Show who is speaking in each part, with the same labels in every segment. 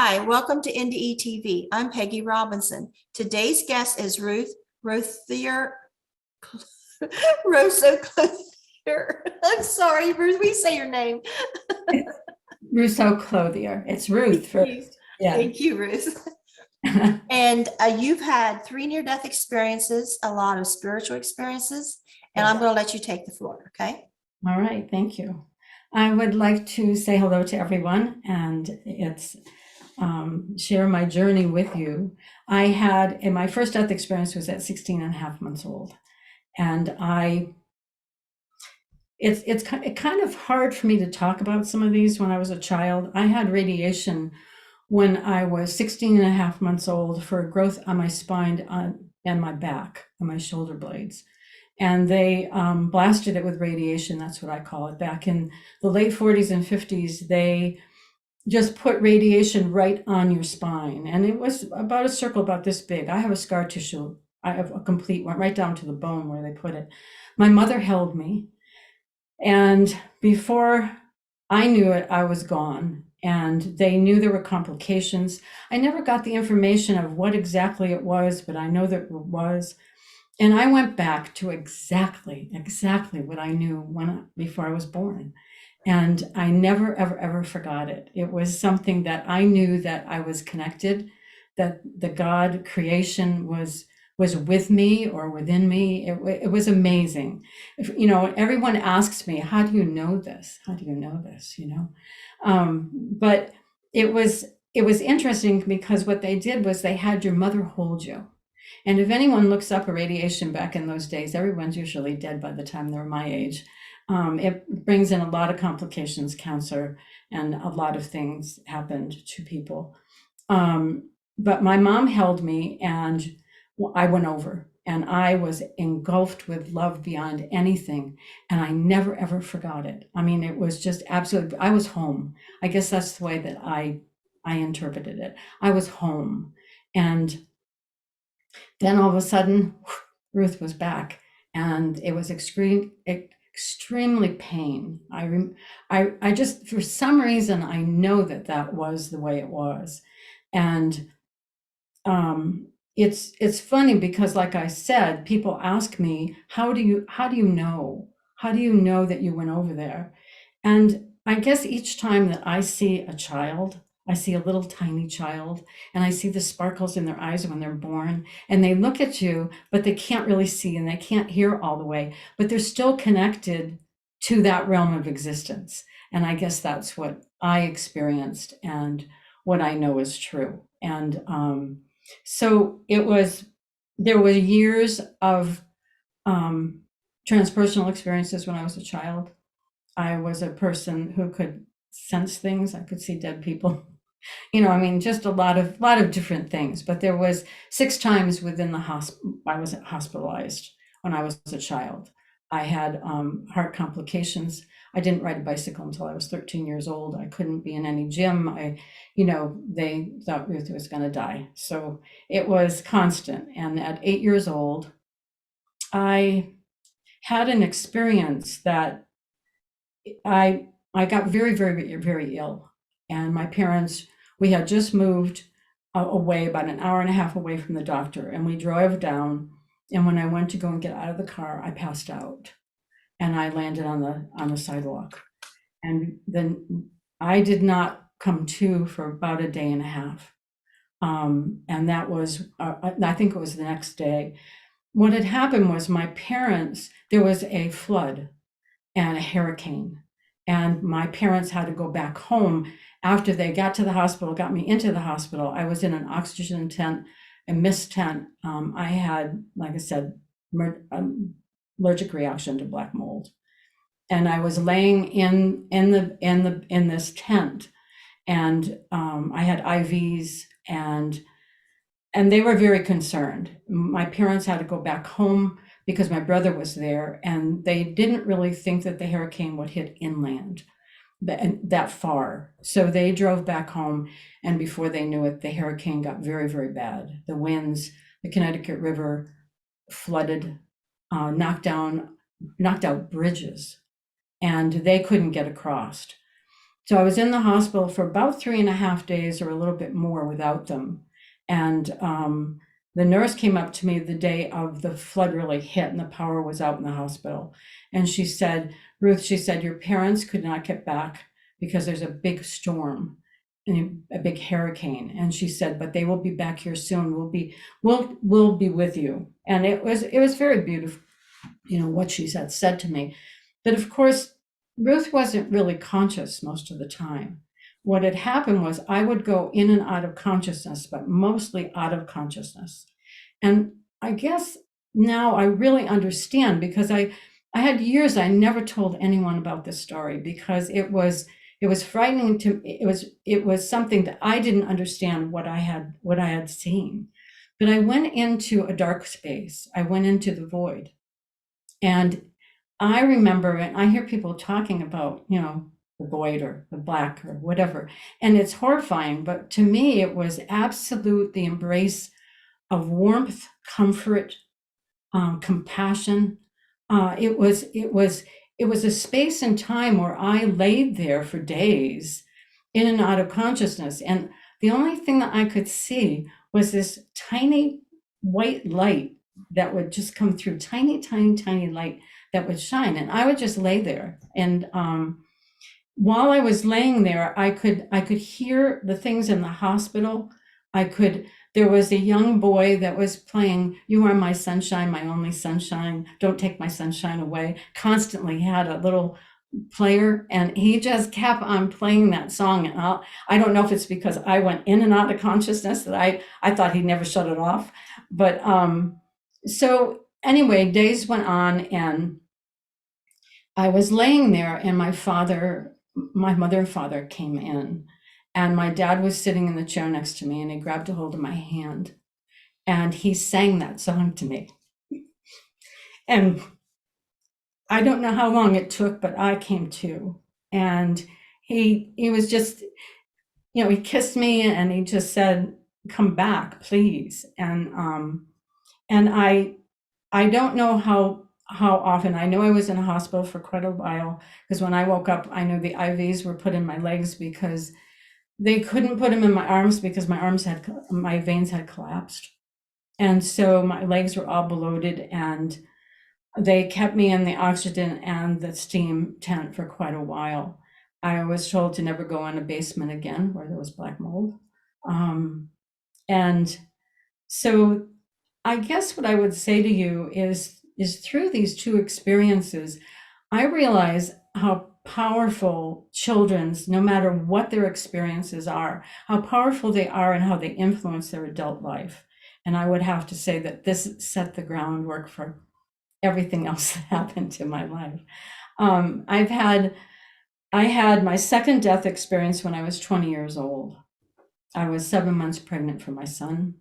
Speaker 1: Hi, welcome to NDE TV. I'm Peggy Robinson. Today's guest is Ruth Rothier. Rosa Clothier. I'm sorry, Ruth, we say your name.
Speaker 2: Rousseau Clothier. It's Ruth first. Yeah.
Speaker 1: Thank you, Ruth. And you've had 3 near-death experiences, a lot of spiritual experiences, and I'm going to let you take the floor, okay?
Speaker 2: All right, thank you. I would like to say hello to everyone and share my journey with you. My first death experience was at 16 and a half months old. And it's kind of hard for me to talk about some of these when I was a child. I had radiation when I was 16 and a half months old for a growth on my spine and my back, on my shoulder blades. And they blasted it with radiation, that's what I call it. Back in the late 40s and 50s, they just put radiation right on your spine. And it was about a circle about this big. I have a scar tissue. I have a complete, went right down to the bone where they put it. My mother held me. And before I knew it, I was gone. And they knew there were complications. I never got the information of what exactly it was, but I know that it was. And I went back to exactly what I knew before I was born. And I never, ever forgot it. It was something that I knew that I was connected, that the God creation was with me or within me. It was amazing. Everyone asks me, how do you know this? How do you know this? But it was interesting because what they did was they had your mother hold you. And if anyone looks up irradiation back in those days, everyone's usually dead by the time they're my age. It brings in a lot of complications, cancer, and a lot of things happened to people. But my mom held me and I went over and I was engulfed with love beyond anything. And I never, ever forgot it. I mean, it was just absolutely, I was home. I guess that's the way that I interpreted it. I was home. And then all of a sudden, Ruth was back, and it was extremely pain. I just, for some reason, I know that was the way it was. And it's funny because, like I said, people ask me, how do you know? How do you know that you went over there? And I guess each time that I see a child, I see a little tiny child, and I see the sparkles in their eyes when they're born, and they look at you, but they can't really see and they can't hear all the way, but they're still connected to that realm of existence. And I guess that's what I experienced and what I know is true. And so there were years of transpersonal experiences when I was a child. I was a person who could sense things. I could see dead people. Just a lot of different things. But there was 6 times within the hospital, I was hospitalized when I was a child. I had heart complications. I didn't ride a bicycle until I was 13 years old. I couldn't be in any gym. They thought Ruth was going to die. So it was constant. And at 8 years old, I had an experience that I got very, very, very ill. And my parents, we had just moved away, about an hour and a half away from the doctor. And we drove down. And when I went to go and get out of the car, I passed out. And I landed on the sidewalk. And then I did not come to for about a day and a half. And that was, I think it was the next day. What had happened was my parents, there was a flood and a hurricane. And my parents had to go back home after they got to the hospital, got me into the hospital. I was in an oxygen tent, a mist tent. I had, like I said, allergic reaction to black mold. And I was laying in this tent, and I had IVs, and they were very concerned. My parents had to go back home because my brother was there, and they didn't really think that the hurricane would hit inland that far. So they drove back home, and before they knew it, the hurricane got very, very bad. The winds, the Connecticut River flooded, knocked out bridges, and they couldn't get across. So I was in the hospital for about 3.5 days or a little bit more without them. And the nurse came up to me the day of the flood really hit and the power was out in the hospital. And she said, Ruth, she said, your parents could not get back because there's a big storm, a big hurricane. And she said, but they will be back here soon. We'll be with you. And it was very beautiful, what she said to me. But of course, Ruth wasn't really conscious most of the time. What had happened was I would go in and out of consciousness, but mostly out of consciousness. And I guess now I really understand, because I had years I never told anyone about this story because it was frightening to me. It was something that I didn't understand what I had seen. But I went into a dark space. I went into the void. And I remember, and I hear people talking about, the void or the black or whatever, and it's horrifying. But to me, it was absolute the embrace of warmth, comfort, compassion. It was a space and time where I laid there for days in and out of consciousness. And the only thing that I could see was this tiny white light that would just come through, tiny, tiny, tiny light that would shine. And I would just lay there. And while I was laying there, I could hear the things in the hospital. There was a young boy that was playing, You Are My Sunshine, My Only Sunshine, Don't Take My Sunshine Away. Constantly had a little player, and he just kept on playing that song. And I don't know if it's because I went in and out of consciousness that I thought he'd never shut it off. But so anyway, days went on, and I was laying there, and my mother and father came in, and my dad was sitting in the chair next to me, and he grabbed a hold of my hand, and he sang that song to me. And I don't know how long it took, but I came to, and he was just, he kissed me, and he just said, come back, please. And I don't know how often. I know I was in a hospital for quite a while, because when I woke up, I know the IVs were put in my legs because they couldn't put them in my arms because my veins had collapsed. And so my legs were all bloated, and they kept me in the oxygen and the steam tent for quite a while. I was told to never go in a basement again where there was black mold. And so I guess what I would say to you is through these two experiences, I realize how powerful children's, no matter what their experiences are, how powerful they are and how they influence their adult life. And I would have to say that this set the groundwork for everything else that happened in my life. I had my second death experience when I was 20 years old. I was 7 months pregnant for my son.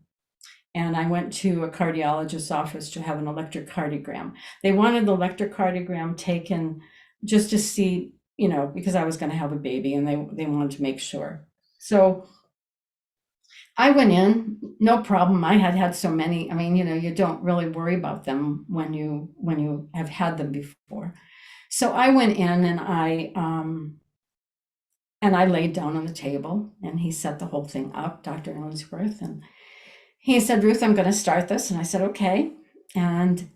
Speaker 2: And I went to a cardiologist's office to have an electrocardiogram. They wanted the electrocardiogram taken just to see, because I was going to have a baby, and they wanted to make sure. So I went in, no problem. I had so many. I mean, you don't really worry about them when you have had them before. So I went in, and I laid down on the table, and he set the whole thing up, Dr. Ellsworth, and he said, Ruth, I'm going to start this. And I said, okay. And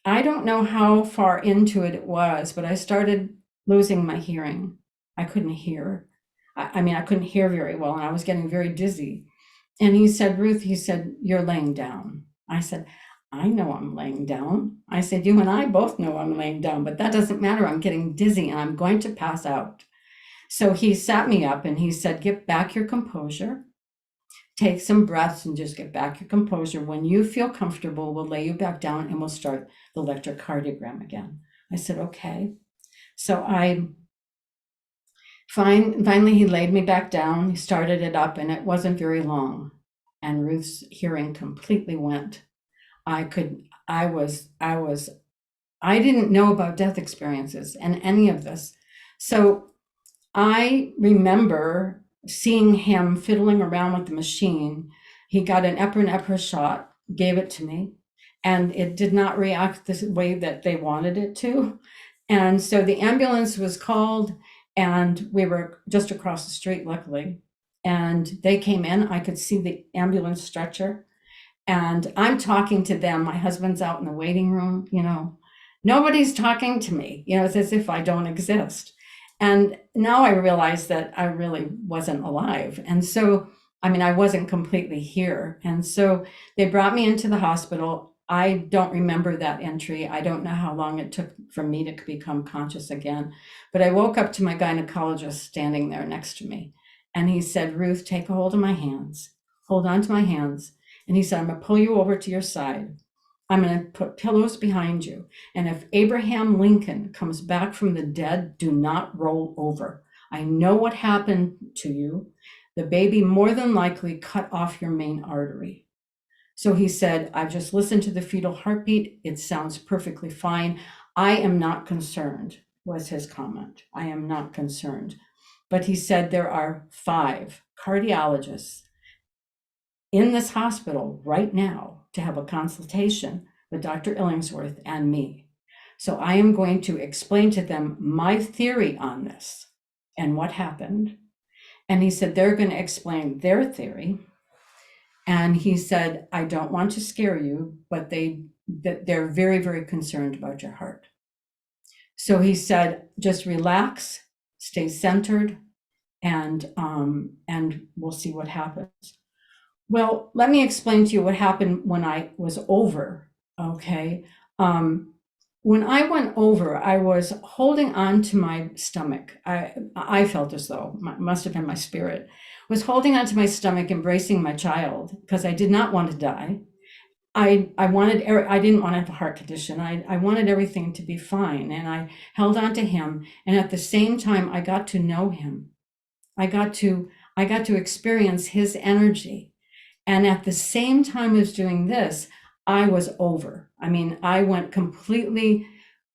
Speaker 2: I don't know how far into it was, but I started losing my hearing. I couldn't hear. I couldn't hear very well, and I was getting very dizzy. And he said, Ruth, you're laying down. I said, I know I'm laying down. I said, you and I both know I'm laying down, but that doesn't matter. I'm getting dizzy, and I'm going to pass out. So he sat me up, and he said, get back your composure. Take some breaths and just get back your composure. When you feel comfortable, we'll lay you back down, and we'll start the electrocardiogram again. I said, okay. So finally he laid me back down. He started it up, and it wasn't very long. And Ruth's hearing completely went. I didn't know about death experiences and any of this. So I remember seeing him fiddling around with the machine. He got an epinephrine shot, gave it to me, and it did not react the way that they wanted it to. And so the ambulance was called, And we were just across the street, luckily. And they came in, I could see the ambulance stretcher. And I'm talking to them. My husband's out in the waiting room, nobody's talking to me. It's as if I don't exist. And now I realize that I really wasn't alive. And so, I wasn't completely here. And so they brought me into the hospital. I don't remember that entry. I don't know how long it took for me to become conscious again. But I woke up to my gynecologist standing there next to me. And he said, Ruth, take a hold of my hands. Hold on to my hands. And he said, I'm going to pull you over to your side. I'm going to put pillows behind you. And if Abraham Lincoln comes back from the dead, do not roll over. I know what happened to you. The baby more than likely cut off your main artery. So he said, I've just listened to the fetal heartbeat. It sounds perfectly fine. I am not concerned, was his comment. I am not concerned. But he said there are 5 cardiologists in this hospital right now to have a consultation with Dr. Illingsworth and me. So I am going to explain to them my theory on this and what happened. And he said, they're going to explain their theory. And he said, I don't want to scare you, but they're very, very concerned about your heart. So he said, just relax, stay centered, and we'll see what happens. Well, let me explain to you what happened when I was over, okay? When I went over, I was holding on to my stomach. I felt as though, must have been my spirit, was holding on to my stomach, embracing my child, because I did not want to die. I didn't want to have a heart condition. I wanted everything to be fine. And I held on to him. And at the same time, I got to know him. I got to experience his energy. And at the same time as doing this, I was over. I went completely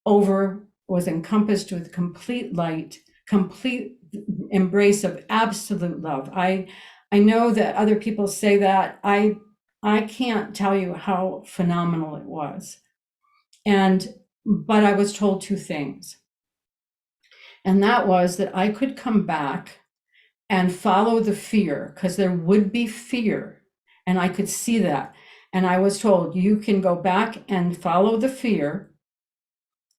Speaker 2: over, was encompassed with complete light, complete embrace of absolute love. I know that other people say that. I can't tell you how phenomenal it was. But I was told 2 things. And that was that I could come back and follow the fear, because there would be fear. And I could see that. And I was told, you can go back and follow the fear,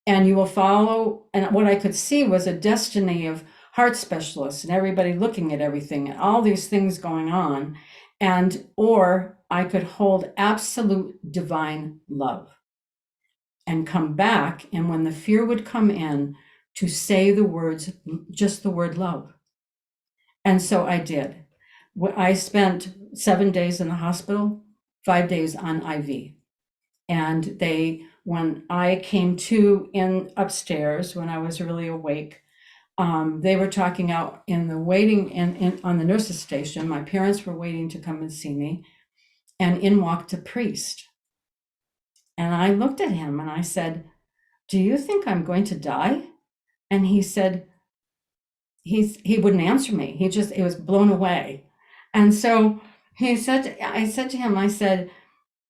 Speaker 2: and you will follow. And what I could see was a destiny of heart specialists and everybody looking at everything and all these things going on. Or I could hold absolute divine love and come back. And when the fear would come in, to say the words, just the word love. And so I did. I spent 7 days in the hospital, 5 days on IV. And when I came to in upstairs, when I was really awake, they were talking out in the waiting on the nurse's station. My parents were waiting to come and see me. And in walked a priest. And I looked at him and I said, do you think I'm going to die? And he said, he wouldn't answer me. He was blown away. And so I said to him, I said,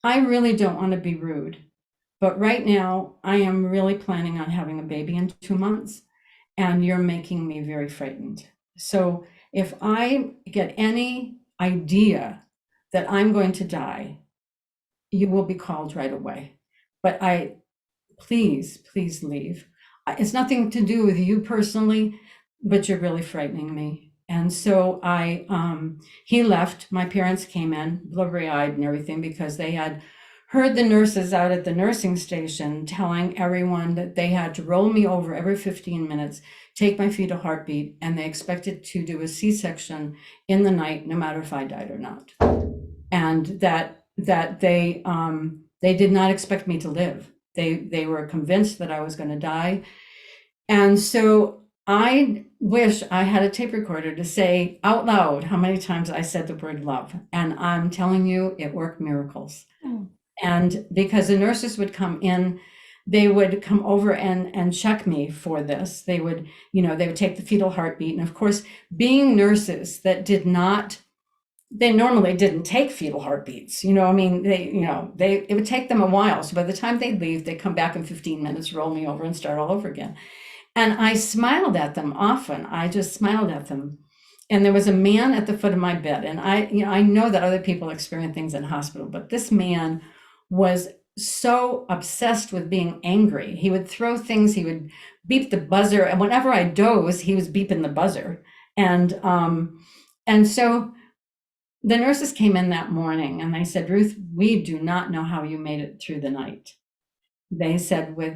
Speaker 2: I really don't want to be rude, but right now I am really planning on having a baby in 2 months, and you're making me very frightened. So if I get any idea that I'm going to die, you will be called right away. But please leave. It's nothing to do with you personally, but you're really frightening me. And so he left. My parents came in, blubbery-eyed and everything, because they had heard the nurses out at the nursing station telling everyone that they had to roll me over every 15 minutes, take my fetal heartbeat, and they expected to do a C-section in the night, no matter if I died or not. And that they did not expect me to live. They were convinced that I was going to die. And so I wish I had a tape recorder to say out loud how many times I said the word love. And I'm telling you, it worked miracles. Mm. And because the nurses would come in, they would come over and check me for this. They would take the fetal heartbeat. And of course, being nurses that they normally didn't take fetal heartbeats. It would take them a while. So by the time they'd leave, they'd come back in 15 minutes, roll me over and start all over again. And I smiled at them often. I just smiled at them. And there was a man at the foot of my bed. And I know that other people experience things in hospital, but this man was so obsessed with being angry. He would throw things, he would beep the buzzer. And whenever I dozed, he was beeping the buzzer. And so the nurses came in that morning and they said, Ruth, we do not know how you made it through the night. They said, with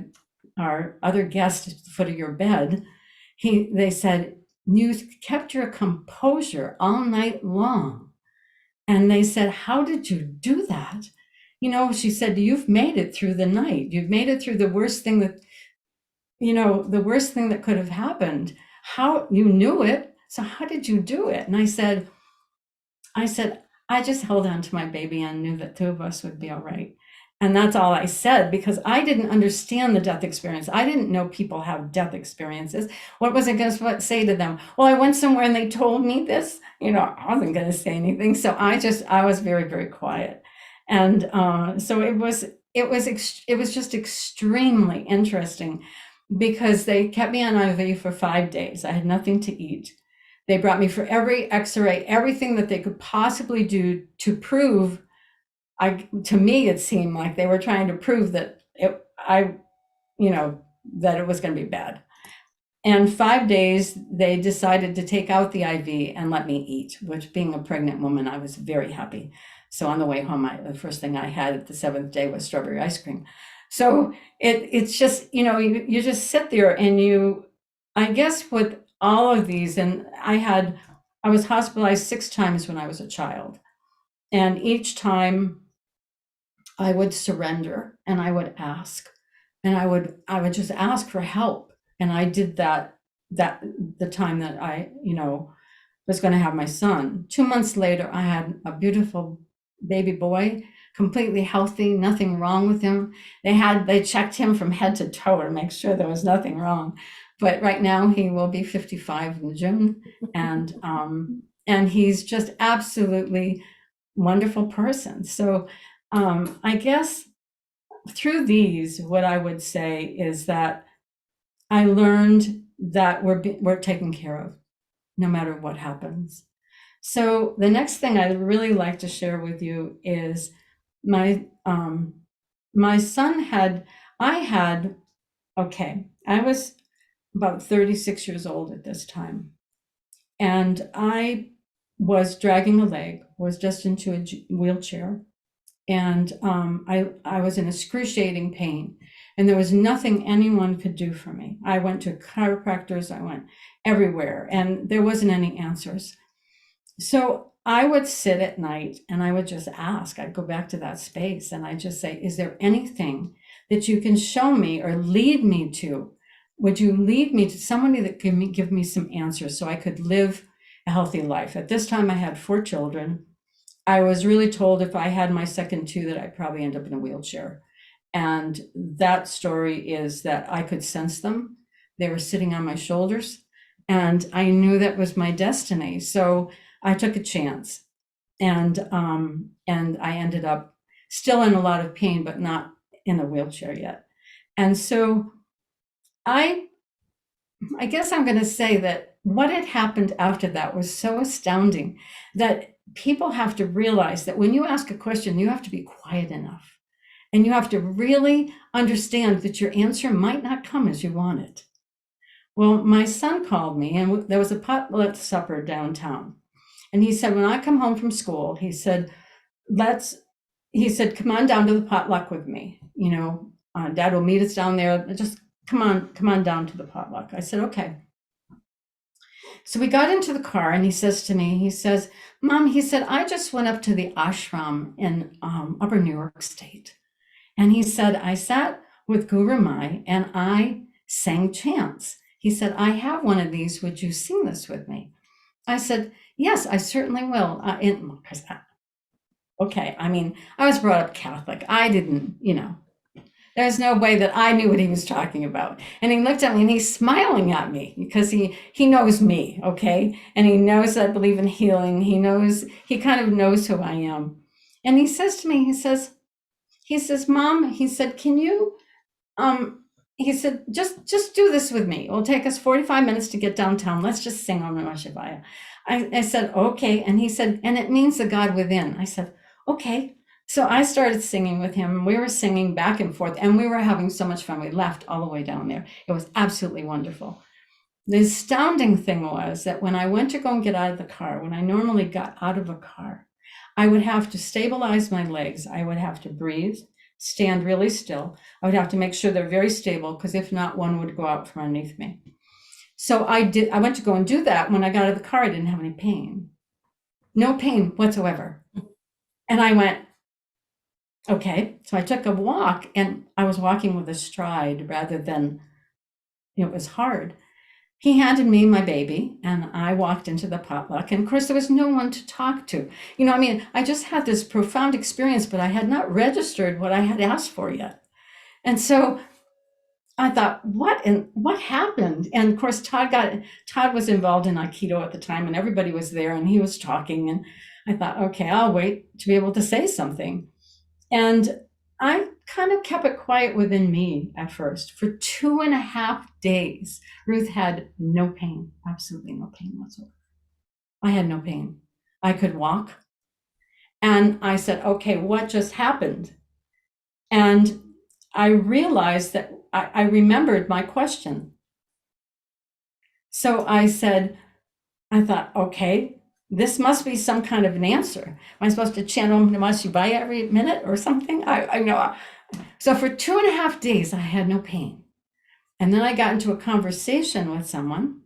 Speaker 2: our other guest at the foot of your bed, they said, you kept your composure all night long. And they said, how did you do that? She said, you've made it through the night. You've made it through the worst thing that could have happened. How you knew it. So how did you do it? And I said, I just held on to my baby and knew that two of us would be all right. And that's all I said, because I didn't understand the death experience. I didn't know people have death experiences. What was I going to say to them? Well, I went somewhere and they told me this. I wasn't going to say anything. So I was very, very quiet. And so it was just extremely interesting, because they kept me on IV for 5 days. I had nothing to eat. They brought me for every X-ray, everything that they could possibly do to prove. To me, it seemed like they were trying to prove that that it was going to be bad. And 5 days, they decided to take out the IV and let me eat, which, being a pregnant woman, I was very happy. So on the way home, the first thing I had at the 7th day was strawberry ice cream. So it's just, you just sit there and I guess with all of these, and I was hospitalized 6 times when I was a child. And each time I would surrender and I would ask, and I would just ask for help. And I did that the time that I, was going to have my son. 2 months later, I had a beautiful baby boy, completely healthy, nothing wrong with him. They checked him from head to toe to make sure there was nothing wrong. But right now he will be 55 in June. And he's just absolutely wonderful person. So I guess through these, what I would say is that I learned that we're taken care of no matter what happens. So the next thing I'd really like to share with you is my son I was about 36 years old at this time. And I was dragging a leg, was just into a wheelchair. And I was in excruciating pain. And there was nothing anyone could do for me. I went to chiropractors, I went everywhere, and there wasn't any answers. So I would sit at night and I would just ask. I'd go back to that space and I'd just say, is there anything that you can show me or lead me to? Would you lead me to somebody that can give me some answers so I could live a healthy life? At this time, I had 4 children. I was really told if I had my second 2 that I'd probably end up in a wheelchair. And that story is that I could sense them. They were sitting on my shoulders and I knew that was my destiny. So I took a chance and I ended up still in a lot of pain, but not in a wheelchair yet. And so I guess I'm going to say that what had happened after that was so astounding that people have to realize that when you ask a question, you have to be quiet enough and you have to really understand that your answer might not come as you want it. Well, my son called me and there was a potluck supper downtown. And he said, when I come home from school, he said, come on down to the potluck with me. Dad will meet us down there. Just come on down to the potluck. I said, okay. So we got into the car and he says to me, Mom, he said, I just went up to the ashram in Upper New York State. And he said, I sat with Guru Mai and I sang chants. He said, I have one of these. Would you sing this with me? I said, yes, I certainly will. Okay. I mean, I was brought up Catholic. I didn't, there's no way that I knew what he was talking about. And he looked at me and he's smiling at me because he knows me. Okay. And he knows I believe in healing. He kind of knows who I am. And he says to me, he says, Mom, he said, can you, he said, just do this with me. It'll take us 45 minutes to get downtown. Let's just sing Om Namah Shivaya. I said, okay. And he said, and it means the God within. I said, okay. So I started singing with him. We were singing back and forth, and we were having so much fun. We laughed all the way down there. It was absolutely wonderful. The astounding thing was that when I went to go and get out of the car, when I normally got out of a car, I would have to stabilize my legs. I would have to breathe, stand really still. I would have to make sure they're very stable, because if not, one would go out from underneath me. So I went to go and do that. When I got out of the car, I didn't have any pain. No pain whatsoever. And I went, okay. So I took a walk, and I was walking with a stride rather than, it was hard. He handed me my baby, and I walked into the potluck. And of course, there was no one to talk to. I just had this profound experience, but I had not registered what I had asked for yet. And so I thought, what happened? And of course, Todd was involved in Aikido at the time, and everybody was there, and he was talking. And I thought, okay, I'll wait to be able to say something. And I kind of kept it quiet within me at first. For 2.5 days, Ruth had no pain, absolutely no pain whatsoever. I had no pain. I could walk. And I said, okay, what just happened? And I realized that I remembered my question. So I thought, okay, this must be some kind of an answer. Am I supposed to chant Om Namah Shivaya every minute or something? I know. So for 2.5 days, I had no pain. And then I got into a conversation with someone,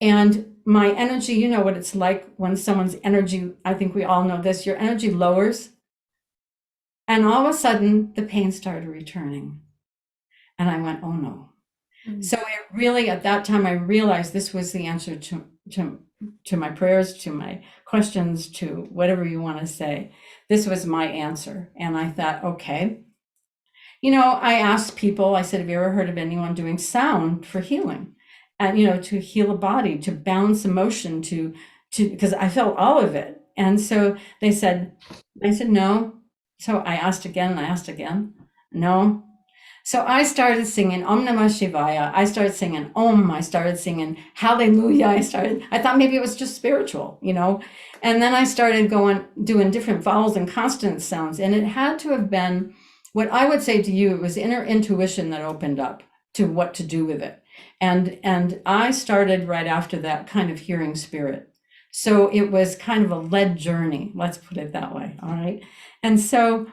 Speaker 2: and my energy, you know what it's like when someone's energy, I think we all know this, your energy lowers. And all of a sudden, the pain started returning. And I went, oh no. Mm-hmm. So it really, at that time, I realized this was the answer to my prayers, to my questions, to whatever you want to say. This was my answer. And I thought, okay. I asked people, I said, have you ever heard of anyone doing sound for healing? And, to heal a body, to balance emotion, because I felt all of it. And so I said, no. So I asked again, and I asked again, no. So I started singing Om Namah Shivaya. I started singing Om. I started singing Hallelujah. I thought maybe it was just spiritual, And then I started doing different vowels and consonant sounds. And it had to have been, what I would say to you, it was inner intuition that opened up to what to do with it. And I started right after that kind of hearing spirit. So it was kind of a led journey, let's put it that way. All right. And so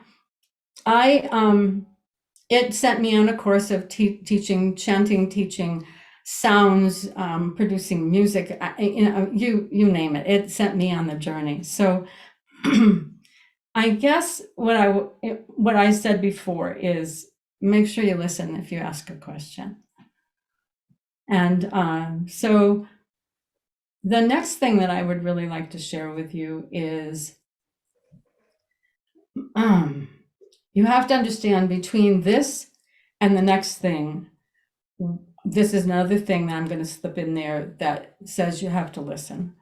Speaker 2: it sent me on a course of teaching, chanting, teaching sounds, producing music, you name it. It sent me on the journey. So I guess what I said before is make sure you listen if you ask a question. And so the next thing that I would really like to share with you is you have to understand between this and the next thing, this is another thing that I'm going to slip in there that says you have to listen.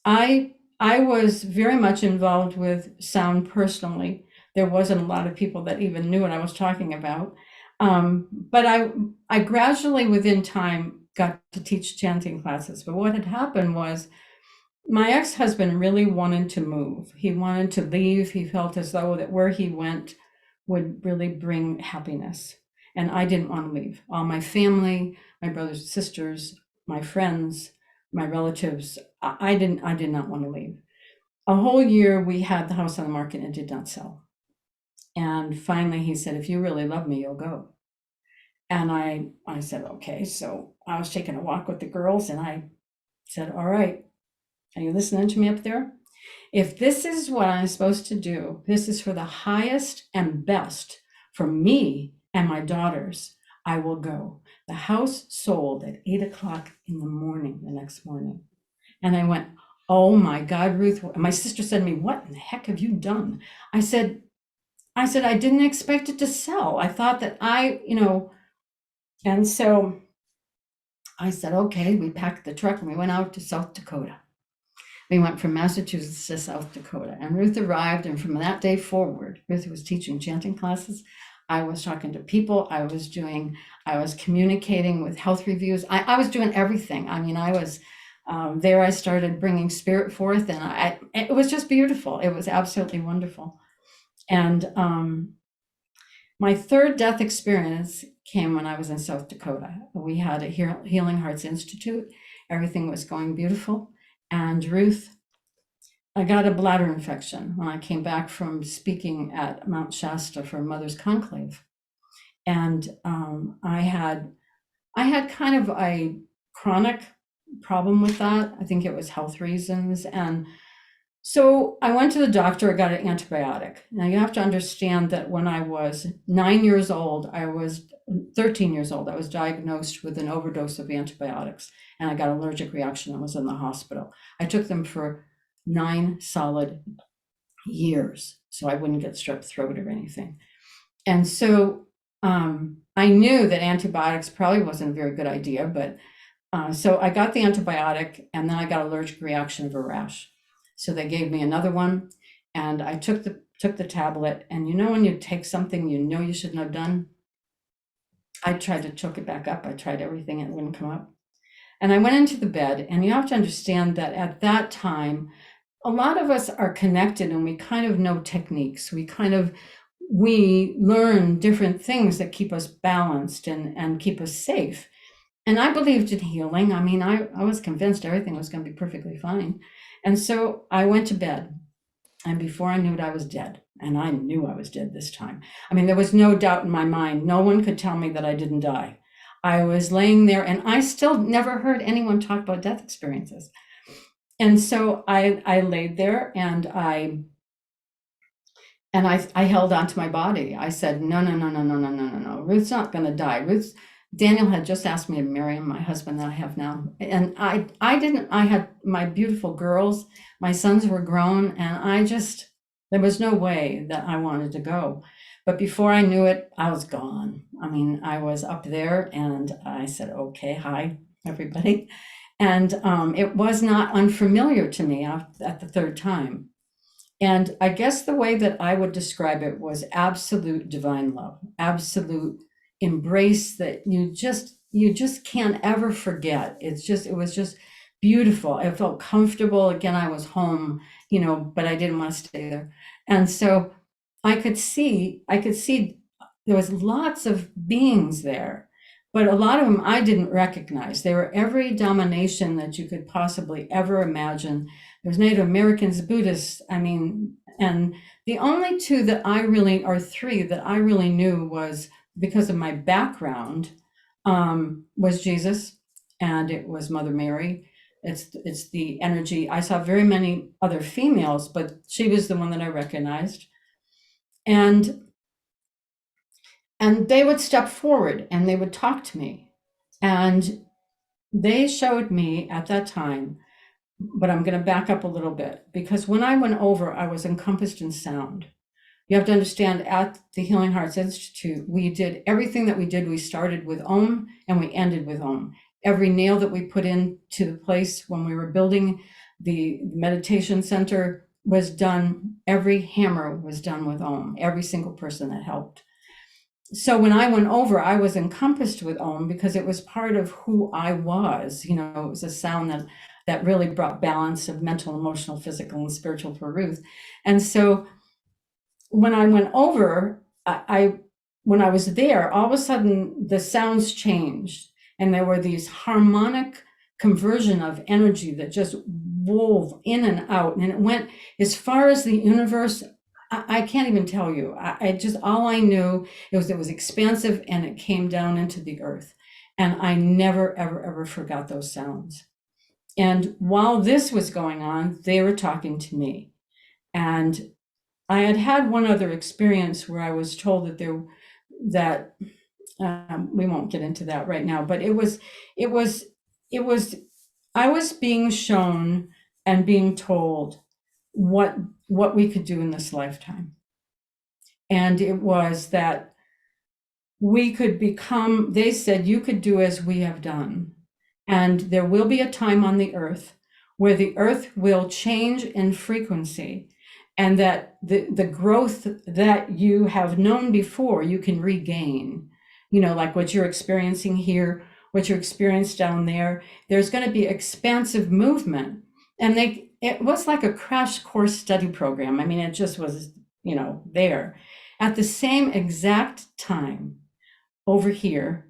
Speaker 2: I was very much involved with sound personally. There wasn't a lot of people that even knew what I was talking about. But I gradually within time got to teach chanting classes. But what had happened was my ex-husband really wanted to move. He wanted to leave. He felt as though that where he went would really bring happiness. And I didn't want to leave. All my family, my brothers and sisters, my friends, my relatives, I did not want to leave. A whole year we had the house on the market and it did not sell. And finally he said, if you really love me, you'll go. And I said, okay. So I was taking a walk with the girls and I said, all right, are you listening to me up there? If this is what I'm supposed to do, this is for the highest and best for me and my daughters, I will go. The house sold at 8:00 in the morning, the next morning. And I went, oh my God, Ruth. My sister said to me, what in the heck have you done? I said, I didn't expect it to sell. I thought that and so I said, okay, we packed the truck and we went out to South Dakota. We went from Massachusetts to South Dakota, and Ruth arrived. And from that day forward, Ruth was teaching chanting classes. I was talking to people. I was communicating with health reviews. I was doing everything. I mean, I was there. I started bringing spirit forth, and it was just beautiful. It was absolutely wonderful. And my third death experience came when I was in South Dakota. We had a Healing Hearts Institute. Everything was going beautiful. And Ruth, I got a bladder infection when I came back from speaking at Mount Shasta for Mother's Conclave. And I had kind of a chronic problem with that. I think it was health reasons. And so I went to the doctor, I got an antibiotic. Now you have to understand that when I was 9 years old, I was 13 years old, I was diagnosed with an overdose of antibiotics, and I got an allergic reaction and was in the hospital. I took them for 9 solid years, so I wouldn't get strep throat or anything. And so I knew that antibiotics probably wasn't a very good idea, but so I got the antibiotic, and then I got an allergic reaction of a rash. So they gave me another one, and I took the tablet. And you know, when you take something you know you shouldn't have done, I tried to choke it back up. I tried everything, and it wouldn't come up. And I went into the bed, and you have to understand that at that time, a lot of us are connected, and we kind of know techniques. We learn different things that keep us balanced and keep us safe. And I believed in healing. I mean, I was convinced everything was going to be perfectly fine. And so I went to bed, and before I knew it, I was dead. And I knew I was dead this time. I mean, there was no doubt in my mind. No one could tell me that I didn't die. I was laying there, and I still never heard anyone talk about death experiences. And so I laid there, and I held on to my body. I said, no, Ruth's not going to die. Daniel had just asked me to marry him, my husband that I have now. And I had my beautiful girls, my sons were grown, and there was no way that I wanted to go. But before I knew it, I was gone. I mean, I was up there, and I said, okay, hi, everybody. And it was not unfamiliar to me at the third time. And I guess the way that I would describe it was absolute divine love, absolute embrace that you just can't ever forget. It was just beautiful. I felt comfortable. Again, I was home, but I didn't want to stay there. And so I could see there was lots of beings there, but a lot of them I didn't recognize. They were every domination that you could possibly ever imagine. There's Native Americans, Buddhists, and the only three that I really knew was because of my background, was Jesus, and it was Mother Mary. It's the energy. I saw very many other females, but she was the one that I recognized. And they would step forward and they would talk to me. And they showed me at that time, but I'm going to back up a little bit, because when I went over, I was encompassed in sound. You have to understand, at the Healing Hearts Institute, we did everything that we did. We started with Om and we ended with Om. Every nail that we put into the place when we were building the meditation center was done. Every hammer was done with Om, every single person that helped. So when I went over, I was encompassed with Om because it was part of who I was. It was a sound that really brought balance of mental, emotional, physical, and spiritual for Ruth. And so when I went over, when I was there, all of a sudden the sounds changed, and there were these harmonic conversion of energy that just wove in and out, and it went as far as the universe. I can't even tell you. All I knew it was expansive, and it came down into the earth, and I never ever forgot those sounds. And while this was going on, they were talking to me, and I had one other experience where I was told that we won't get into that right now, but it was I was being shown and being told what we could do in this lifetime. And it was that we could become, they said, you could do as we have done. And there will be a time on the earth where the earth will change in frequency. and that the growth that you have known before, you can regain, like what you're experiencing here, what you experienced down there. There's going to be expansive movement. And it was like a crash course study program. I mean, it just was, there. At the same exact time, over here,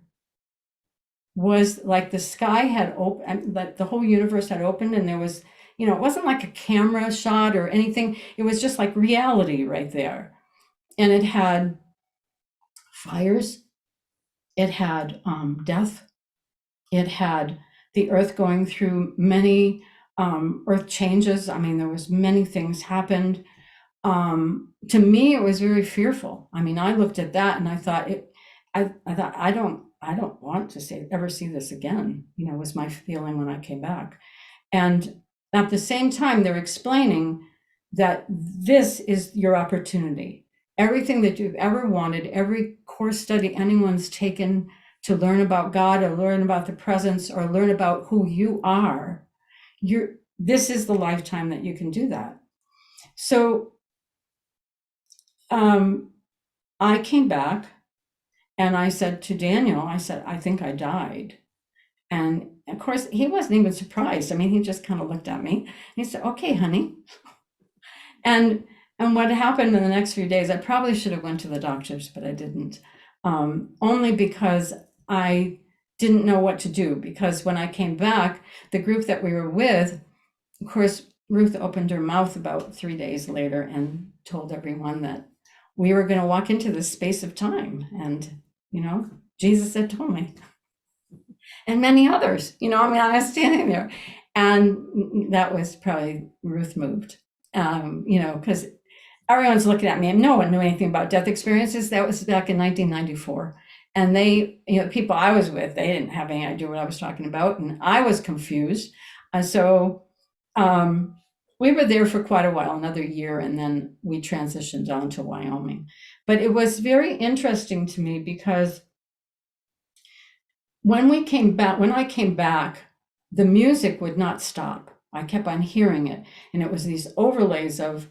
Speaker 2: was like the sky had opened, like the whole universe had opened, and there was, it wasn't like a camera shot or anything. It was just like reality right there. And it had fires, it had death, it had the earth going through many earth changes. I mean, there was many things happened. To me, it was very fearful. I mean, I looked at that and I thought I don't want to ever see this again, was my feeling when I came back. And at the same time, they're explaining that this is your opportunity. Everything that you've ever wanted, every course study anyone's taken to learn about God or learn about the presence or learn about who you are, this is the lifetime that you can do that. So I came back and I said to Daniel, I said, I think I died. And of course, he wasn't even surprised. I mean, he just kind of looked at me. He said, okay, honey. And what happened in the next few days, I probably should have went to the doctors, but I didn't. Only because I didn't know what to do. Because when I came back, the group that we were with, of course, Ruth opened her mouth about 3 days later and told everyone that we were going to walk into this space of time. And, Jesus had told me. And many others, I was standing there. And that was probably Ruth moved, because everyone's looking at me and no one knew anything about death experiences. That was back in 1994. And they, people I was with, they didn't have any idea what I was talking about. And I was confused. So we were there for quite a while, another year, and then we transitioned on to Wyoming. But it was very interesting to me because when I came back, the music would not stop. I kept on hearing it. And it was these overlays of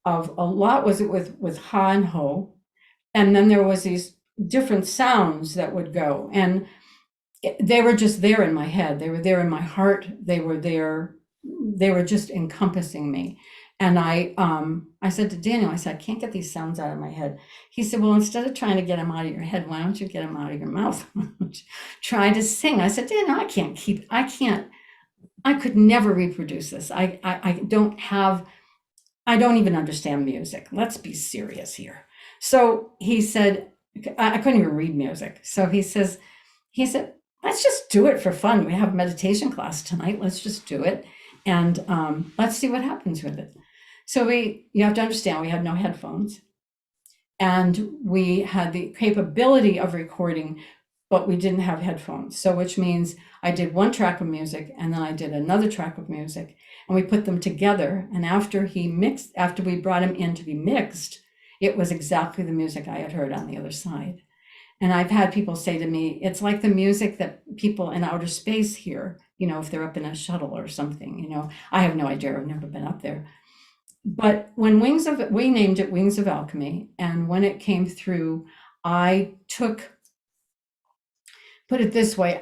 Speaker 2: a lot was it with ha and ho. And then there was these different sounds that would go. And they were just there in my head. They were there in my heart. They were there. They were just encompassing me. And I said to Daniel, I said, I can't get these sounds out of my head. He said, well, instead of trying to get them out of your head, why don't you get them out of your mouth? Try to sing. I said, Daniel, I could never reproduce this. I don't even understand music. Let's be serious here. So he said, I couldn't even read music. So he said, let's just do it for fun. We have a meditation class tonight. Let's just do it. And let's see what happens with it. So you have to understand, we had no headphones and we had the capability of recording, but we didn't have headphones. So which means I did one track of music and then I did another track of music and we put them together. And after we brought him in to be mixed, it was exactly the music I had heard on the other side. And I've had people say to me, it's like the music that people in outer space hear, if they're up in a shuttle or something, I have no idea. I've never been up there. But when we named it Wings of Alchemy. And when it came through, put it this way,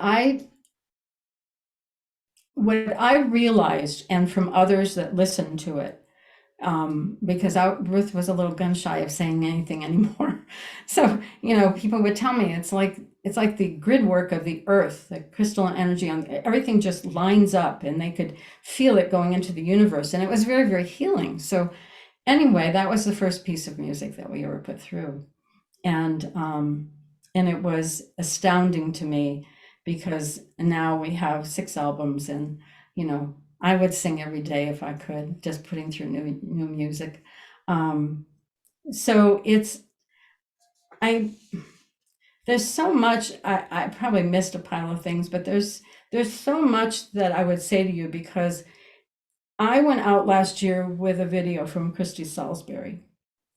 Speaker 2: what I realized, and from others that listened to it, because Ruth was a little gun shy of saying anything anymore. So, people would tell me it's like the grid work of the earth, the crystalline energy on everything just lines up and they could feel it going into the universe. And it was very, very healing. So anyway, that was the first piece of music that we ever put through. And it was astounding to me because now we have 6 albums and, I would sing every day if I could, just putting through new music. So there's so much, I probably missed a pile of things, but there's so much that I would say to you because I went out last year with a video from Christy Salisbury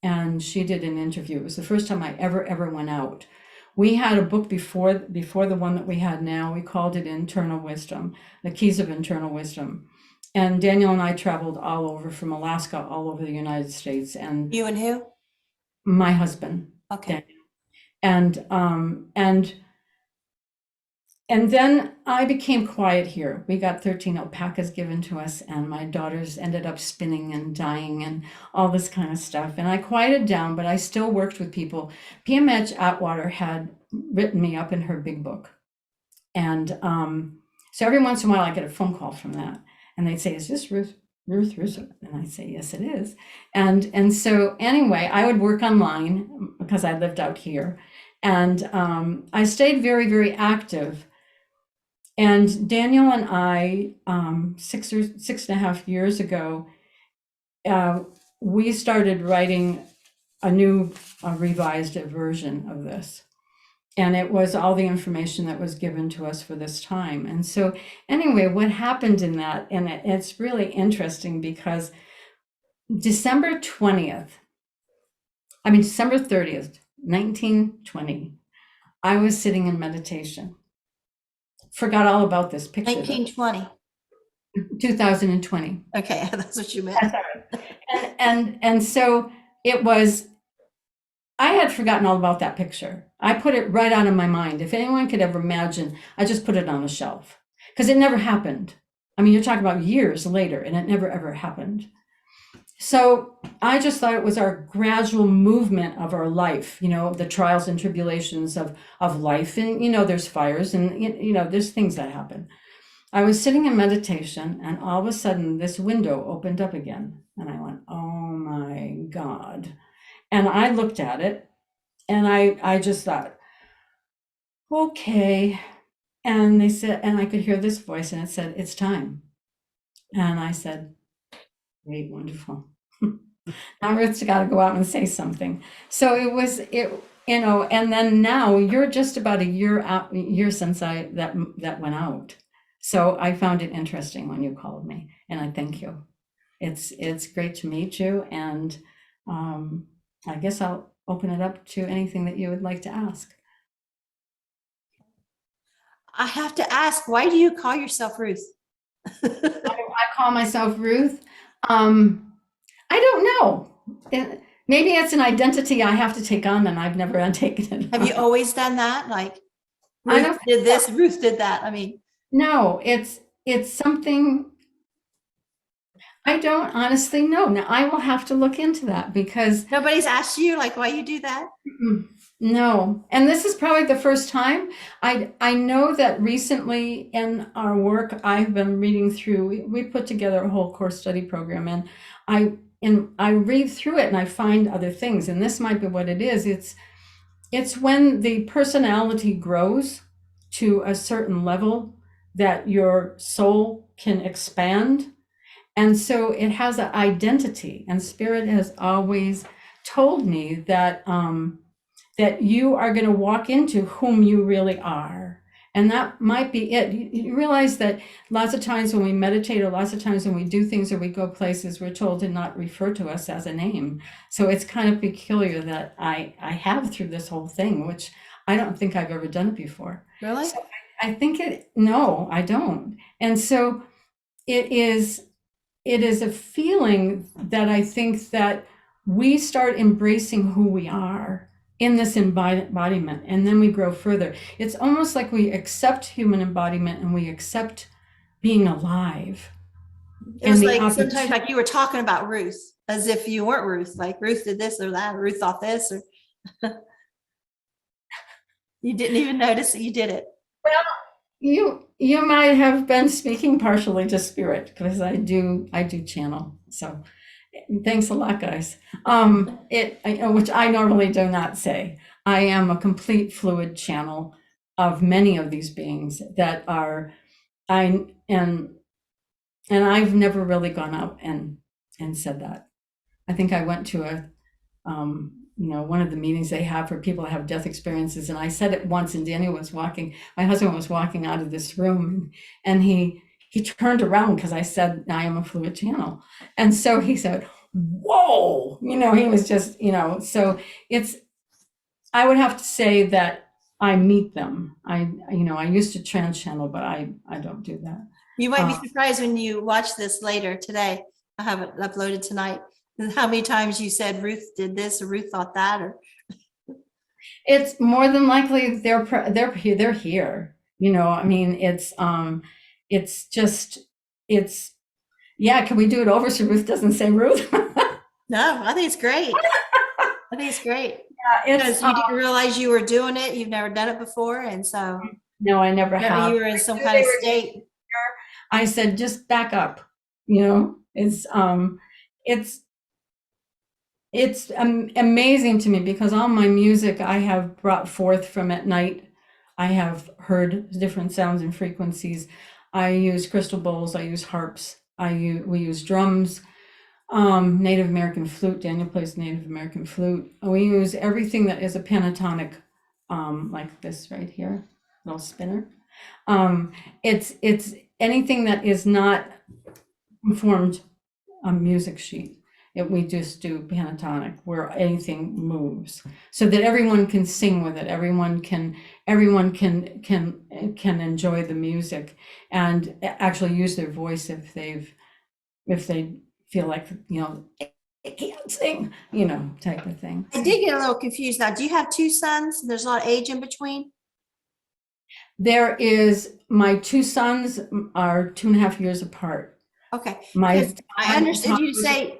Speaker 2: and she did an interview. It was the first time I ever went out. We had a book before the one that we had now. We called it Internal Wisdom, The Keys of Internal Wisdom. And Daniel and I traveled all over, from Alaska all over the United States, and
Speaker 1: You and who?
Speaker 2: my husband,
Speaker 1: Okay.
Speaker 2: Daniel. And then I became quiet here. We got 13 alpacas given to us, and my daughters ended up spinning and dying and all this kind of stuff. And I quieted down, but I still worked with people. PMH Atwater had written me up in her big book. And so every once in a while I get a phone call from that. And they'd say, "Is this Ruth? Ruth? And I'd say, "Yes, it is." And so anyway, I would work online because I lived out here. And I stayed very, very active. And Daniel and I, 6.5 years ago, we started writing a new revised version of this. And it was all the information that was given to us for this time. And so anyway, what happened in that, and it's really interesting because December 30th, 1920, I was sitting in meditation. Forgot all about this picture.
Speaker 1: 1920.
Speaker 2: 2020.
Speaker 1: Okay, that's what you meant.
Speaker 2: That's all right. And so it was, I had forgotten all about that picture. I put it right out of my mind. If anyone could ever imagine, I just put it on a shelf because it never happened. I mean, you're talking about years later, and it never, ever happened. So I just thought it was our gradual movement of our life, the trials and tribulations of life. And, there's fires and, there's things that happen. I was sitting in meditation, and all of a sudden this window opened up again. And I went, "Oh my God." And I looked at it, and I just thought, okay. And they said, and I could hear this voice, and it said, "It's time." And I said, "Great, wonderful." Now Ruth's got to go out and say something. So and then now you're just about a year since that went out. So I found it interesting when you called me, and I thank you. It's great to meet you, and I guess I'll open it up to anything that you would like to ask.
Speaker 1: I have to ask, why do you call yourself Ruth?
Speaker 2: I call myself Ruth. I don't know. Maybe it's an identity I have to take on, and I've never taken it.
Speaker 1: Have you always done that? Like,
Speaker 2: I
Speaker 1: Ruth
Speaker 2: don't
Speaker 1: did this, Ruth did that. I mean,
Speaker 2: No, it's something I don't honestly know. Now I will have to look into that because
Speaker 1: nobody's asked you like why you do that.
Speaker 2: no. And this is probably the first time. I know that recently in our work I've been reading through, we put together a whole course study program, and I read through it and I find other things, and this might be what it is. It's when the personality grows to a certain level that your soul can expand. And so it has an identity, and Spirit has always told me that that you are going to walk into whom you really are. And that might be it. You realize that lots of times when we meditate, or lots of times when we do things or we go places, we're told to not refer to us as a name. So it's kind of peculiar that I have through this whole thing, which I don't think I've ever done it before.
Speaker 1: Really?
Speaker 2: So I think no, I don't. And so it is a feeling that I think that we start embracing who we are in this embodiment, and then we grow further. It's almost like we accept human embodiment and we accept being alive.
Speaker 1: It was like sometimes like you were talking about Ruth as if you weren't Ruth, like Ruth did this or that, or Ruth thought this, or you didn't even notice that you did it.
Speaker 2: Well, you might have been speaking partially to Spirit, because I do channel. So thanks a lot, guys. Which I normally do not say. I am a complete fluid channel of many of these beings that are, and I've never really gone out and said that. I think I went to one of the meetings they have for people that have death experiences, and I said it once, and my husband was walking out of this room, and he turned around because I said I am a fluid channel, and so he said, "Whoa," he was just, so I would have to say that I meet them. I used to trans channel, but I don't do that.
Speaker 1: You might be
Speaker 2: Uh,
Speaker 1: surprised when you watch this later today. I have it uploaded tonight. How many times you said Ruth did this or Ruth thought that, or
Speaker 2: It's more than likely they're here. You know, I mean, it's just it's yeah. Can we do it over so Ruth doesn't say Ruth?
Speaker 1: no, I think it's great. I think it's great
Speaker 2: It's
Speaker 1: because you didn't realize you were doing it. You've never done it before. And so
Speaker 2: no, I never have.
Speaker 1: you were in some
Speaker 2: Knew
Speaker 1: kind
Speaker 2: they
Speaker 1: of
Speaker 2: were
Speaker 1: state.
Speaker 2: here. I said just back up. You know, it's amazing to me because all my music I have brought forth from at night. I have heard different sounds and frequencies. I use crystal bowls. I use harps. We use drums, Native American flute. Daniel plays Native American flute. We use everything that is a pentatonic, like this right here, little spinner. It's anything that is not formed a music sheet. We just do pentatonic where anything moves so that everyone can sing with it. Everyone can enjoy the music and actually use their voice if they feel like, you know, they can't sing, you know, type of thing.
Speaker 1: I did get a little confused now. Do you have two sons? There's a lot of age in between.
Speaker 2: There is, my two sons are 2.5 years apart.
Speaker 1: Okay.
Speaker 2: My
Speaker 1: 'Cause I understood you to say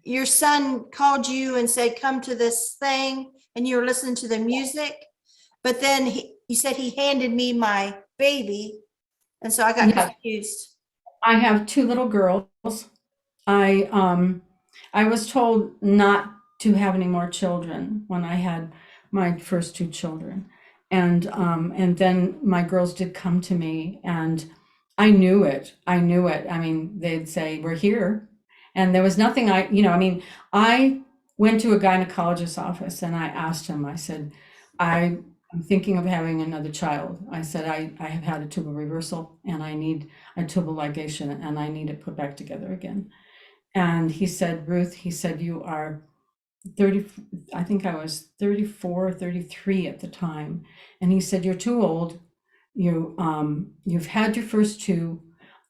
Speaker 1: your son called you and said, come to this thing, and you were listening to the music. But then you said he handed me my baby. And so I got
Speaker 2: Yeah.
Speaker 1: confused.
Speaker 2: I have two little girls. I was told not to have any more children when I had my first two children. And then my girls did come to me and I knew it. I mean, they'd say, we're here. And there was nothing I went to a gynecologist's office and I asked him, I said, I'm thinking of having another child. I said, I have had a tubal reversal and I need a tubal ligation and I need it put back together again. And he said, Ruth, he said, you are 30, I think I was 34 or 33 at the time. And he said, you're too old. You've had your first two.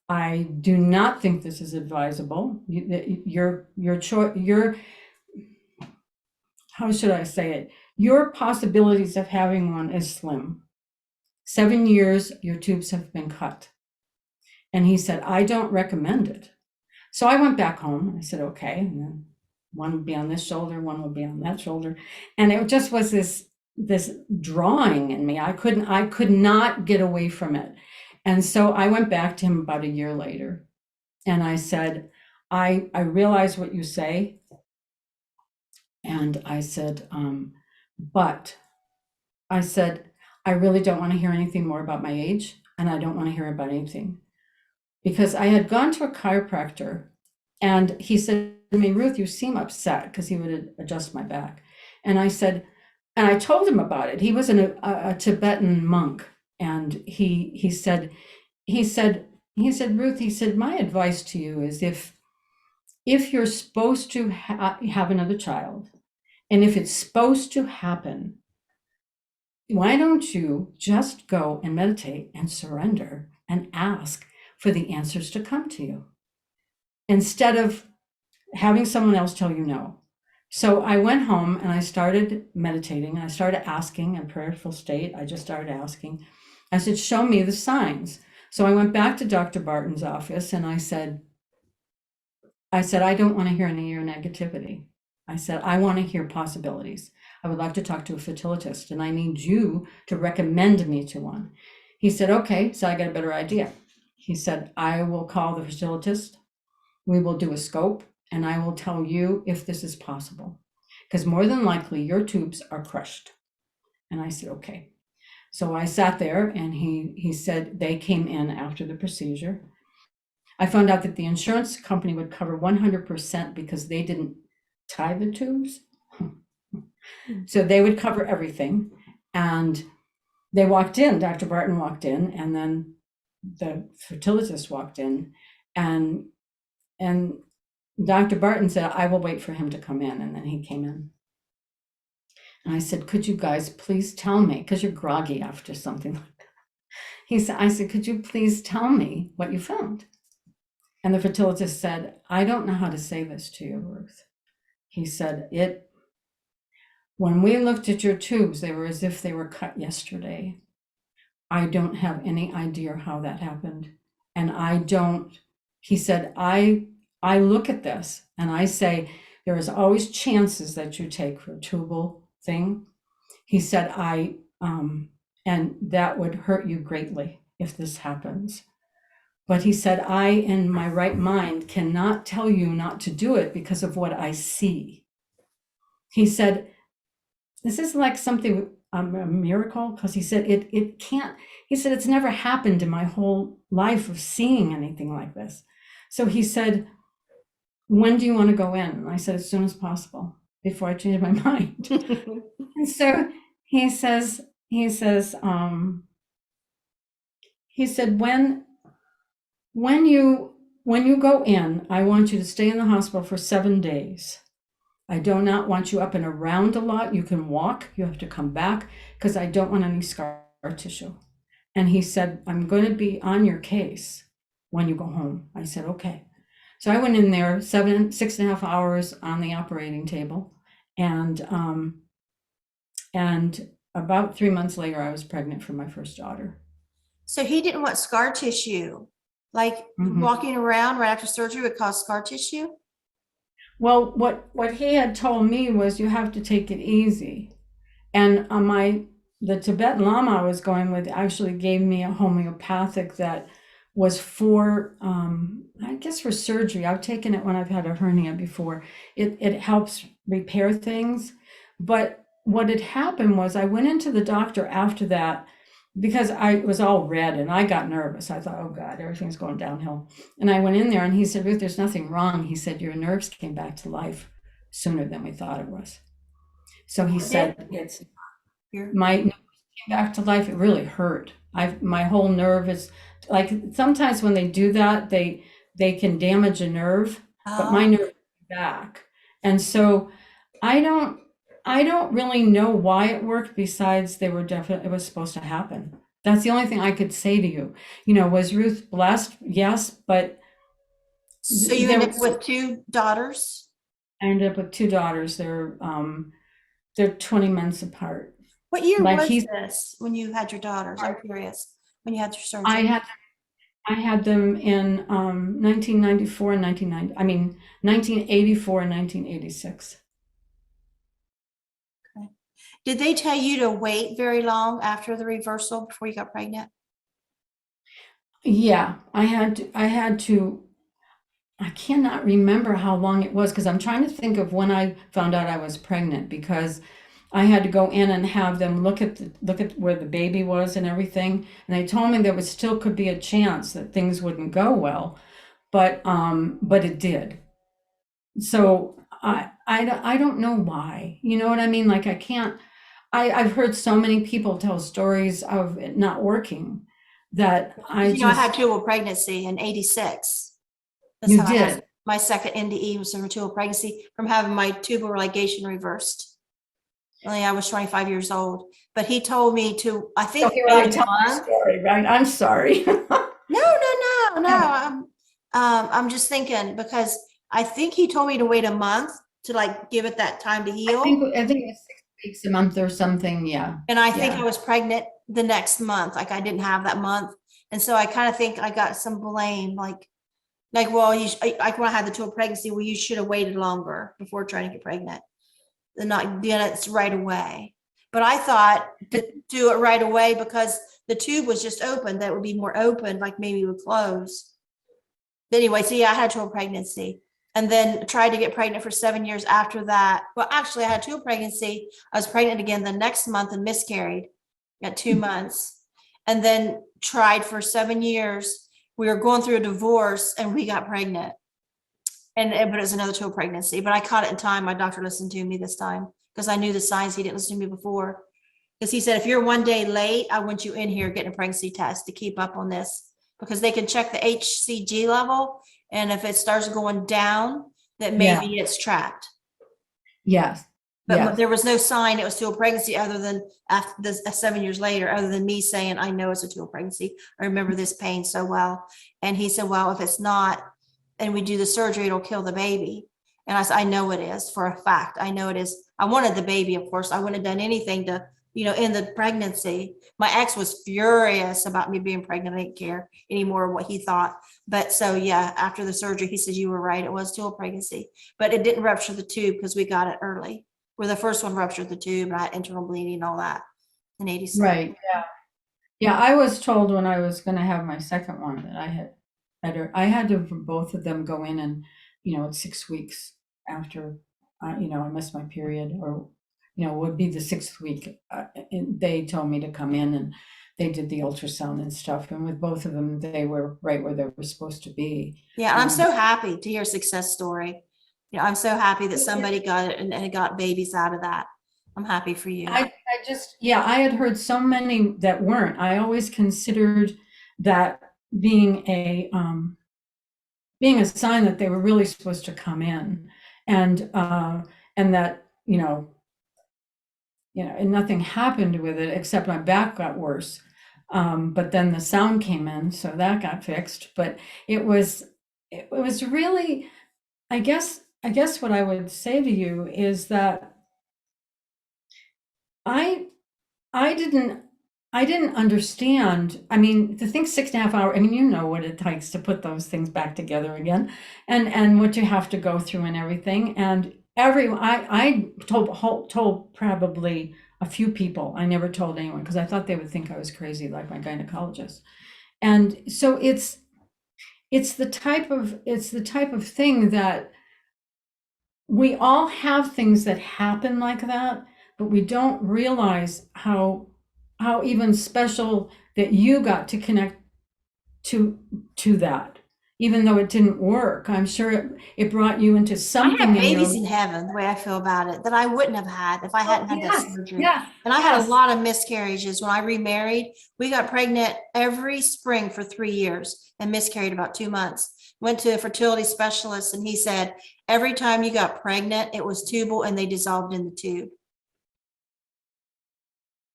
Speaker 2: I do not think this is advisable. Your how should I say it? Your possibilities of having one is slim. 7 years, your tubes have been cut. And he said, I don't recommend it. So I went back home and I said, okay. And then one would be on this shoulder, one would be on that shoulder. And it just was this drawing in me. I could not get away from it. And so I went back to him about a year later and I said, I realize what you say. And I said, but I said, I really don't want to hear anything more about my age. And I don't want to hear about anything. Because I had gone to a chiropractor and he said to me, Ruth, you seem upset, because he would adjust my back. And I said, and I told him about it. He was a Tibetan monk. And he said, Ruth, he said, my advice to you is if you're supposed to have another child, and if it's supposed to happen, why don't you just go and meditate and surrender and ask for the answers to come to you instead of having someone else tell you no. So I went home and I started meditating and I started asking in prayerful state. I just started asking. I said, show me the signs. So I went back to Dr. Barton's office and I said, I don't want to hear any of your negativity. I said, I want to hear possibilities. I would like to talk to a fertilitist and I need you to recommend me to one. He said, okay, so I got a better idea. He said, I will call the fertilitist. We will do a scope and I will tell you if this is possible, because more than likely your tubes are crushed. And I said, okay. So I sat there and he said they came in after the procedure. I found out that the insurance company would cover 100% because they didn't tie the tubes. So they would cover everything. And they walked in, Dr. Barton walked in, and then the fertilitist walked in, and Dr. Barton said, I will wait for him to come in. And then he came in. And I said, could you guys please tell me, because you're groggy after something like that. I said, could you please tell me what you found? And the fertilitist said, I don't know how to say this to you, Ruth. He said, when we looked at your tubes, they were as if they were cut yesterday. I don't have any idea how that happened. And he said, I look at this and I say, there is always chances that you take for a tubal thing. He said, and that would hurt you greatly if this happens. But he said, I, in my right mind, cannot tell you not to do it because of what I see. He said, this is like something, a miracle, because he said, it can't, he said, it's never happened in my whole life of seeing anything like this. So he said, when do you want to go in? And I said, as soon as possible, before I change my mind. And so he said, when you go in, I want you to stay in the hospital for 7 days. I do not want you up and around a lot. You can walk, you have to come back, because I don't want any scar tissue. And he said, I'm going to be on your case when you go home. I said, okay. So I went in there 6.5 hours on the operating table. And about 3 months later, I was pregnant for my first daughter.
Speaker 1: So he didn't want scar tissue, like walking around right after surgery would cause scar tissue?
Speaker 2: Well, what he had told me was you have to take it easy. And the Tibetan Lama I was going with actually gave me a homeopathic that was for, I guess for surgery. I've taken it when I've had a hernia before. It helps repair things. But what had happened was I went into the doctor after that because I was all red and I got nervous. I thought, oh God, everything's going downhill. And I went in there and he said, Ruth, there's nothing wrong. He said, your nerves came back to life sooner than we thought it was. So he said, it's my nerves came back to life. It really hurt. My whole nerve is like, sometimes when they do that, they can damage a nerve, but my nerve is back. And so I don't really know why it worked, besides it was supposed to happen. That's the only thing I could say to you. Was Ruth blessed? Yes, but
Speaker 1: so you ended up with 2 daughters?
Speaker 2: I ended up with 2 daughters. They're 20 months apart.
Speaker 1: What year was this when you had your daughters? I'm curious. When you had your surgery.
Speaker 2: I had them in 1994 and 1984 and 1986.
Speaker 1: Did they tell you to wait very long after the reversal before you got pregnant?
Speaker 2: Yeah, I had to, I cannot remember how long it was, because I'm trying to think of when I found out I was pregnant, because I had to go in and have them look at where the baby was and everything. And they told me there still could be a chance that things wouldn't go well, but it did. So I don't know why, you know what I mean? Like I've heard so many people tell stories of it not working that I
Speaker 1: had tubal pregnancy in 86. That's
Speaker 2: you
Speaker 1: how
Speaker 2: did.
Speaker 1: I had my second NDE was from a tubal pregnancy from having my tubal ligation reversed. Only I was 25 years old, but he told me to, I think
Speaker 2: wait a month. Story, right? I'm sorry.
Speaker 1: No. I'm just thinking, because I think he told me to wait a month to like give it that time to heal.
Speaker 2: I think it was 6 weeks, a month or something. Yeah.
Speaker 1: And I think I was pregnant the next month. Like I didn't have that month. And so I kind of think I got some blame, like, well, when I had the tubal pregnancy, well, you should have waited longer before trying to get pregnant. Than not doing it right away. But I thought to do it right away because the tube was just open, that would be more open, like maybe it would close. But anyway, so yeah, I had a tubal pregnancy and then tried to get pregnant for 7 years after that. Well, actually I had a tubal pregnancy. I was pregnant again the next month and miscarried at 2 months, and then tried for 7 years. We were going through a divorce and we got pregnant. But it was another tubal pregnancy, but I caught it in time. My doctor listened to me this time because I knew the signs. He didn't listen to me before, because he said, if you're 1 day late, I want you in here getting a pregnancy test to keep up on this, because they can check the HCG level. And if it starts going down, that maybe it's trapped.
Speaker 2: Yes.
Speaker 1: But
Speaker 2: Yes.
Speaker 1: there was no sign it was still a pregnancy other than after this 7 years later, other than me saying, I know it's a dual pregnancy. I remember this pain so well. And he said, well, if it's not, and we do the surgery, it'll kill the baby. And I said, I know it is for a fact. I know it is. I wanted the baby, of course. I wouldn't have done anything to, end the pregnancy. My ex was furious about me being pregnant. I didn't care anymore what he thought. But so, yeah, after the surgery, he said, you were right. It was still a pregnancy, but it didn't rupture the tube because we got it early. Where the first one ruptured the tube and I had internal bleeding and all that in 87.
Speaker 2: Right. Yeah. Yeah. I was told when I was going to have my second one that I had to, for both of them, go in and, at 6 weeks after, I missed my period, or, would be the 6th week. And they told me to come in, and they did the ultrasound and stuff. And with both of them, they were right where they were supposed to be.
Speaker 1: Yeah, and I'm so happy to hear a success story. I'm so happy that somebody got it and got babies out of that. I'm happy for you.
Speaker 2: I I had heard so many that weren't. I always considered that being a sign that they were really supposed to come in, and that, and nothing happened with it except my back got worse. But then the sound came in, so that got fixed. But it was really, I guess what I would say to you is that I didn't understand. I mean, to think 6.5 hours, I mean, you know what it takes to put those things back together again, and what you have to go through and everything. And I told probably a few people. I never told anyone because I thought they would think I was crazy, like my gynecologist. And so it's the type of thing that we all have things that happen like that, but we don't realize how even special that you got to connect to that, even though it didn't work. I'm sure it brought you into
Speaker 1: I
Speaker 2: something.
Speaker 1: have babies in heaven, the way I feel about it, that I wouldn't have had if I hadn't had that surgery.
Speaker 2: Yeah.
Speaker 1: And I had a lot of miscarriages when I remarried. We got pregnant every spring for 3 years and miscarried about 2 months. Went to a fertility specialist and he said, every time you got pregnant, it was tubal and they dissolved in the tube.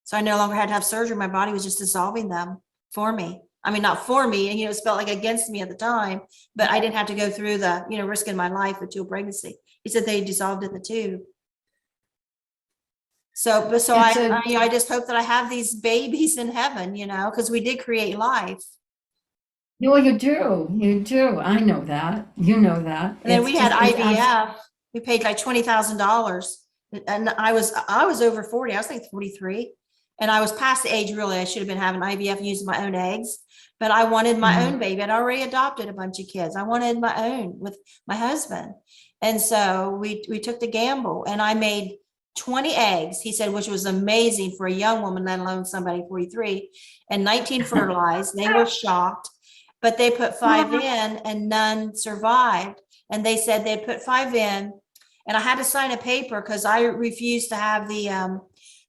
Speaker 1: So I no longer had to have surgery. My body was just dissolving them for me. I mean, not for me, and it felt like against me at the time, but I didn't have to go through the, risking my life with dual pregnancy. He said they dissolved in the tube. So I just hope that I have these babies in heaven, because we did create life.
Speaker 2: Well, you do. I know that. You know that.
Speaker 1: And then we had IVF. We paid like $20,000, and I was over 40. I was like 43, and I was past the age really I should have been having IVF using my own eggs. But I wanted my own baby. I'd already adopted a bunch of kids. I wanted my own with my husband. And so we took the gamble, and I made 20 eggs, he said, which was amazing for a young woman, let alone somebody 43, and 19 fertilized. They were shocked, but they put 5 in and none survived. And they said they'd put 5 in, and I had to sign a paper because I refused to have the,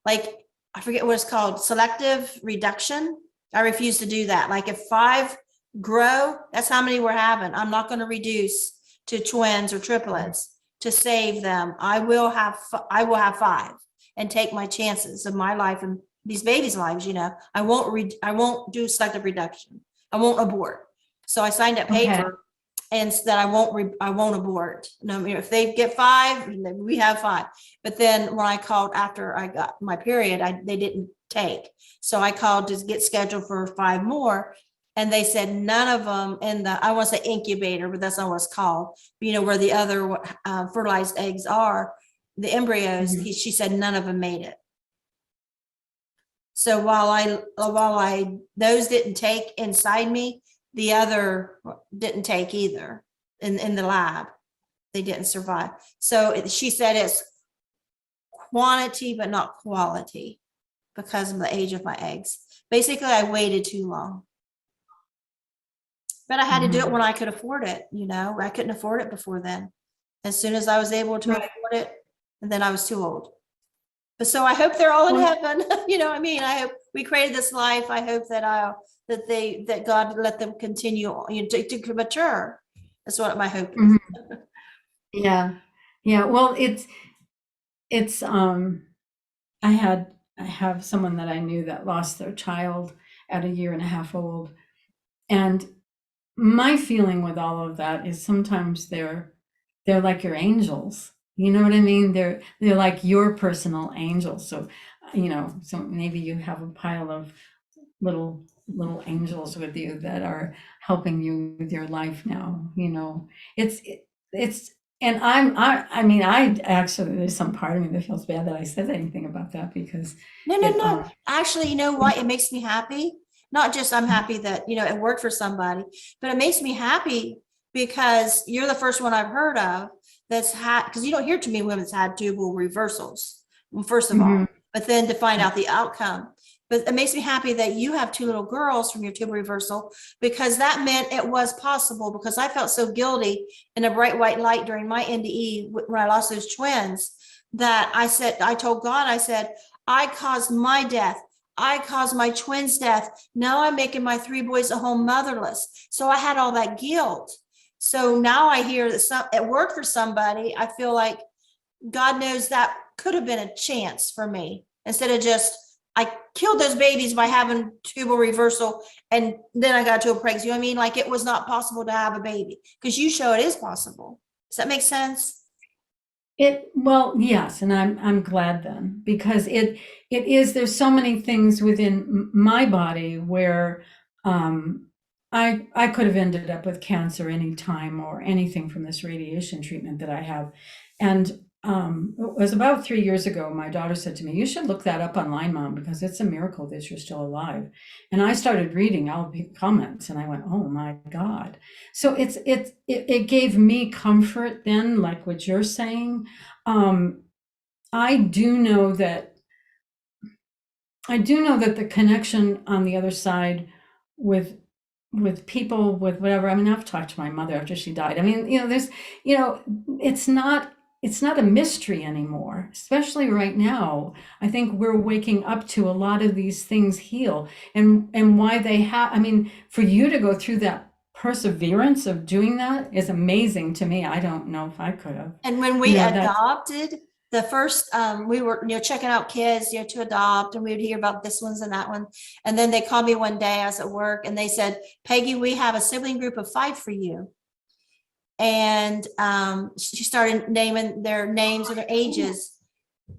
Speaker 1: I forget what it's called, selective reduction. I refuse to do that. Like if 5 grow, that's how many we're having. I'm not going to reduce to twins or triplets to save them. I will have 5 and take my chances of my life and these babies' lives. I won't do selective reduction. I won't abort. So I signed that paper, and that I won't abort. No, if they get 5, we have 5. But then when I called after I got my period, they didn't take. So I called to get scheduled for 5 more. And they said none of them in the, I want to say incubator, but that's not what it's called. Where the other fertilized eggs are, the embryos, she said none of them made it. So while those didn't take inside me, the other didn't take either in the lab. They didn't survive. So she said it's quantity, but not quality because of the age of my eggs. Basically, I waited too long. But I had to do it when I could afford it. I couldn't afford it before then. As soon as I was able to afford it, and then I was too old. But so I hope they're all in heaven. I hope we created this life. I hope that God let them continue to mature. That's what my hope is.
Speaker 2: Yeah. Well, it's I have someone that I knew that lost their child at a year and a half old. And my feeling with all of that is sometimes they're like your angels. You know what I mean? They're like your personal angels. So, so maybe you have a pile of little angels with you that are helping you with your life now. It's it's and I mean, I actually, there's some part of me that feels bad that I said anything about that, because
Speaker 1: No, no,
Speaker 2: it
Speaker 1: no. Actually, you know what? It makes me happy. Not just I'm happy that, it worked for somebody, but it makes me happy because you're the first one I've heard of that's had, because you don't hear too many women that's had tubal reversals, well, first of all,
Speaker 2: Mhm.
Speaker 1: but then to find out the outcome. But it makes me happy that you have two little girls from your tubal reversal, because that meant it was possible, because I felt so guilty in a bright white light during my NDE when I lost those twins, that I told God, I said, I caused my death. I caused my twins' death. Now I'm making my three boys at home motherless. So I had all that guilt. So now I hear that it worked for somebody. I feel like God knows that could have been a chance for me, instead of just, I killed those babies by having tubal reversal and then I got to a pregnancy. You know what I mean? Like, it was not possible to have a baby, because you show it is possible. Does that make sense?
Speaker 2: Well, yes, and I'm glad then, because it is, there's so many things within my body where I could have ended up with cancer any time, or anything from this radiation treatment that I have. And it was about 3 years ago, my daughter said to me, "You should look that up online, Mom, because it's a miracle that you're still alive." And I started reading all the comments, and I went, "Oh my God." So it gave me comfort then, like what you're saying. um, I do know that the connection on the other side with people, with whatever. I mean, I've talked to my mother after she died. I mean, there's, it's not a mystery anymore, especially right now. I think we're waking up to a lot of these things heal, and why they have. I mean, for you to go through that perseverance of doing that is amazing to me. I don't know if I could have.
Speaker 1: And when we
Speaker 2: That's
Speaker 1: adopted the first, we were, checking out kids, to adopt, and we would hear about this one's and that one. And then they called me one day, I was at work, and they said, Peggy, we have a sibling group of 5 for you. And she started naming their names and their ages.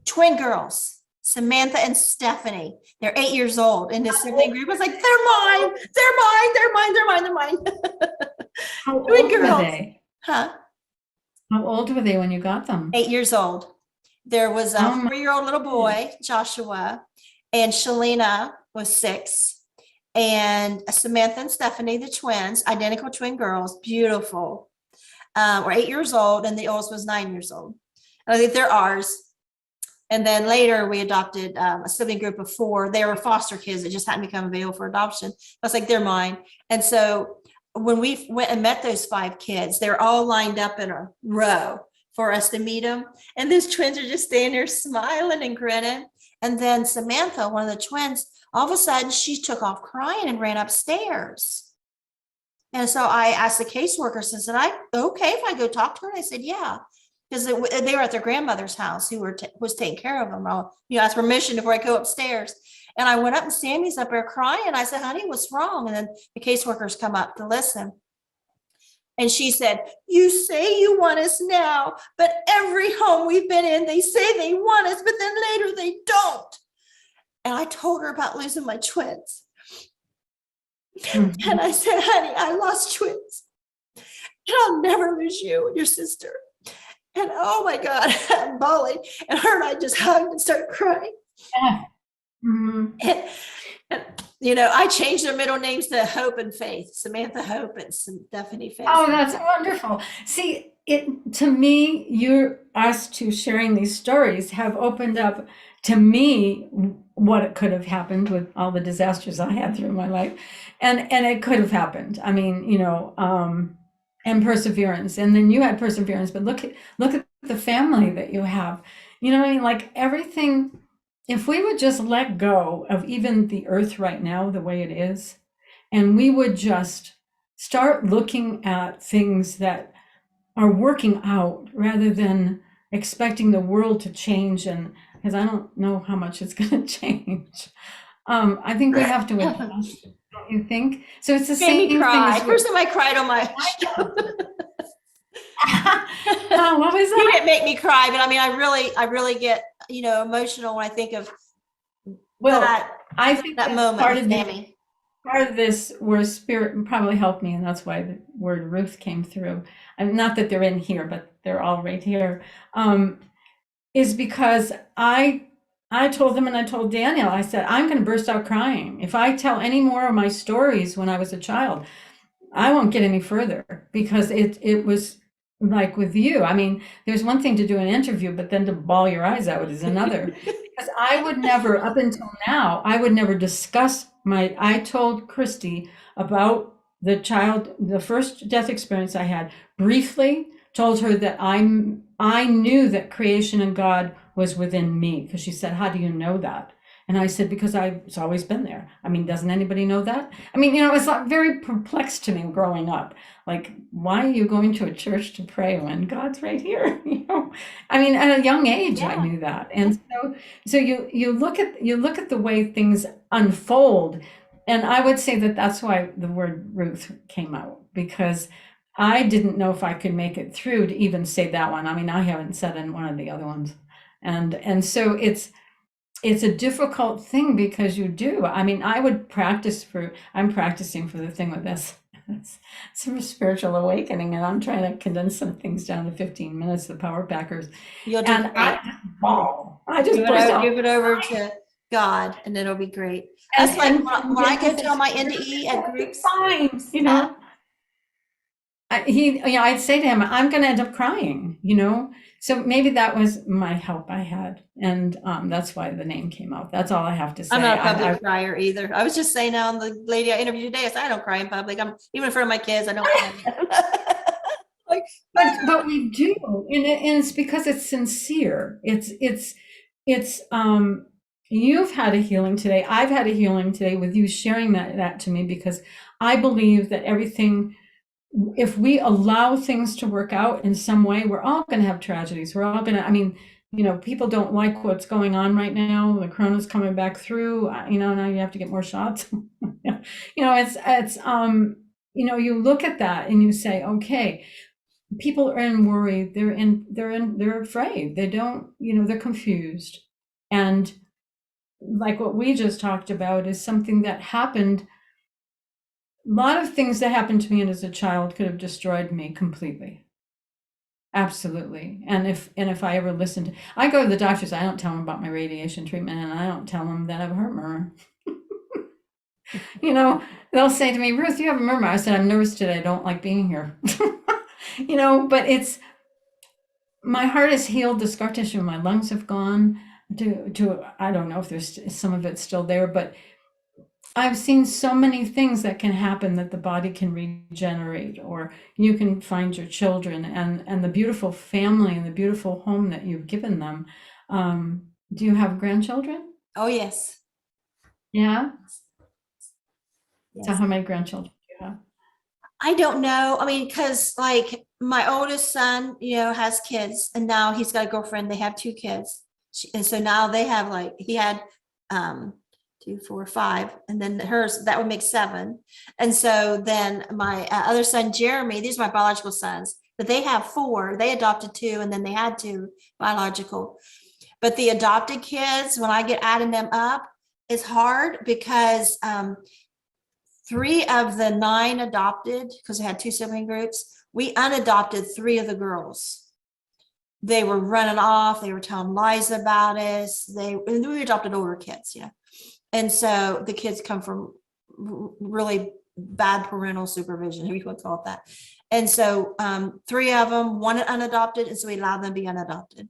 Speaker 1: Twin girls, Samantha and Stephanie. They're 8 years old in this sibling group. I was like, they're mine, they're mine, they're mine, they're mine, they're mine.
Speaker 2: how
Speaker 1: Twin
Speaker 2: old were
Speaker 1: girls.
Speaker 2: they?
Speaker 1: Huh?
Speaker 2: How old were they when you got them?
Speaker 1: 8 years old. There was a
Speaker 2: Oh my
Speaker 1: 4-year-old little
Speaker 2: goodness.
Speaker 1: boy, Joshua, and Shalina was 6. And Samantha and Stephanie, the twins, identical twin girls, beautiful, were 8 years old, and the oldest was 9 years old. And I think they're ours. And then later we adopted a sibling group of 4. They were foster kids that just hadn't become available for adoption. I was like, they're mine. And so when we went and met those 5 kids, they're all lined up in a row for us to meet them. And these twins are just standing there smiling and grinning. And then Samantha, one of the twins, all of a sudden she took off crying and ran upstairs. And so I asked the caseworker, said, I okay if I go talk to her? And I said, yeah, because they were at their grandmother's house, who was taking care of them. I'll, ask permission before I go upstairs. And I went up, and Sammy's up there crying. I said, honey, what's wrong? And then the caseworkers come up to listen. And she said, you say you want us now, but every home we've been in, they say they want us, but then later they don't. And I told her about losing my twins.
Speaker 2: Mhm.
Speaker 1: And I said, honey, I lost twins, and I'll never lose you and your sister. And oh my God, I'm bawling. And her and I just hugged and started crying.
Speaker 2: Yeah. Mhm.
Speaker 1: And I changed their middle names to Hope and Faith, Samantha Hope and Stephanie Faith.
Speaker 2: Oh, that's wonderful. See, to me, us two sharing these stories have opened up to me what could have happened with all the disasters I had through my life. And it could have happened. I mean, and perseverance. And then you had perseverance, but look at the family that you have. You know what I mean? Like everything, if we would just let go of even the earth right now, the way it is, and we would just start looking at things that are working out rather than expecting the world to change, and because I don't know how much it's going to change. I think we have to adjust, don't you think? So it's the
Speaker 1: Made me
Speaker 2: same thing
Speaker 1: cry.
Speaker 2: as
Speaker 1: First time I cried on my show.
Speaker 2: Oh, what was
Speaker 1: You
Speaker 2: that?
Speaker 1: didn't make me cry, but I mean, I really get, emotional when I think of
Speaker 2: Well,
Speaker 1: that
Speaker 2: I think
Speaker 1: that
Speaker 2: that
Speaker 1: moment
Speaker 2: part
Speaker 1: with
Speaker 2: of this,
Speaker 1: Tammy.
Speaker 2: part of this where spirit probably helped me, and that's why the word Ruth came through. And not that they're in here, but they're all right here. Is because I told them, and I told Daniel, I said, I'm going to burst out crying if I tell any more of my stories when I was a child. I won't get any further, because it was like with you. I mean, there's one thing to do an interview, but then to bawl your eyes out is another. Because I would never, up until now, I would never discuss I told Christy about the first death experience I had, briefly told her that I knew that creation and God was within me, because she said, how do you know that? And I said, because it's always been there. I mean, doesn't anybody know that? I mean, it was like very perplexed to me growing up. Like, why are you going to a church to pray when God's right here? I mean, at a young age, I
Speaker 1: Yeah.
Speaker 2: knew that. And so you look at the way things unfold, and I would say that that's why the word Ruth came out, because I didn't know if I could make it through to even say that one. I mean, I haven't said in one of the other ones, and so it's a difficult thing, because you do. I mean, I'm practicing for the thing with this. It's some spiritual awakening, and I'm trying to condense some things down to 15 minutes, the power packers.
Speaker 1: You'll do
Speaker 2: And
Speaker 1: great.
Speaker 2: I just burst out.
Speaker 1: Give it over to God, and it'll be great. That's like when I go tell my NDE at groups.
Speaker 2: Fine, I'd say to him, I'm going to end up crying, So maybe that was my help I had, and that's why the name came out. That's all I have to say.
Speaker 1: I'm not a public crier either. I was just saying now, the lady I interviewed today, I said, I don't cry in public. I'm even in front of my kids. I don't cry. Like,
Speaker 2: but we do, and it's because it's sincere. It's you've had a healing today. I've had a healing today with you sharing that to me, because I believe that everything, if we allow things to work out in some way, we're all going to have tragedies. We're all going to, I mean, people don't like what's going on right now. The corona's coming back through, now you have to get more shots. You look at that and you say, okay, people are in worry. They're afraid. They don't, they're confused. And like what we just talked about is something that happened. A lot of things that happened to me as a child could have destroyed me completely. Absolutely. And if I ever listened, I go to the doctors, I don't tell them about my radiation treatment, and I don't tell them that I have a heart murmur. They'll say to me, Ruth, you have a murmur. I said, I'm nervous today. I don't like being here. But my heart is healed. The scar tissue in my lungs have gone to I don't know if there's some of it still there, but I've seen so many things that can happen, that the body can regenerate, or you can find your children and the beautiful family and the beautiful home that you've given them. Do you have grandchildren?
Speaker 1: oh, yes.
Speaker 2: Yeah. So
Speaker 1: Yes.
Speaker 2: how many grandchildren do you have?
Speaker 1: I don't know. I mean, because like my oldest son, has kids, and now he's got a girlfriend. They have 2 kids. And so now they have, like, he had 2, 4, 5, and then hers, that would make 7. And so then my other son, Jeremy, these are my biological sons, but they have 4. They adopted 2, and then they had 2 biological. But the adopted kids, when I get adding them up, it's hard, because 3 of the 9 adopted, because I had 2 sibling groups, we unadopted 3 of the girls. They were running off. They were telling lies about us. We adopted older kids, And so the kids come from really bad parental supervision, if you want to call it that. And so 3 of them wanted unadopted, and so we allowed them to be unadopted.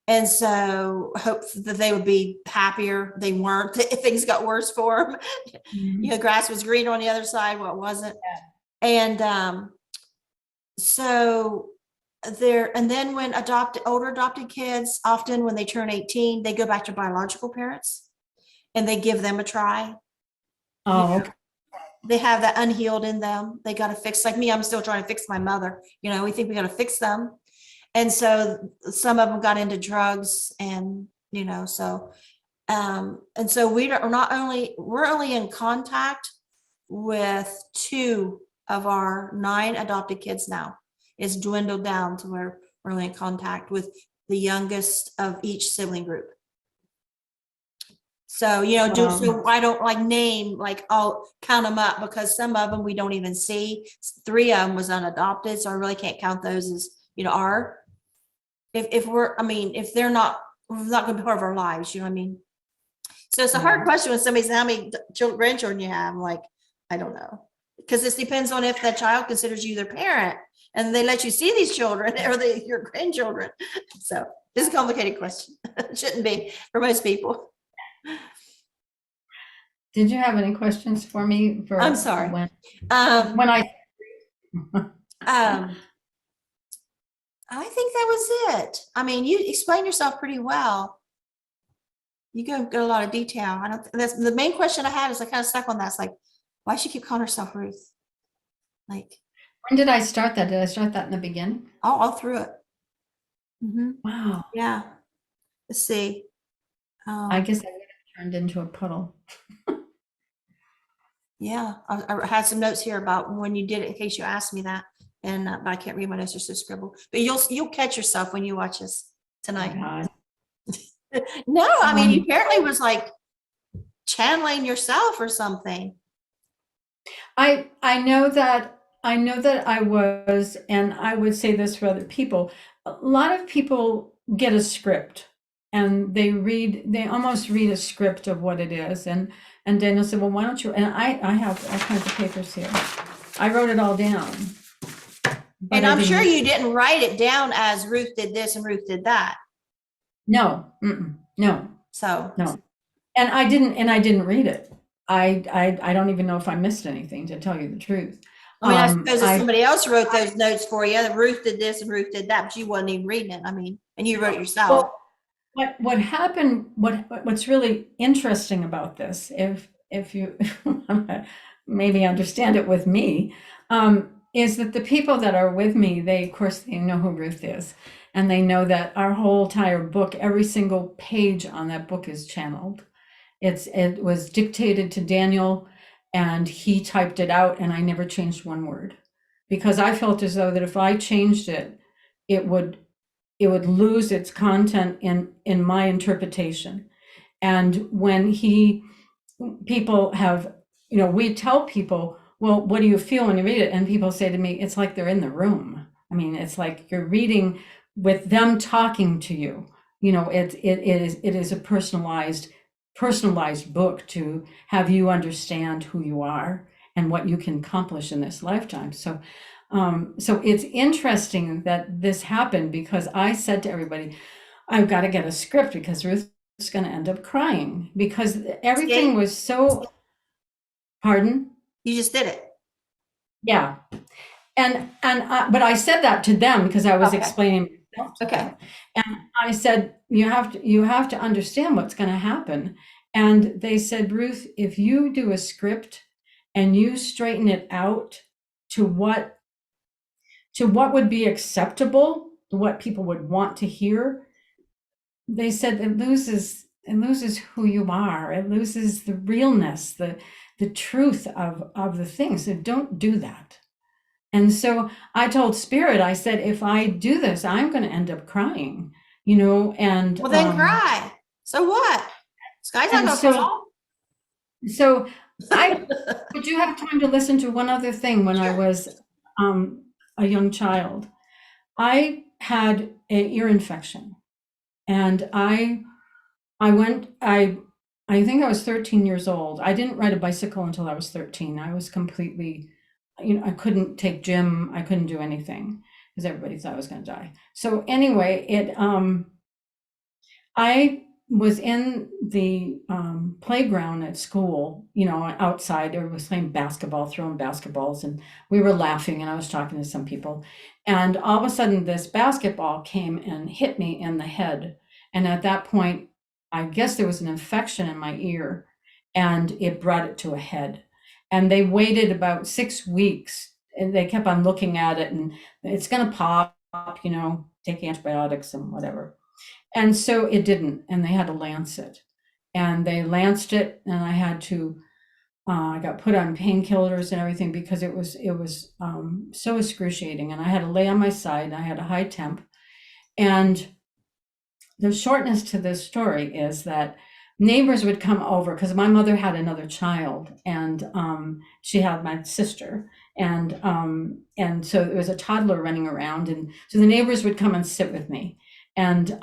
Speaker 1: And so hope that they would be happier. They weren't. Things got worse for them.
Speaker 2: Mm-hmm.
Speaker 1: Grass was green on the other side. Well, it wasn't. And so and then when older adopted kids, often when they turn 18, they go back to biological parents, and they give them a try.
Speaker 2: Oh, okay.
Speaker 1: They have that unhealed in them. They got to fix, like me, I'm still trying to fix my mother. We think we got to fix them. And so some of them got into drugs and, so, and so we're only in contact with 2 of our 9 adopted kids now. It's dwindled down to where we're only in contact with the youngest of each sibling group. So, so I don't name, I'll count them up because some of them we don't even see. 3 of them was unadopted. So I really can't count those as, our, if they're not going to be part of our lives, you know what I mean? So it's a hard question when somebody says how many grandchildren you have. I'm like, I don't know. Because this depends on if that child considers you their parent and they let you see these children or your grandchildren. So it's a complicated question. It shouldn't be for most people.
Speaker 2: Did you have any questions for me?
Speaker 1: I'm sorry.
Speaker 2: When
Speaker 1: I think that was it. You explained yourself pretty well. You go a lot of detail. That's the main question I had is I kind of stuck on that. It's like, why does she keep calling herself Ruth? When
Speaker 2: did I start that? Did I start that in the beginning?
Speaker 1: All through it.
Speaker 2: Mm-hmm. Wow.
Speaker 1: Yeah. Let's see.
Speaker 2: I guess I would have turned into a puddle.
Speaker 1: Yeah, I had some notes here about when you did it in case you asked me that, and but I can't read my notes; they're so scribbled. But you'll catch yourself when you watch this tonight. Oh, no, you apparently was channeling yourself or something.
Speaker 2: I know that I was, and I would say this for other people. A lot of people get a script and they almost read a script of what it is. And Daniel said, well, why don't you, and I have all kinds of papers here. I wrote it all down.
Speaker 1: And I'm sure you didn't write it down as Ruth did this and Ruth did that.
Speaker 2: No, no.
Speaker 1: So
Speaker 2: no. And I didn't read it. I don't even know if I missed anything, to tell you the truth.
Speaker 1: I suppose if somebody else wrote those notes for you, that Ruth did this and Ruth did that, but you wasn't even reading it. And you wrote it yourself.
Speaker 2: Well, what happened, what's really interesting about this, if you maybe understand it with me, is that the people that are with me, of course, they know who Ruth is. And they know that our whole entire book, every single page on that book is channeled. It was dictated to Daniel and he typed it out, and I never changed one word because I felt as though that if I changed it, it would lose its content in my interpretation. And when people have, we tell people, well, what do you feel when you read it? And people say to me, it's like they're in the room. It's like you're reading with them talking to you. It is a personalized book to have you understand who you are and what you can accomplish in this lifetime. So it's interesting that this happened because I said to everybody, I've got to get a script because Ruth's going to end up crying because everything was so. Pardon?
Speaker 1: You just did it.
Speaker 2: Yeah. But I said that to them because I was explaining myself to them. And I said, you have to understand what's going to happen. And they said, Ruth, if you do a script and you straighten it out to what would be acceptable, what people would want to hear, they said it loses who you are. It loses the realness, the truth of the things. So don't do that. And so I told Spirit, I said, if I do this, I'm going to end up crying, and.
Speaker 1: Well, then cry. So what? Sky's not going to fall.
Speaker 2: So would you have time to listen to one other thing? When I was a young child, I had an ear infection, and I think I was 13 years old. I didn't ride a bicycle until I was 13. I was completely, I couldn't take gym. I couldn't do anything because everybody thought I was going to die. So anyway, I was in the playground at school, outside. Everybody was playing basketball, throwing basketballs, and we were laughing, and I was talking to some people. And all of a sudden, this basketball came and hit me in the head. And at that point, I guess there was an infection in my ear, and it brought it to a head. And they waited about 6 weeks, and they kept on looking at it, and it's going to pop, take antibiotics and whatever. And so it didn't, and they had to lance it. And they lanced it, and I had to, I got put on painkillers and everything because it was so excruciating. And I had to lay on my side, I had a high temp. And the shortness to this story is that neighbors would come over because my mother had another child, and she had my sister, and so there was a toddler running around, and so the neighbors would come and sit with me, and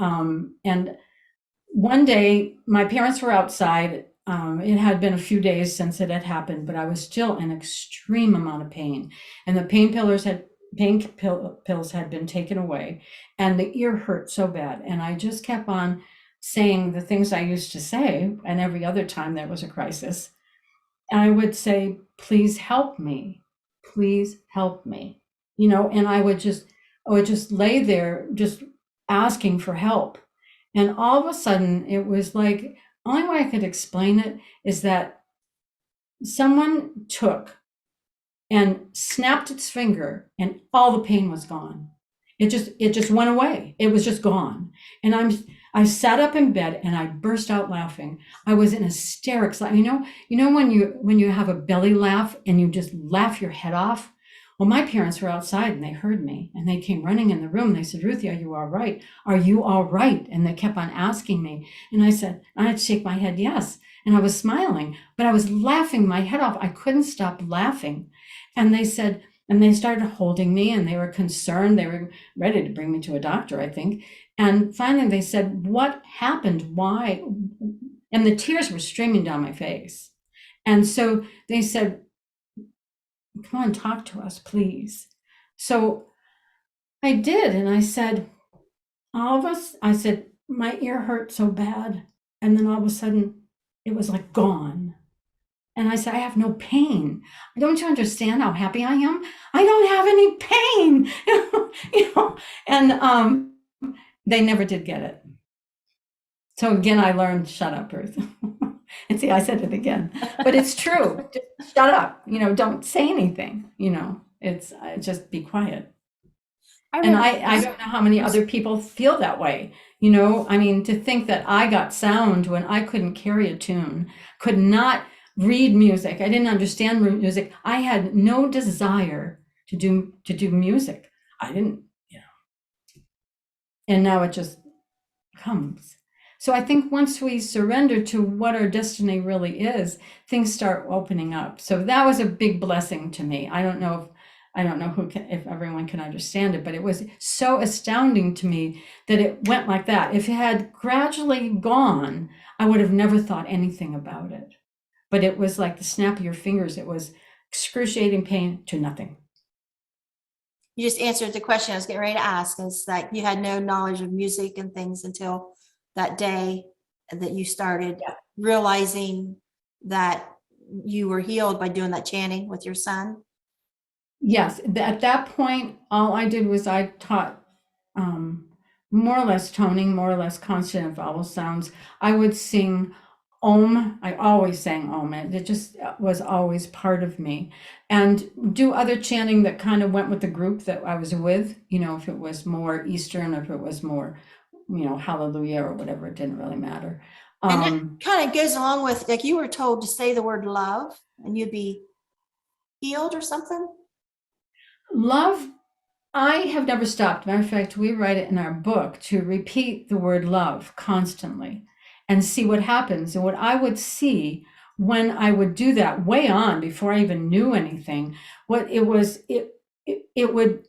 Speaker 2: one day my parents were outside. It had been a few days since it had happened, but I was still in extreme amount of pain, and the pills had been taken away, and the ear hurt so bad, and I just kept on saying the things I used to say, and every other time there was a crisis, I would say, please help me, and I would just lay there just asking for help. And all of a sudden it was like, only way I could explain it is that someone took and snapped its finger and all the pain was gone. It just went away. It was just gone. And I sat up in bed and I burst out laughing. I was in hysterics. Like, you know when you have a belly laugh and you just laugh your head off? Well, my parents were outside and they heard me and they came running in the room. They said, Ruthie, are you all right? Are you all right? And they kept on asking me. And I said, I had to shake my head, yes. And I was smiling, but I was laughing my head off. I couldn't stop laughing. And they said, and they started holding me and they were concerned. They were ready to bring me to a doctor, I think. And finally they said, what happened? Why? And the tears were streaming down my face. And so they said, come on, talk to us, please. So I did. And I said, my ear hurt so bad. And then all of a sudden it was like gone. And I said, I have no pain. Don't you understand how happy I am? I don't have any pain. And they never did get it. So again, I learned, shut up, Ruth. And see, I said it again, but it's true. Just shut up. Don't say anything. It's just be quiet. And I don't know how many other people feel that way. To think that I got sound when I couldn't carry a tune, could not read music. I didn't understand music. I had no desire to do music. I didn't, and now it just comes. So I think once we surrender to what our destiny really is, things start opening up. So that was a big blessing to me. I don't know if everyone can understand it, but it was so astounding to me that it went like that. If it had gradually gone, I would have never thought anything about it. But it was like the snap of your fingers. It was excruciating pain to nothing.
Speaker 1: You just answered the question I was getting ready to ask. It's like you had no knowledge of music and things until that day that you started realizing that you were healed by doing that chanting with your son.
Speaker 2: Yes, at that point, all I did was I taught more or less toning, more or less consonant vowel sounds. I would sing Om. I always sang Om. It just was always part of me. And do other chanting that kind of went with the group that I was with, if it was more Eastern, if it was more, Hallelujah or whatever, it didn't really matter.
Speaker 1: And it kind of goes along with, like, you were told to say the word love and you'd be healed or something.
Speaker 2: Love, I have never stopped. Matter of fact, we write it in our book to repeat the word love constantly and see what happens. And what I would see when I would do that way on before I even knew anything, what it was, it would,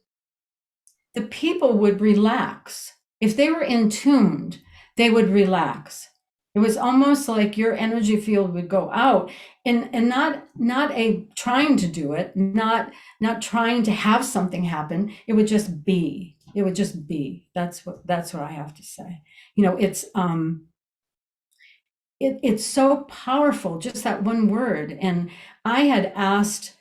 Speaker 2: the people would relax. If they were in tuned, they would relax. It was almost like your energy field would go out and not a trying to do it, not trying to have something happen. It would just be. It would just be. That's what I have to say. It's so powerful, just that one word. And I asked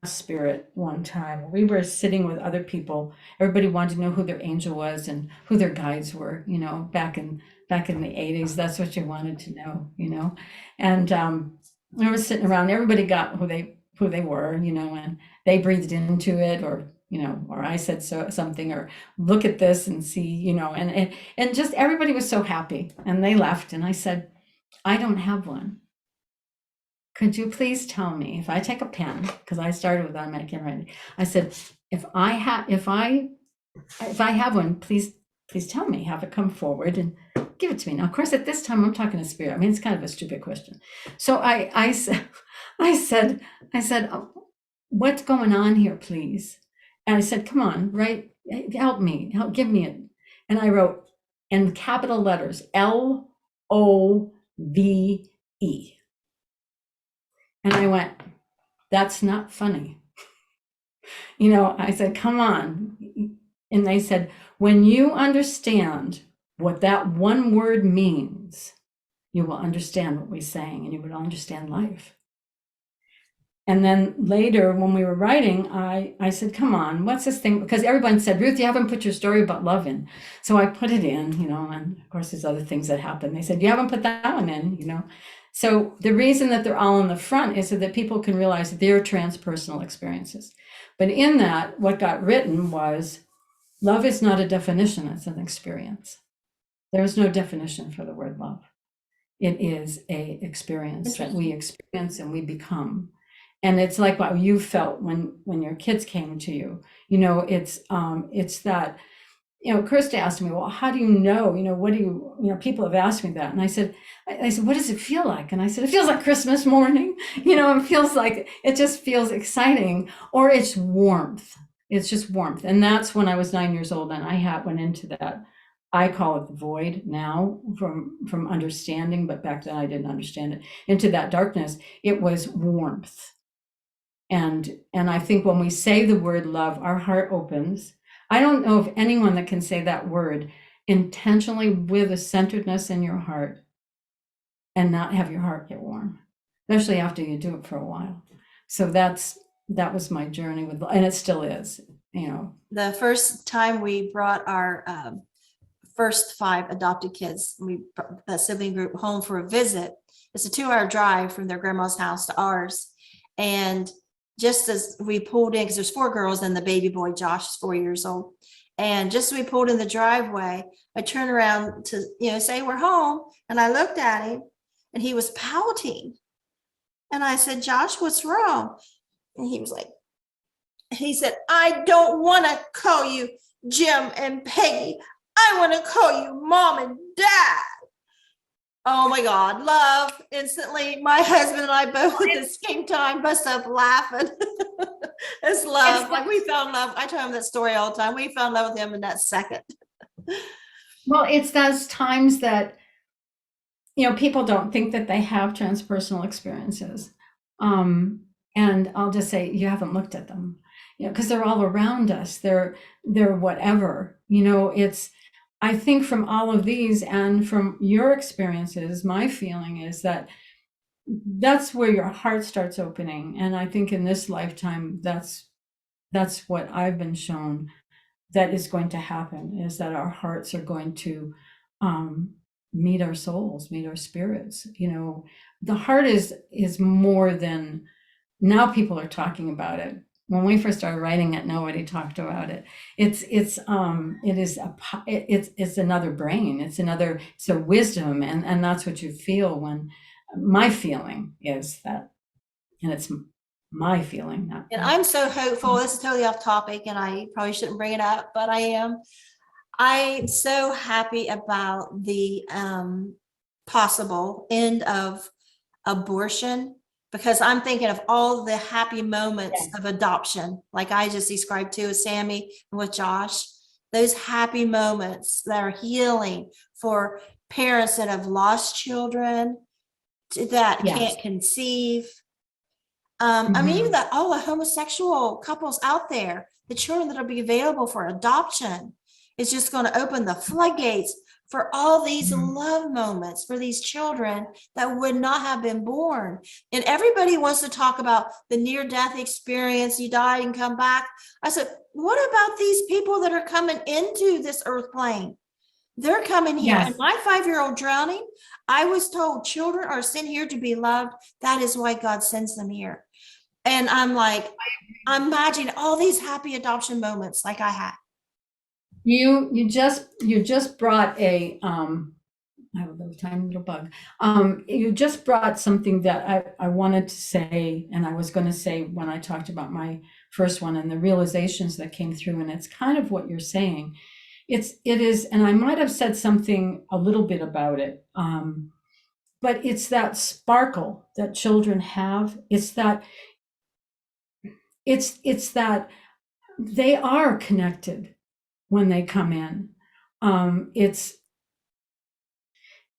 Speaker 2: Spirit one time. We were sitting with other people. Everybody wanted to know who their angel was and who their guides were, back in the 80s. That's what you wanted to know, and I was sitting around, everybody got who they were, and they breathed into it or or I said something, or look at this and see, and just everybody was so happy, and they left. And I said, I don't have one. Could you please tell me, if I take a pen, because I started with automatic handwriting, I said, if I have one, please tell me, have it come forward and give it to me. Now, of course, at this time, I'm talking to spirit. I mean, it's kind of a stupid question. So I said, oh, what's going on here, please? And I said, come on, help give me it. And I wrote in capital letters, LOVE. And I went, that's not funny. I said, come on. And they said, when you understand what that one word means, you will understand what we're saying, and you will understand life. And then later, when we were writing, I said, come on, what's this thing? Because everyone said, Ruth, you haven't put your story about love in. So I put it in, and of course, there's other things that happen. They said, you haven't put that one in, So the reason that they're all in the front is so that people can realize their transpersonal experiences. But in that, what got written was, love is not a definition, it's an experience. There is no definition for the word love. It is an experience that we experience and we become. And it's like what you felt when your kids came to you. It's that, Kirsta asked me, well, how do you know? What do you, people have asked me that. And I said, what does it feel like? And I said, it feels like Christmas morning. It just feels exciting, or it's warmth. It's just warmth. And that's when I was 9 years old, and I went into that. I call it the void now from understanding, but back then I didn't understand it. Into that darkness, it was warmth. And I think when we say the word love, our heart opens. I don't know of anyone that can say that word intentionally with a centeredness in your heart and not have your heart get warm, especially after you do it for a while. So that was my journey with, and it still is,
Speaker 1: The first time we brought our first 5 adopted kids, the sibling group, home for a visit. It's a 2-hour drive from their grandma's house to ours. And just as we pulled in, because there's 4 girls and the baby boy, Josh, is 4 years old. And just as we pulled in the driveway, I turned around to, say we're home. And I looked at him and he was pouting. And I said, Josh, what's wrong? And he said, I don't want to call you Jim and Peggy. I want to call you Mom and Dad. Oh my God, love. Instantly, my husband and I both at the same time bust up laughing. It's love. Like we found love. I tell him that story all the time. We found love with him in that second.
Speaker 2: Well, it's those times that, people don't think that they have transpersonal experiences. And I'll just say, you haven't looked at them, because they're all around us. They're whatever, I think from all of these and from your experiences, my feeling is that that's where your heart starts opening. And I think in this lifetime, that's what I've been shown that is going to happen, is that our hearts are going to meet our souls, meet our spirits. The heart is more than, now people are talking about it. When we first started writing it, nobody talked about it. It's another brain. It's a wisdom, and that's what you feel when. My feeling is that, and it's my feeling.
Speaker 1: And I'm so hopeful. This is totally off topic, and I probably shouldn't bring it up, but I am. I'm so happy about the possible end of abortion, because I'm thinking of all the happy moments of adoption, like I just described too with Sammy and with Josh, those happy moments that are healing for parents that have lost children, that can't conceive. I mean, even all the homosexual couples out there, the children that will be available for adoption is just going to open the floodgates for all these love moments for these children that would not have been born. And everybody wants to talk about the near-death experience, you died and come back. I said, what about these people that are coming into this earth plane? They're coming here. And my 5-year-old drowning, I was told children are sent here to be loved. That is why God sends them here. And I'm like, I'm imagining all these happy adoption moments like I had.
Speaker 2: You just brought a I have a little tiny little bug. You just brought something that I wanted to say, and I was going to say when I talked about my first one and the realizations that came through, and it's kind of what you're saying. It is, and I might have said something a little bit about it, but it's that sparkle that children have. It's that they are connected when they come in.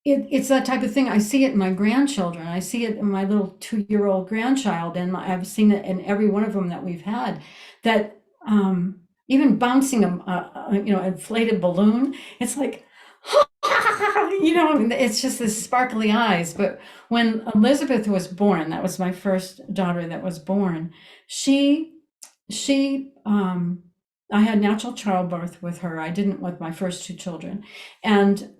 Speaker 2: It's that type of thing. I see it in my grandchildren. I see it in my little 2-year-old grandchild, and I've seen it in every one of them that we've had. That even bouncing inflated balloon, it's like, it's just this sparkly eyes. But when Elizabeth was born, that was my first daughter that was born. She I had natural childbirth with her. I didn't with my first 2 children, and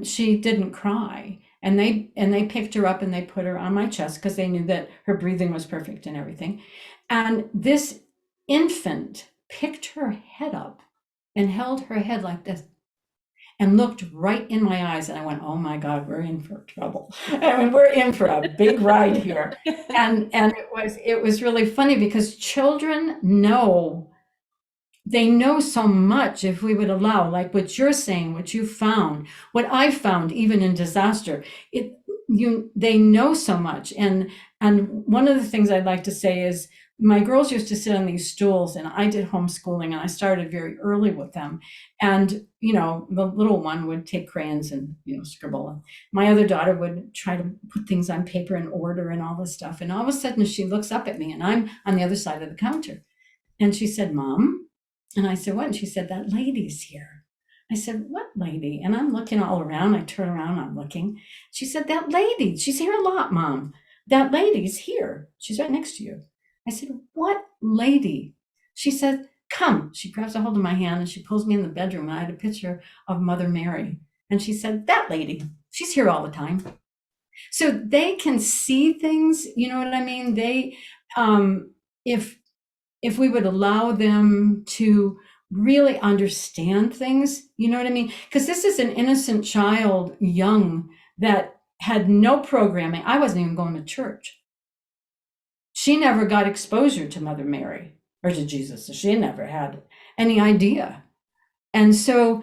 Speaker 2: she didn't cry. And they picked her up and they put her on my chest because they knew that her breathing was perfect and everything. And this infant picked her head up and held her head like this and looked right in my eyes. And I went, oh my God, we're in for trouble. I mean, we're in for a big ride here. And it was really funny because children know, they know so much if we would allow, like what you're saying, what you found, what I found, even in disaster, they know so much. And one of the things I'd like to say is my girls used to sit on these stools, and I did homeschooling, and I started very early with them. And, the little one would take crayons and, scribble. And my other daughter would try to put things on paper in order and all this stuff. And all of a sudden she looks up at me, and I'm on the other side of the counter. And she said, Mom. And I said, what? And she said, that lady's here. I said, what lady? And I'm looking all around. I turn around, I'm looking. She said, that lady. She's here a lot, Mom. That lady's here. She's right next to you. I said, what lady? She said, come. She grabs a hold of my hand and she pulls me in the bedroom. And I had a picture of Mother Mary. And she said, that lady, she's here all the time. So they can see things, you know what I mean? They, if we would allow them to really understand things, you know what I mean? Because this is an innocent child, young, that had no programming. I wasn't even going to church. She never got exposure to Mother Mary or to Jesus. So she never had any idea. And so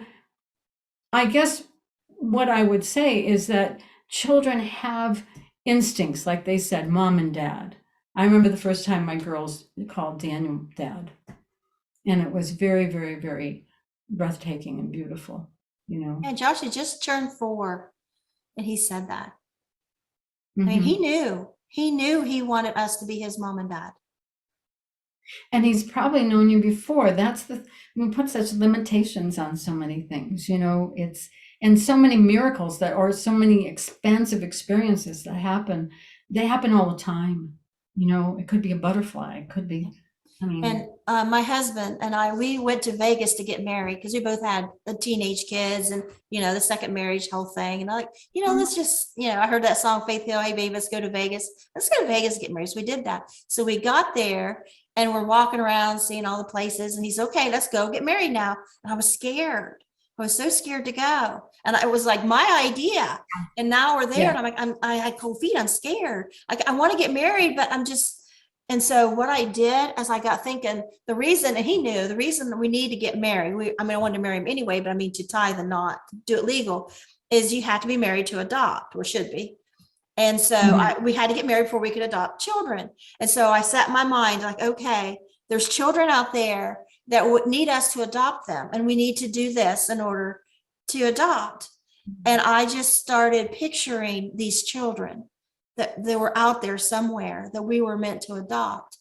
Speaker 2: I guess what I would say is that children have instincts, like they said, mom and dad. I remember the first time my girls called Daniel Dad, and it was very, very, very breathtaking and beautiful,
Speaker 1: And Josh had just turned 4, and he said that. I mean, he knew he wanted us to be his mom and dad.
Speaker 2: And he's probably known you before. We put such limitations on so many things, it's, and so many miracles or so many expansive experiences that happen. They happen all the time. It could be a butterfly. It could be,
Speaker 1: And my husband and I, we went to Vegas to get married because we both had the teenage kids and, the second marriage whole thing. And I'm like, let's just, I heard that song, Faith Hill, hey, baby, let's go to Vegas. Let's go to Vegas, get married. So we did that. So we got there and we're walking around, seeing all the places. And he's okay, let's go get married now. And I was scared. I was so scared to go. And it was like my idea. And now we're there. And I'm like, I had cold feet. I'm scared. I want to get married, but I'm just. And so what I did as I got thinking, the reason, and he knew the reason that we need to get married, I wanted to marry him anyway, but to tithe and not do it legal, is you have to be married to adopt, or should be. And so we had to get married before we could adopt children. And so I set my mind like, okay, there's children out there that would need us to adopt them. And we need to do this in order to adopt. And I just started picturing these children that they were out there somewhere that we were meant to adopt.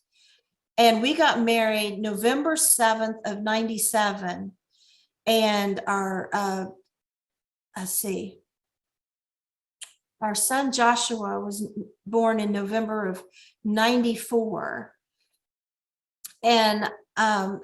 Speaker 1: And we got married November 7th of 97. And our son Joshua was born in November of 94. And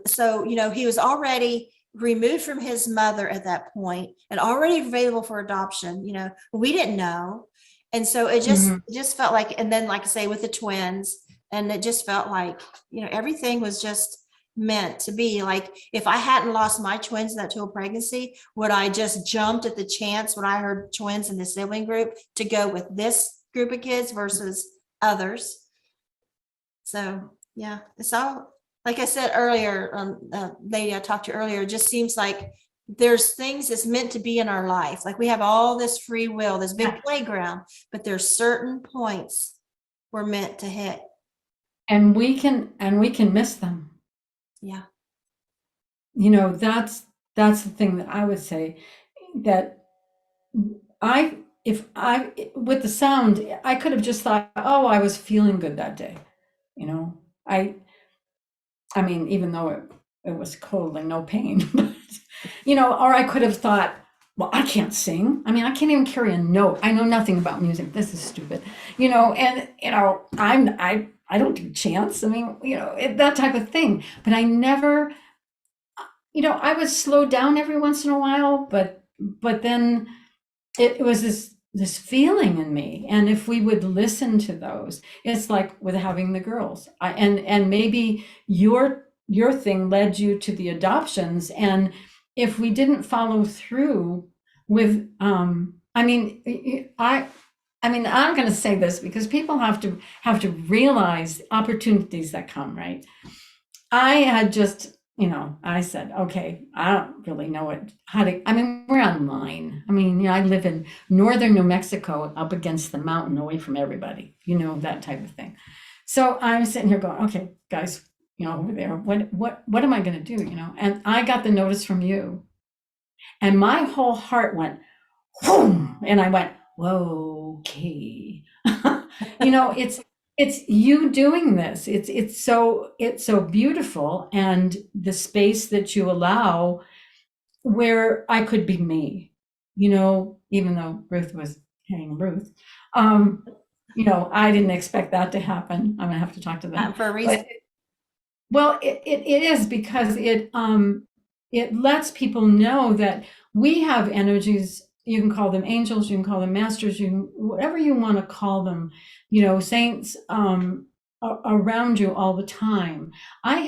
Speaker 1: so, he was already removed from his mother at that point and already available for adoption. We didn't know. And so it just felt like, and then like I say, with the twins, And it just felt like, everything was just meant to be. Like, if I hadn't lost my twins in that dual pregnancy, would I just jumped at the chance when I heard twins in the sibling group to go with this group of kids versus others? So yeah, it's all, like I said earlier, lady I talked to earlier, it just seems like there's things that's meant to be in our life. Like, we have all this free will, this big playground, but there's certain points we're meant to hit.
Speaker 2: And we can miss them.
Speaker 1: Yeah.
Speaker 2: That's the thing that I would say, that with the sound, I could have just thought, oh, I was feeling good that day. I mean, even though it was cold and no pain, but, or I could have thought, well, I can't sing. I mean, I can't even carry a note. I know nothing about music. This is stupid, and, I don't do chants. I mean, that type of thing. But I never, I would slow down every once in a while, but then it was this feeling in me. And if we would listen to those, it's like with having the girls, and maybe your thing led you to the adoptions. And if we didn't follow through with, I'm going to say this because people have to realize opportunities that come, right? I had just, I said, okay, I don't really know we're online. I mean, I live in northern New Mexico, up against the mountain, away from everybody, that type of thing. So I'm sitting here going, okay, guys, over there, what am I going to do? And I got the notice from you, and my whole heart went, boom, and I went, whoa, okay. It's you doing this. It's so beautiful, and the space that you allow where I could be me, even though Ruth was hanging Ruth. I didn't expect that to happen. I'm gonna have to talk to them.
Speaker 1: For a reason.
Speaker 2: Well, it is, because it lets people know that we have energies. You can call them angels, you can call them masters, whatever you want to call them, saints around you all the time. I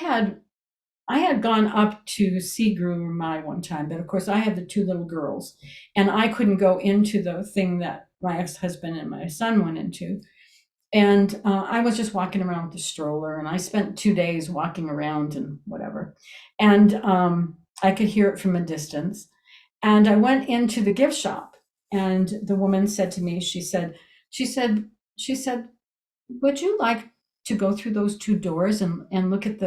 Speaker 2: had gone up to see Guru Mai one time, but of course I had the two little girls, and I couldn't go into the thing that my ex-husband and my son went into. And I was just walking around with the stroller, and I spent 2 days walking around and whatever. And I could hear it from a distance. And I went into the gift shop, and the woman said to me, she said, would you like to go through those two doors and look at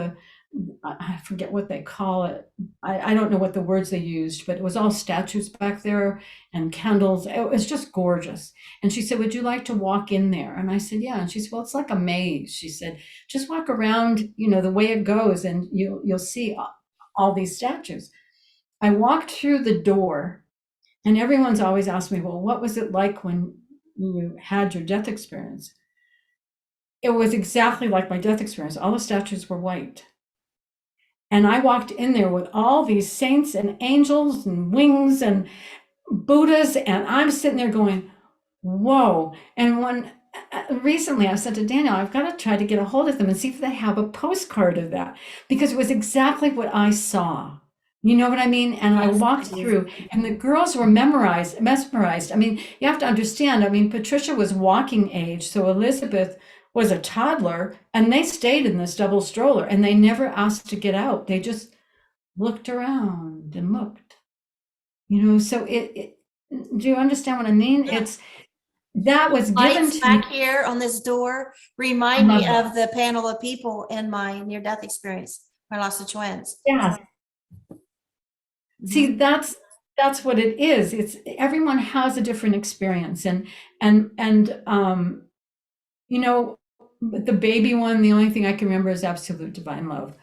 Speaker 2: I forget what they call it. I don't know what the words they used, but it was all statues back there and candles. It was just gorgeous. And she said, would you like to walk in there? And I said, yeah. And she said, well, it's like a maze. She said, just walk around, the way it goes, and you'll see all these statues. I walked through the door, and everyone's always asked me, well, what was it like when you had your death experience? It was exactly like my death experience. All the statues were white. And I walked in there with all these saints and angels and wings and Buddhas, and I'm sitting there going, whoa. And when recently I said to Daniel, I've got to try to get a hold of them and see if they have a postcard of that, because it was exactly what I saw. You know what I mean? And I walked through, and the girls were mesmerized. I mean, you have to understand, Patricia was walking age, so Elizabeth was a toddler, and they stayed in this double stroller, and they never asked to get out. They just looked around and looked, so do you understand what I mean?
Speaker 1: Yeah.
Speaker 2: That was given
Speaker 1: Lights
Speaker 2: to
Speaker 1: back
Speaker 2: me.
Speaker 1: here on this door remind me of the panel of people in my near-death experience when I lost the twins.
Speaker 2: Yeah. See, that's what it is. It's everyone has a different experience, and the baby one, the only thing I can remember is absolute divine love.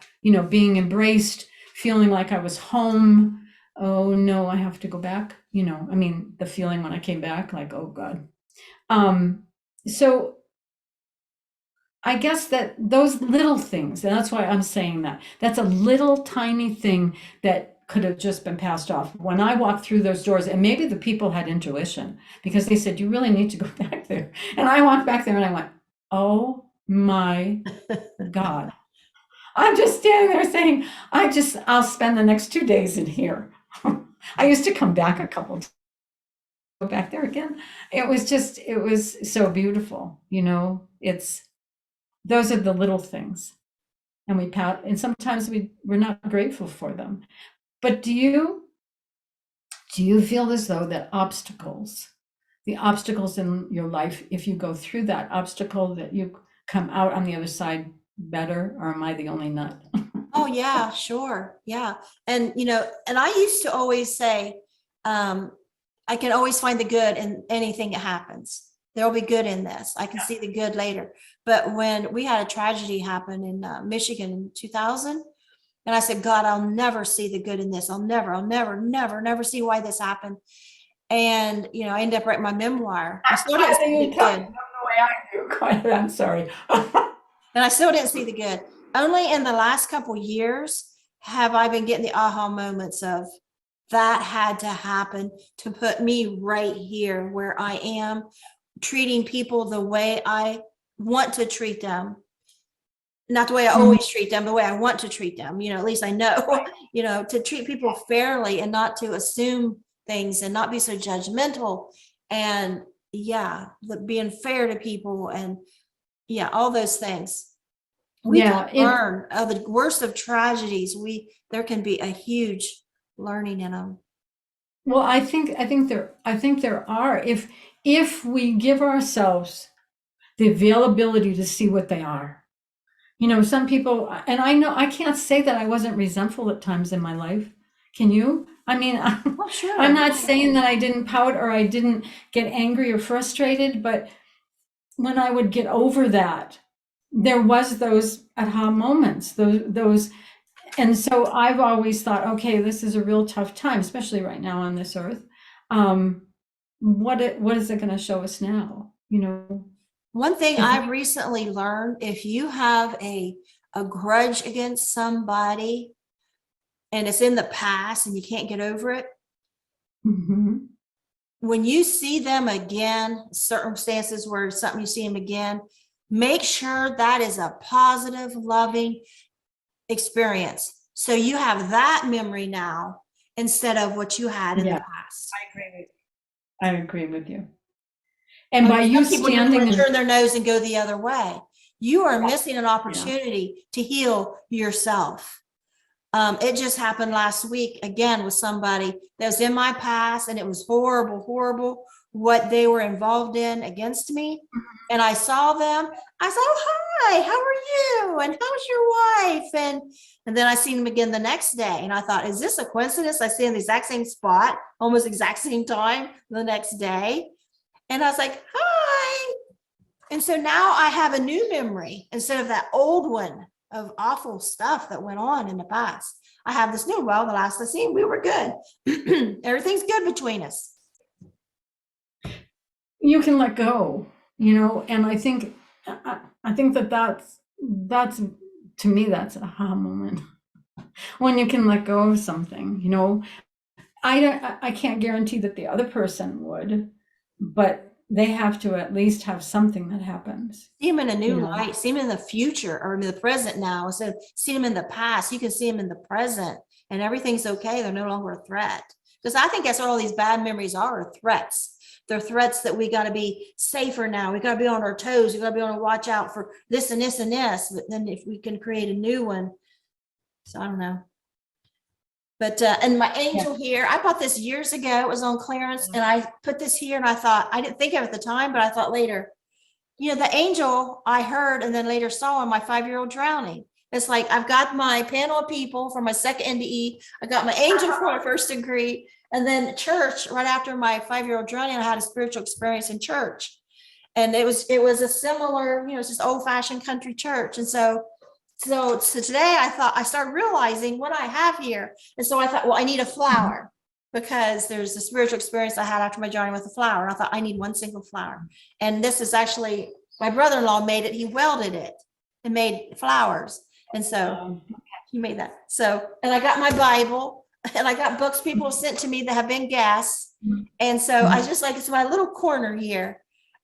Speaker 2: Being embraced, feeling like I was home. Oh no, I have to go back. The feeling when I came back, like, oh God. So I guess that those little things, and that's why I'm saying that's a little tiny thing that could have just been passed off. When I walked through those doors, and maybe the people had intuition, because they said, you really need to go back there. And I walked back there and I went, oh my God. I'm just standing there saying, I'll spend the next 2 days in here. I used to come back a couple times, go back there again. It was so beautiful, those are the little things. And sometimes we're not grateful for them. But do you feel as though that the obstacles in your life, if you go through that obstacle, that you come out on the other side better, or am I the only nut?
Speaker 1: Oh, yeah, sure. Yeah. And, and I used to always say, I can always find the good in anything that happens. There'll be good in this. I can see the good later. But when we had a tragedy happen in Michigan in 2000, and I said, God, I'll never see the good in this. I'll never see why this happened. And, I ended up writing my memoir. I still didn't see the good.
Speaker 2: The way I do. Go ahead, I'm sorry.
Speaker 1: And I still didn't see the good. Only in the last couple of years have I been getting the aha moments of that had to happen to put me right here where I am, treating people the way I want to treat them. Not the way I always treat them, the way I want to treat them, at least I know, to treat people fairly and not to assume things and not be so judgmental. And being fair to people and all those things. We can learn the worst of tragedies. There can be a huge learning in them.
Speaker 2: Well, I think there are, if we give ourselves the availability to see what they are. Some people, and I know I can't say that I wasn't resentful at times in my life. Can you? I mean,
Speaker 1: Sure.
Speaker 2: I'm not saying that I didn't pout or I didn't get angry or frustrated, but when I would get over that, there was those aha moments, those, and so I've always thought, okay, this is a real tough time, especially right now on this earth. What is it going to show us now?
Speaker 1: One thing I've recently learned, if you have a grudge against somebody and it's in the past and you can't get over it, when you see them again, circumstances where something you see them again, make sure that is a positive, loving experience. So you have that memory now instead of what you had in the past.
Speaker 2: I agree with you. And by you standing and
Speaker 1: turn their nose and go the other way, you are missing an opportunity to heal yourself. It just happened last week again with somebody that was in my past, and it was horrible what they were involved in against me. And I saw them. I said, "Oh, hi, how are you? And how's your wife?" And then I seen them again the next day, and I thought, is this a coincidence? I see in the exact same spot, almost exact same time the next day. And I was like, hi. And so now I have a new memory instead of that old one of awful stuff that went on in the past. I have this new, well, the last I seen, we were good. Everything's good between us.
Speaker 2: You can let go, and I think that's to me, that's an aha moment. When you can let go of something, I can't guarantee that the other person would, but they have to at least have something that happens.
Speaker 1: See them in a new light, see them in the future or in the present now. Instead of see them in the past, you can see them in the present and everything's okay. They're no longer a threat. Because I think that's what all these bad memories are threats. They're threats that we got to be safer now. We got to be on our toes. We got to be on to watch out for this and this and this. But then if we can create a new one. So I don't know. But, and my angel here, I bought this years ago. It was on clearance. And I put this here and I thought, I didn't think of it at the time, but I thought later, the angel I heard and then later saw in my 5-year-old drowning. It's like, I've got my panel of people for my second NDE. I got my angel for my first degree. And then church, right after my 5-year-old drowning, I had a spiritual experience in church. And it was a similar, it's just old fashioned country church. And so today I started realizing what I have here. And so I thought, well, I need a flower because there's a spiritual experience I had after my journey with the flower. And I thought I need one single flower. And this is actually, my brother-in-law made it. He welded it and made flowers. And so he made that. So, and I got my Bible and I got books people have sent to me that have been gas. And so I just it's my little corner here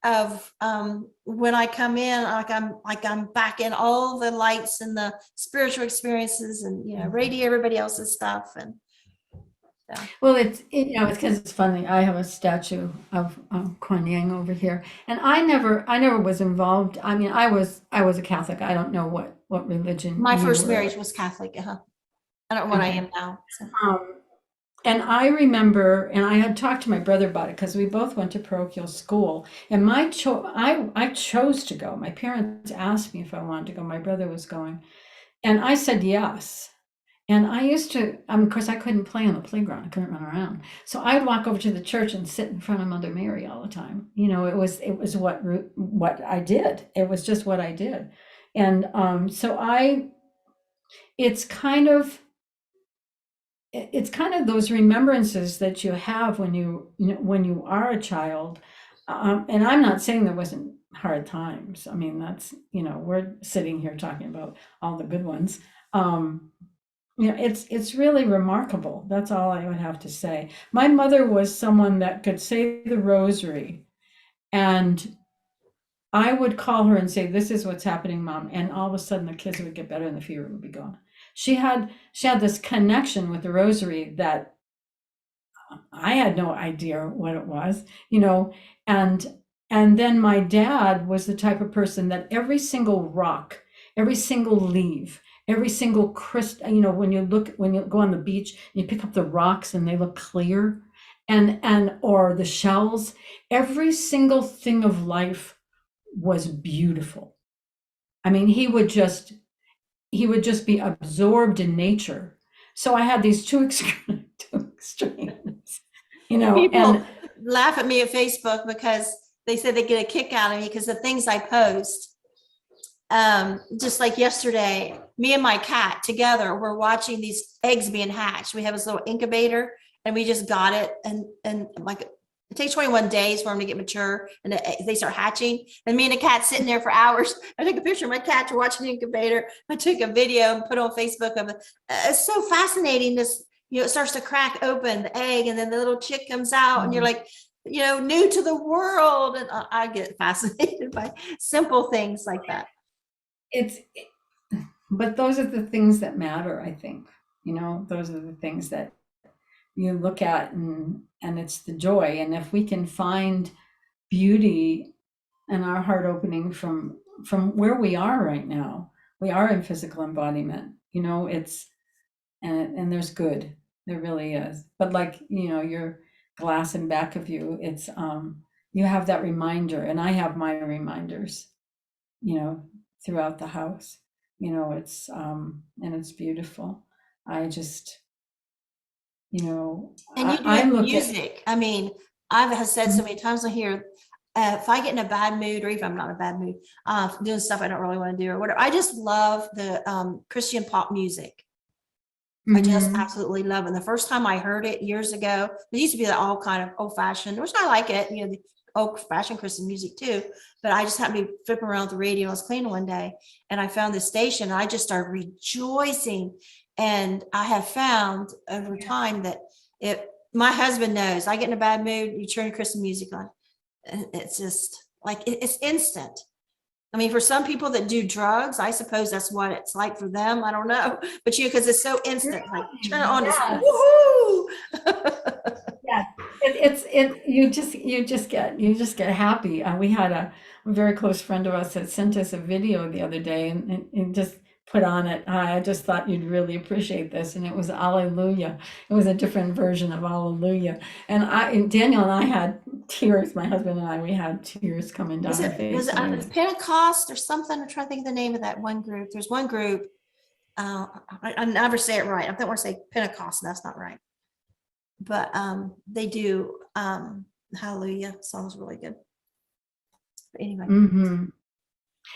Speaker 1: of when I come in, like I'm back in all the lights and the spiritual experiences, and radiate everybody else's stuff. And
Speaker 2: well, it's it's because it's funny. I have a statue of Kuan Yin over here, and I never was involved. I mean, I was a Catholic. I don't know what religion
Speaker 1: my
Speaker 2: you
Speaker 1: first
Speaker 2: were.
Speaker 1: marriage was Catholic. I don't know what I
Speaker 2: Okay.
Speaker 1: am now. So.
Speaker 2: And I remember, and I had talked to my brother about it because we both went to parochial school, and I chose to go. My parents asked me if I wanted to go. My brother was going, and I said yes. And I used to, of course, I couldn't play on the playground. I couldn't run around. So I'd walk over to the church and sit in front of Mother Mary all the time. It was what I did. It was just what I did. And it's kind of those remembrances that you have when when you are a child. And I'm not saying there wasn't hard times. I mean, that's, we're sitting here talking about all the good ones. It's really remarkable. That's all I would have to say. My mother was someone that could say the rosary, and I would call her and say, "This is what's happening, Mom," and all of a sudden the kids would get better and the fever would be gone. She had this connection with the rosary that I had no idea what it was, and then my dad was the type of person that every single rock, every single leaf, every single crystal, when you go on the beach and you pick up the rocks and they look clear, or the shells, every single thing of life was beautiful. I mean, he would just be absorbed in nature. So I had these two extremes,
Speaker 1: People
Speaker 2: and
Speaker 1: laugh at me at Facebook because they said they get a kick out of me because the things I post. Just like yesterday, me and my cat together were watching these eggs being hatched. We have this little incubator, and we just got it, and like it takes 21 days for them to get mature, and they start hatching. And me and the cat sitting there for hours. I took a picture of my cat to watch the incubator. I took a video and put it on Facebook of it. It's so fascinating. This, it starts to crack open the egg, and then the little chick comes out, and you're like, new to the world. And I get fascinated by simple things like that.
Speaker 2: But those are the things that matter, I think. Those are the things that you look at, and it's the joy. And if we can find beauty in our heart opening from where we are right now, we are in physical embodiment. It's and there's good, there really is. But like, your glass in back of you, it's you have that reminder, and I have my reminders, throughout the house. It's and it's beautiful. I just,
Speaker 1: And you
Speaker 2: I
Speaker 1: do
Speaker 2: look
Speaker 1: music. I mean, I've said so many times on here, if I get in a bad mood, or even I'm not in a bad mood, doing stuff I don't really want to do or whatever, I just love the Christian pop music. I just absolutely love it. And the first time I heard it years ago, it used to be that all kind of old fashioned, which I like it, the old fashioned Christian music too. But I just happened to be flipping around the radio. I was cleaning one day and I found this station, and I just started rejoicing. And I have found over time that my husband knows I get in a bad mood, you turn Christian music on. And it's just like, it's instant. I mean, for some people that do drugs, I suppose that's what it's like for them. I don't know, but because it's so instant, like turn it on,
Speaker 2: yes.
Speaker 1: woohoo.
Speaker 2: Yeah, you just get happy. We had a very close friend of us that sent us a video the other day, and just put on it. I just thought you'd really appreciate this, and it was Alleluia. It was a different version of Alleluia, and Daniel and I had tears. My husband and I, we had tears coming down our face.
Speaker 1: Was it Pentecost or something? I'm trying to think of the name of that one group. There's one group. I never say it right. I don't want to say Pentecost, and that's not right. But they do Hallelujah. Song's really good. But anyway.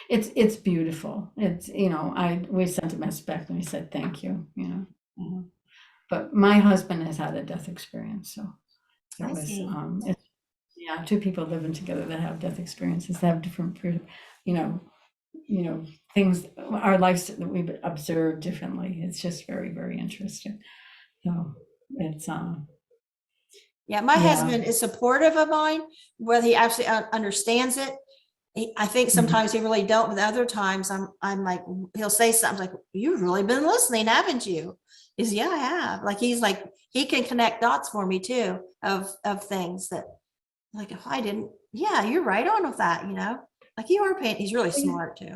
Speaker 2: It's beautiful. It's, we sent a message back and we said thank you. But my husband has had a death experience, so it was two people living together that have death experiences, that have different things, our lives that we've observed differently. It's just very, very interesting. So it's
Speaker 1: Yeah, my
Speaker 2: Yeah.
Speaker 1: husband is supportive of mine, whether he actually understands it. I think sometimes he really don't, but other times I'm like, he'll say something like, "You've really been listening, haven't you?" He's, "Yeah, I have." Like he's like, he can connect dots for me too of things that, like, if I didn't, yeah, you're right on with that, like you are paying. He's really smart too.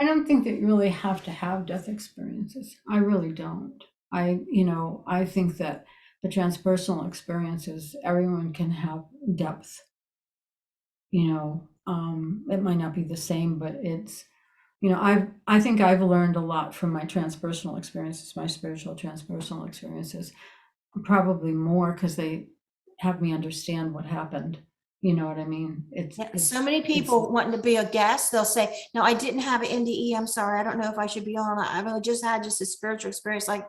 Speaker 2: I don't think that you really have to have death experiences. I really don't. I think that the transpersonal experiences, everyone can have depth. It might not be the same, but it's, I think I've learned a lot from my transpersonal experiences, my spiritual transpersonal experiences, probably more because they have me understand what happened. You know what I mean?
Speaker 1: Yeah, so many people wanting to be a guest, they'll say, "No, I didn't have an NDE. I'm sorry. I don't know if I should be on. I've only just had just a spiritual experience." Like,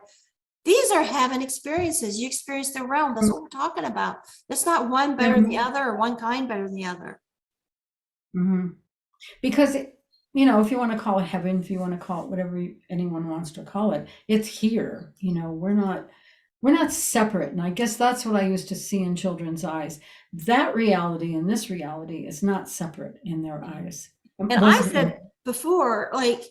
Speaker 1: these are heaven experiences. You experience the realm. That's what we're talking about. It's not one better than the other or one kind better than the other.
Speaker 2: Mm-hmm. Because if you want to call it heaven, if you want to call it whatever anyone wants to call it, it's here. We're not separate. And I guess that's what I used to see in children's eyes. That reality and this reality is not separate in their eyes.
Speaker 1: And I said before, like,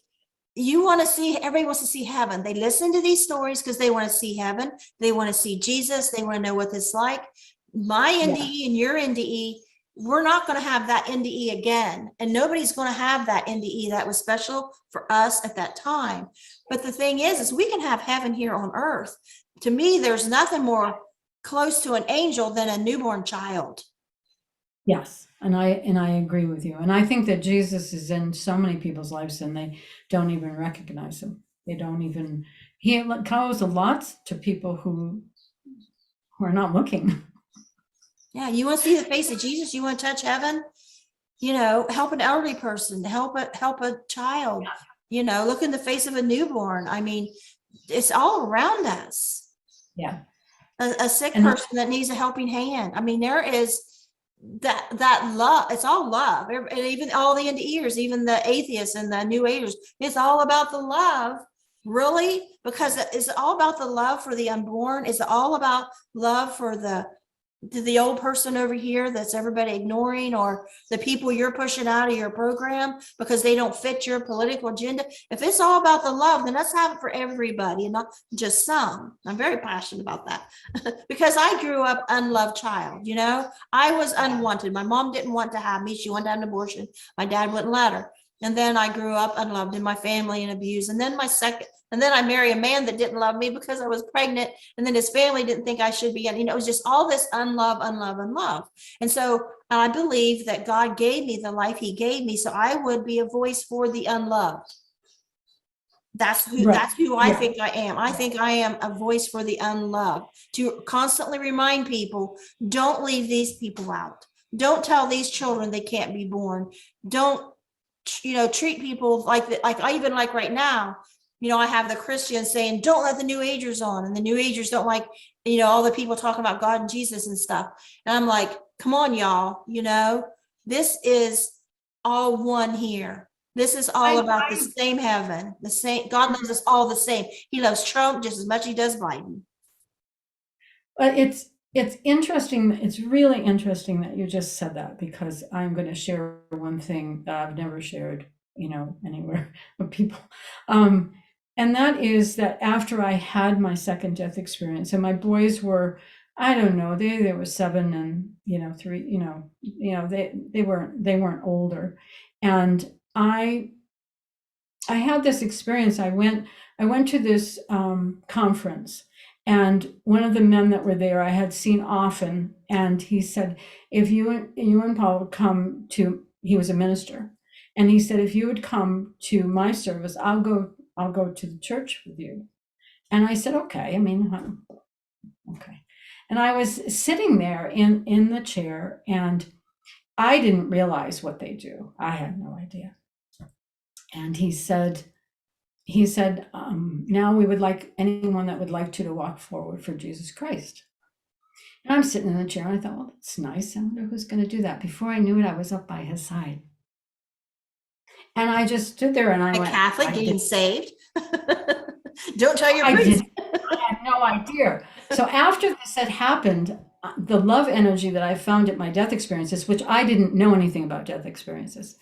Speaker 1: everybody wants to see heaven. They listen to these stories because they want to see heaven. They want to see Jesus. They want to know what it's like. My NDE and your NDE, we're not going to have that NDE again. And nobody's going to have that NDE that was special for us at that time. But the thing is we can have heaven here on earth. To me, there's nothing more close to an angel than a newborn child.
Speaker 2: Yes, and I agree with you. And I think that Jesus is in so many people's lives and they don't even recognize him. They don't even, he comes a lot to people who are not looking.
Speaker 1: Yeah, you want to see the face of Jesus, you want to touch heaven, help an elderly person, help a child, look in the face of a newborn. I mean, it's all around us.
Speaker 2: Yeah.
Speaker 1: A sick person that needs a helping hand. I mean, there is that love. It's all love. And even all the NDEers, even the atheists and the new agers, it's all about the love. Really? Because it's all about the love for the unborn. It's all about love for the old person over here that's everybody ignoring, or the people you're pushing out of your program because they don't fit your political agenda. If it's all about the love, then let's have it for everybody and not just some. I'm very passionate about that because I grew up unloved child. I was unwanted. My mom didn't want to have me. She wanted to have an abortion. My dad wouldn't let her. And then I grew up unloved in my family and abused. And then I married a man that didn't love me because I was pregnant. And then his family didn't think I should be. It was just all this unlove. And so I believe that God gave me the life he gave me so I would be a voice for the unloved. That's who I think I am. I think I am a voice for the unloved, to constantly remind people, don't leave these people out. Don't tell these children they can't be born. Don't, treat people like that. Like I even like right now, I have the Christians saying, don't let the new agers on. And the new agers don't like, all the people talking about God and Jesus and stuff. And I'm like, come on, y'all, this is all one here. This is all about the same heaven, the same. God loves us all the same. He loves Trump just as much as he does Biden.
Speaker 2: But it's interesting. It's really interesting that you just said that, because I'm going to share one thing that I've never shared, anywhere with people. And that is that after I had my second death experience, and my boys were, I don't know, they were 7 and 3, they weren't older, and I had this experience. I went to this conference, and one of the men that were there I had seen often, and he said, if you and Paul would come to, he was a minister, and he said, if you would come to my service, I'll go to the church with you. And I said, okay. Okay. And I was sitting there in the chair, and I didn't realize what they do. I had no idea. And he said, now we would like anyone that would like to walk forward for Jesus Christ. And I'm sitting in the chair, and I thought, well, that's nice. I wonder who's going to do that. Before I knew it, I was up by his side. And I just stood there, and I went,
Speaker 1: Catholic getting saved. Don't tell your priest.
Speaker 2: I had no idea. So after this had happened, the love energy that I found at my death experiences, which I didn't know anything about death experiences.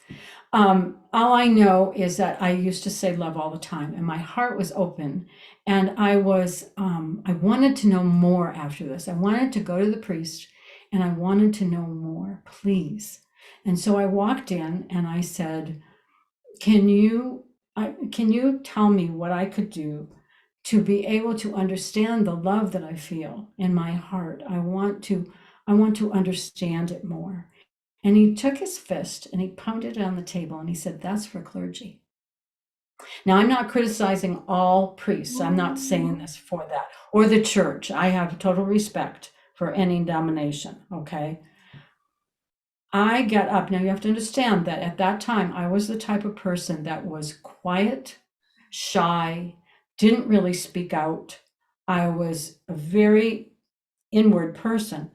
Speaker 2: All I know is that I used to say love all the time, and my heart was open, and I wanted to know more after this. I wanted to go to the priest, and I wanted to know more, please. And so I walked in and I said, can you tell me what I could do to be able to understand the love that I feel in my heart? I want to understand it more. And he took his fist and he pounded it on the table and he said, that's for clergy. Now, I'm not criticizing all priests. I'm not saying this for that, or the church. I have total respect for any denomination, okay? I got up. Now, you have to understand that at that time, I was the type of person that was quiet, shy, didn't really speak out. I was a very inward person.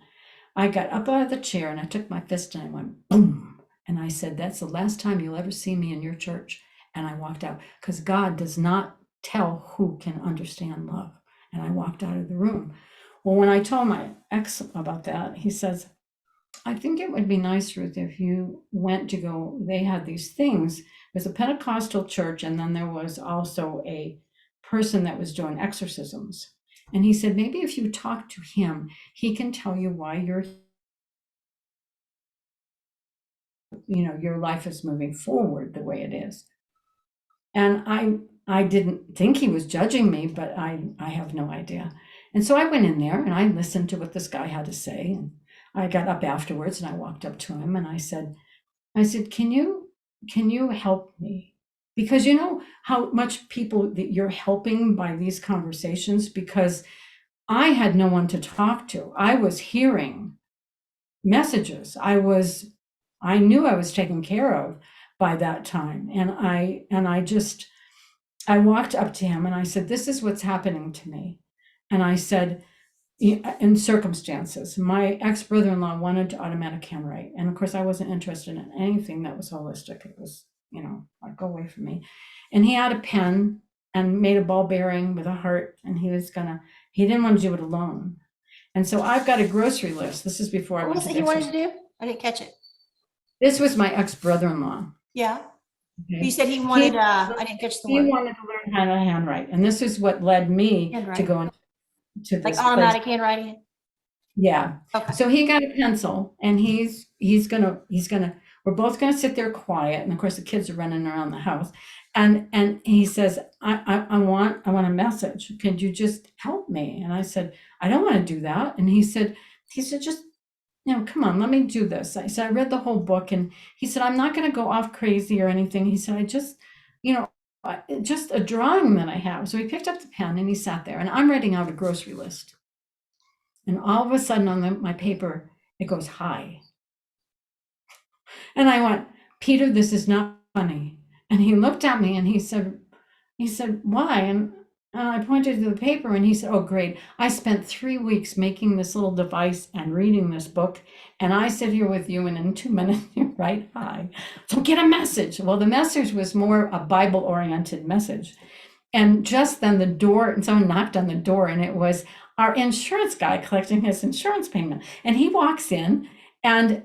Speaker 2: I got up out of the chair and I took my fist and I went boom. And I said, that's the last time you'll ever see me in your church. And I walked out, because God does not tell who can understand love. And I walked out of the room. Well, when I told my ex about that, he says, I think it would be nice, Ruth, if you went to go, they had these things. There's a Pentecostal church, and then there was also a person that was doing exorcisms. And he said, maybe if you talk to him, he can tell you why your life is moving forward the way it is. And I didn't think he was judging me, but I have no idea. And so I went in there and I listened to what this guy had to say. And I got up afterwards and I walked up to him and I said, can you help me? Because you know how much people that you're helping by these conversations, because I had no one to talk to. I was hearing messages. I knew I was taken care of by that time. And I walked up to him and I said, this is what's happening to me. And I said, in circumstances, my ex-brother-in-law wanted to automatic handwrite. And of course, I wasn't interested in anything that was holistic. It was, like, go away from me. And he had a pen and made a ball bearing with a heart. And he didn't want to do it alone. And so I've got a grocery list. This is before I
Speaker 1: What
Speaker 2: went
Speaker 1: was
Speaker 2: to
Speaker 1: it he wanted to do? I didn't catch it.
Speaker 2: This was my ex-brother-in-law.
Speaker 1: Yeah.
Speaker 2: Okay.
Speaker 1: You said he wanted, I didn't catch the
Speaker 2: He
Speaker 1: word.
Speaker 2: wanted to learn how to handwrite. And this is what led me to
Speaker 1: Handwrite.
Speaker 2: go into
Speaker 1: Like
Speaker 2: this
Speaker 1: automatic
Speaker 2: place.
Speaker 1: handwriting.
Speaker 2: Yeah.
Speaker 1: Okay.
Speaker 2: So he got a pencil and he's gonna, we're both gonna sit there quiet. And of course the kids are running around the house. And he says, I want a message. Could you just help me? And I said, I don't want to do that. And he said, just, come on, let me do this. I said, I read the whole book. And he said, I'm not going to go off crazy or anything. He said, I just, just a drawing that I have. So he picked up the pen and he sat there and I'm writing out a grocery list. And all of a sudden on my paper, it goes, hi. And I went, Peter, this is not funny. And he looked at me and he said, why? And I pointed to the paper and he said, oh, great. I spent 3 weeks making this little device and reading this book. And I sit here with you and in 2 minutes you write hi. So get a message. Well, the message was more a Bible oriented message. And just then someone knocked on the door and it was our insurance guy collecting his insurance payment. And he walks in and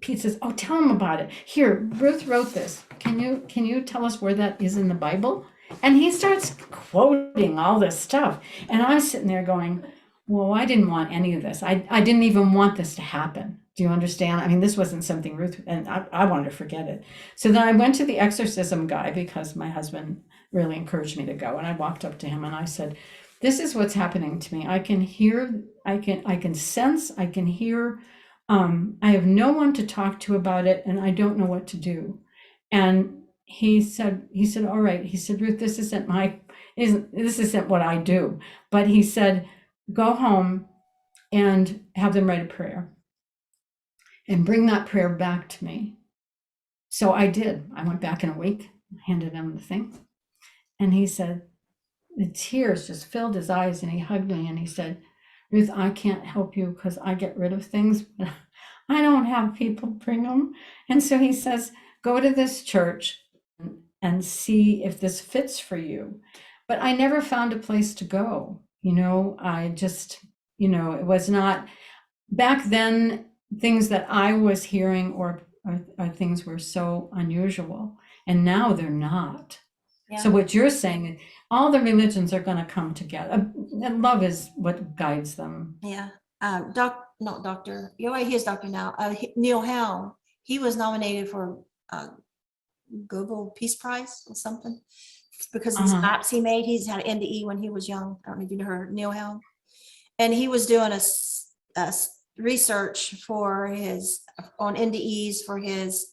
Speaker 2: Pete says, oh, tell him about it. Here, Ruth wrote this. Can you tell us where that is in the Bible? And he starts quoting all this stuff. And I'm sitting there going, well, I didn't want any of this. I didn't even want this to happen. Do you understand? I mean, this wasn't something Ruth, and I wanted to forget it. So then I went to the exorcism guy because my husband really encouraged me to go. And I walked up to him and I said, this is what's happening to me. I can hear, I can sense, I can hear. I have no one to talk to about it and I don't know what to do. And he said, all right. He said, Ruth, this isn't what I do. But he said, go home and have them write a prayer and bring that prayer back to me. So I did. I went back in a week, handed him the thing. And he said, the tears just filled his eyes and he hugged me and he said, Ruth, I can't help you because I get rid of things, but I don't have people bring them. And so he says, go to this church and see if this fits for you. But I never found a place to go. I just, it was not, back then, things that I was hearing or things were so unusual, and now they're not. So
Speaker 1: Yeah.
Speaker 2: what you're saying, all the religions are going to come together, and love is what guides them.
Speaker 1: Yeah. Not doctor. You know, he is doctor now. Neil Helm. He was nominated for Global Peace Prize or something because of these
Speaker 2: Uh-huh.
Speaker 1: maps he made. He's had an NDE when he was young. I don't know if you heard Neil Helm. And he was doing a research for his on NDEs for his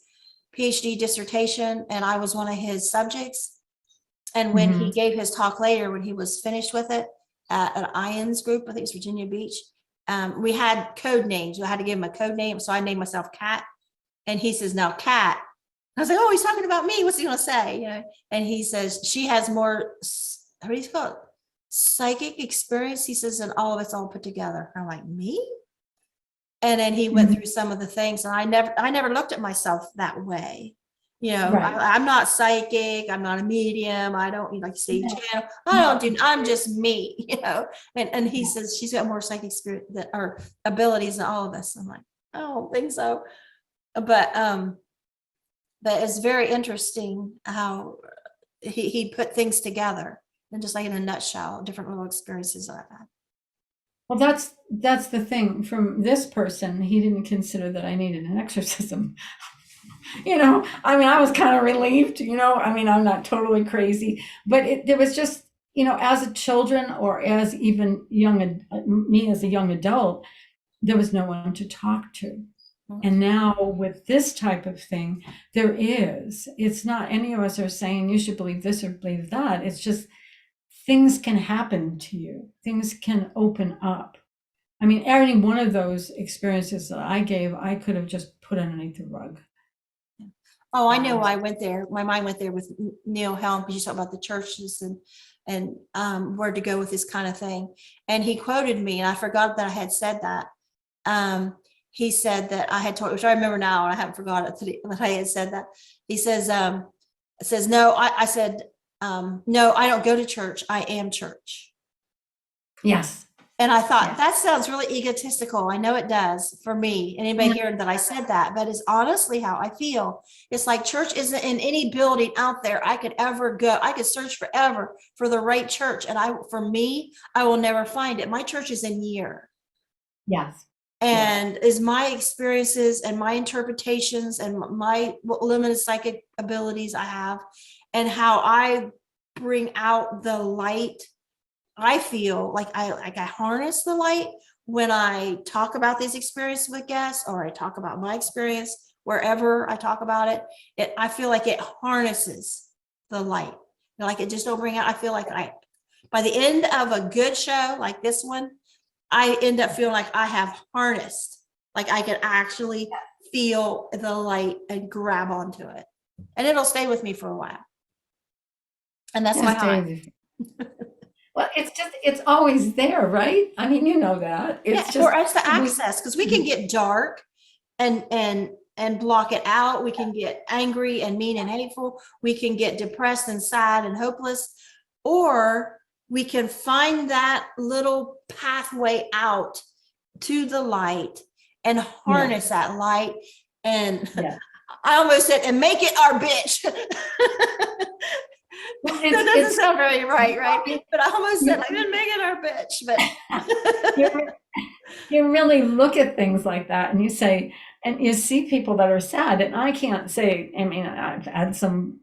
Speaker 1: PhD dissertation, and I was one of his subjects. And when he
Speaker 2: Hmm.
Speaker 1: gave his talk later, when he was finished with it at Ions Group, I think it's Virginia Beach, we had code names. I had to give him a code name, so I named myself Cat. And he says, "Now, Cat." I was like, "Oh, he's talking about me. What's he gonna say?" You know. And he says, "She has more, what do you call it? Psychic experience." He says, "and all of it's all put together." I'm like, "Me?" And then he went
Speaker 2: Hmm.
Speaker 1: through some of the things, and I never looked at myself that way. You know,
Speaker 2: Right.
Speaker 1: I'm not psychic. I'm not a medium. I don't like see
Speaker 2: No,
Speaker 1: channel. I don't
Speaker 2: no.
Speaker 1: do. I'm just me. You know. And he says she's got more psychic spirit that or abilities than all of us. I'm like, I don't think so. But it's very interesting how he put things together and just like in a nutshell, different little experiences that I've had.
Speaker 2: Well, that's the thing. From this person, he didn't consider that I needed an exorcism. I mean, I was kind of relieved. I mean, I'm not totally crazy, but there was just, as a children or as even me as a young adult, there was no one to talk to. And now with this type of thing, there is. It's not any of us are saying you should believe this or believe that. It's just things can happen to you. Things can open up. I mean, any one of those experiences that I gave, I could have just put underneath the rug.
Speaker 1: Oh, I know.
Speaker 2: Um,
Speaker 1: I went there. My mind went there with Neil Helm because you talk about the churches and where to go with this kind of thing. And he quoted me, and I forgot that I had said that. He said that I had told, which I remember now, and I haven't forgot it that I had said that. He says, it says no. I said, no, I don't go to church. I am church.
Speaker 2: yes.
Speaker 1: And I thought
Speaker 2: Yeah.
Speaker 1: that sounds really egotistical. I know it does for me. Anybody hearing that I said that, but it's honestly how I feel. It's like church isn't in any building out there I could ever go. I could search forever for the right church. And for me, I will never find it. My church is in here.
Speaker 2: Yes.
Speaker 1: And is my experiences and my interpretations and my limited psychic abilities I have and how I bring out the light. I feel like I harness the light when I talk about these experiences with guests or I talk about my experience wherever I talk about it. I feel like it harnesses the light. Like it just don't bring out. I feel like by the end of a good show like this one, I end up feeling like I have harnessed, like I can actually feel the light and grab onto it, and it'll stay with me for a while. And that's my
Speaker 2: Yes,
Speaker 1: high.
Speaker 2: Dave. Well, it's always there, right? I mean, you know that.
Speaker 1: Yeah,
Speaker 2: It's
Speaker 1: for
Speaker 2: just
Speaker 1: us to
Speaker 2: we
Speaker 1: access, because we can get dark and block it out. We can get angry and mean and hateful. We can get depressed and sad and hopeless, or we can find that little pathway out to the light and
Speaker 2: yeah,
Speaker 1: harness that light. And
Speaker 2: yeah.
Speaker 1: I almost said, and make it our bitch.
Speaker 2: Well,
Speaker 1: That doesn't
Speaker 2: it's
Speaker 1: sound very right? But I almost said,
Speaker 2: you
Speaker 1: like, then make it our bitch. But
Speaker 2: you you really look at things like that and you say, and you see people that are sad, and I can't say, I mean, I've had some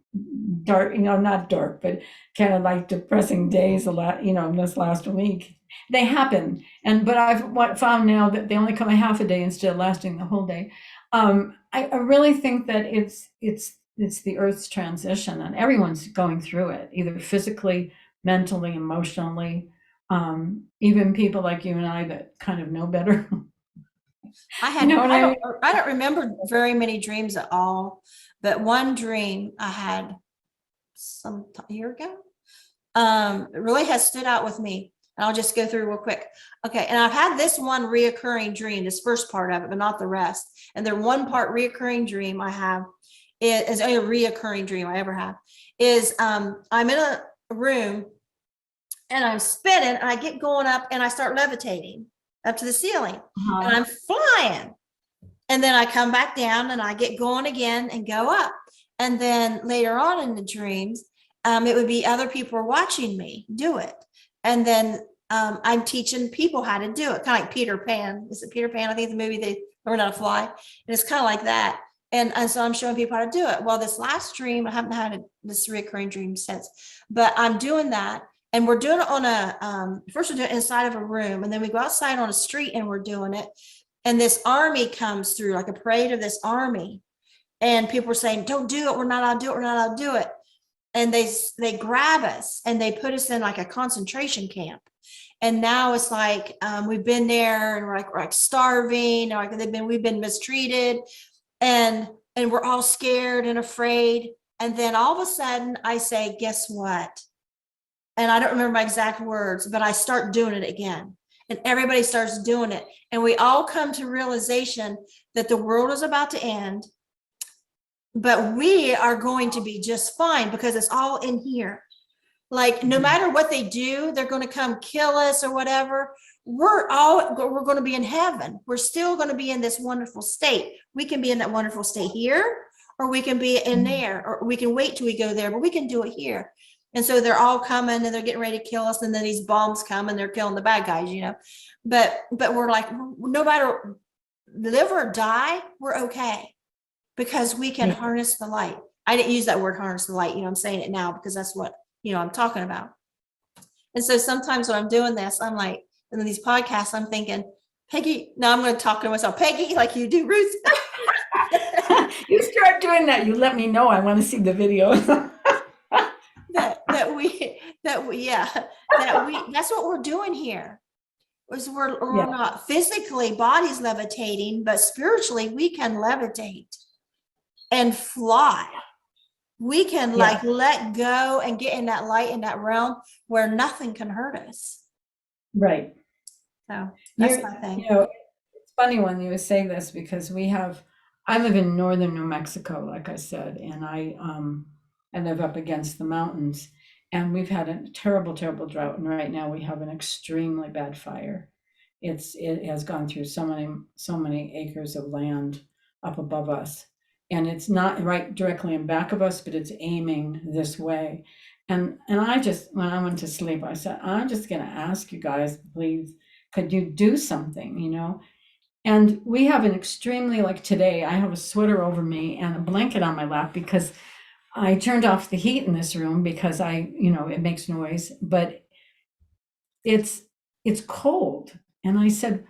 Speaker 2: dark, not dark, but kind of like depressing days a lot, this last week. They happen. But I've found now that they only come a half a day instead of lasting the whole day. I really think that it's the Earth's transition, and everyone's going through it, either physically, mentally, emotionally. Even people like you and I that kind of know better. You know what
Speaker 1: I
Speaker 2: I
Speaker 1: don't
Speaker 2: mean?
Speaker 1: I don't remember very many dreams at all, but one dream I had some year ago it really has stood out with me. And I'll just go through real quick. Okay, and I've had this one reoccurring dream, this first part of it, but not the rest. And the one part reoccurring dream I have is a reoccurring dream I ever have is I'm in a room and I'm spinning and I get going up and I start levitating. up to the ceiling, and I'm flying. And then I come back down and I get going again and go up. And then later on in the dreams, it would be other people are watching me do it. And then I'm teaching people how to do it, kind of like Peter Pan. Is it Peter Pan? I think the movie they learn how to fly. And it's kind of like that. And so I'm showing people how to do it. Well, this last dream, I haven't had this recurring dream since, but I'm doing that. And we're doing it on first we're doing it inside of a room, and then we go outside on a street and we're doing it. And this army comes through, like a parade of this army. And people are saying, don't do it. We're not allowed to do it. We're not allowed to do it. And they grab us and they put us in like a concentration camp. And now it's like, we've been there and we're like starving, or like we've been mistreated, and we're all scared and afraid. And then all of a sudden I say, guess what? And I don't remember my exact words, but I start doing it again. And everybody starts doing it. And we all come to realization that the world is about to end, but we are going to be just fine because it's all in here. Like, no matter what they do, they're going to come kill us or whatever. We're going to be in heaven. We're still going to be in this wonderful state. We can be in that wonderful state here, or we can be in there, or we can wait till we go there, but we can do it here. And so they're all coming and they're getting ready to kill us. And then these bombs come and they're killing the bad guys, you know, but we're like, no matter live or die, we're okay because we can harness the light. I didn't use that word, harness the light. You know, I'm saying it now because that's what, you know, I'm talking about. And so sometimes when I'm doing this, I'm like, in these podcasts, I'm thinking, Peggy, now I'm going to talk to myself, Peggy, like you do, Ruth.
Speaker 2: You start doing that, you let me know. I want to see the video.
Speaker 1: That's what we're doing here. We're not physically bodies levitating, but spiritually we can levitate and fly. We can like let go and get in that light, in that realm where nothing can hurt us.
Speaker 2: Right.
Speaker 1: So that's my thing.
Speaker 2: You know, it's funny when you say this because I live in northern New Mexico, like I said, and I live up against the mountains, and we've had a terrible, terrible drought. And right now we have an extremely bad fire. It has gone through so many acres of land up above us. And it's not right directly in back of us, but it's aiming this way. And I just, when I went to sleep, I said, I'm just going to ask you guys, please, could you do something, you know? And we have an extremely, like today, I have a sweater over me and a blanket on my lap because I turned off the heat in this room because it makes noise, but it's cold. And I said,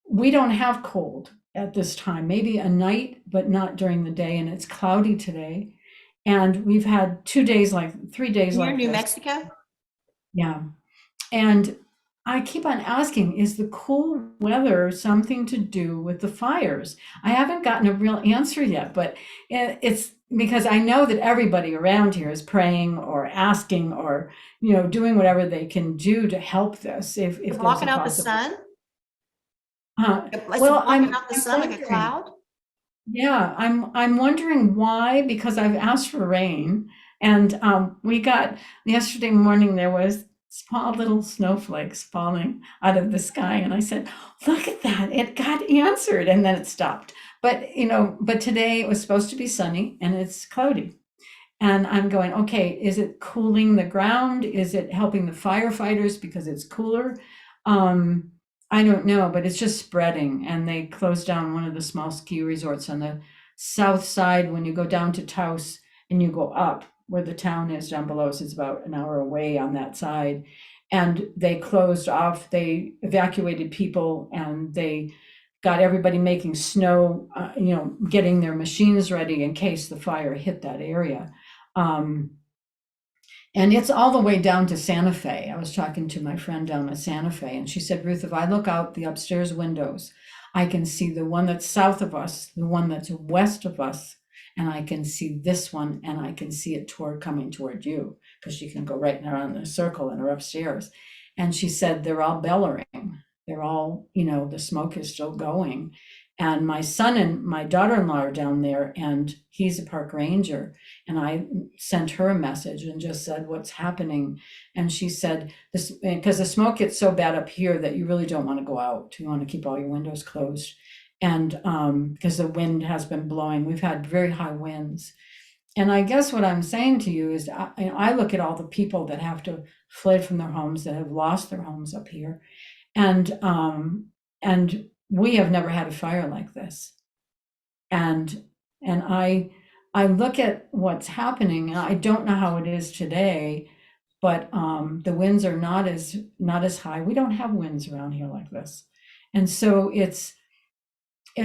Speaker 2: we don't have cold at this time, maybe a night, but not during the day. And it's cloudy today. And we've had 3 days like
Speaker 1: You're in New
Speaker 2: this.
Speaker 1: Mexico?
Speaker 2: Yeah. And I keep on asking, is the cool weather something to do with the fires? I haven't gotten a real answer yet, but it's because I know that everybody around here is praying or asking or, doing whatever they can do to help this. If
Speaker 1: blocking out the sun?
Speaker 2: Well, I'm
Speaker 1: out the sun like a cloud.
Speaker 2: Yeah, I'm wondering why, because I've asked for rain, and we got yesterday morning there was small little snowflakes falling out of the sky, and I said, "Look at that! It got answered," and then it stopped. But today it was supposed to be sunny, and it's cloudy. And I'm going, okay, is it cooling the ground? Is it helping the firefighters because it's cooler? I don't know, but it's just spreading. And they closed down one of the small ski resorts on the south side. When you go down to Taos and you go up where the town is down below us, it's about an hour away on that side. And they closed off, they evacuated people, and they got everybody making snow, getting their machines ready in case the fire hit that area. And it's all the way down to Santa Fe. I was talking to my friend down at Santa Fe, and she said, Ruth, if I look out the upstairs windows, I can see the one that's south of us, the one that's west of us, and I can see this one, and I can see it coming toward you, because she can go right around the circle and are upstairs. And she said, they're all bellowing. They're all, the smoke is still going. And my son and my daughter-in-law are down there, and he's a park ranger. And I sent her a message and just said, what's happening? And she said, this, because the smoke gets so bad up here that you really don't want to go out. You want to keep all your windows closed. And because the wind has been blowing, we've had very high winds. And I guess what I'm saying to you is I look at all the people that have to fled from their homes, that have lost their homes up here. And we have never had a fire like this. And I look at what's happening, and I don't know how it is today, but the winds are not as high. We don't have winds around here like this. And so it's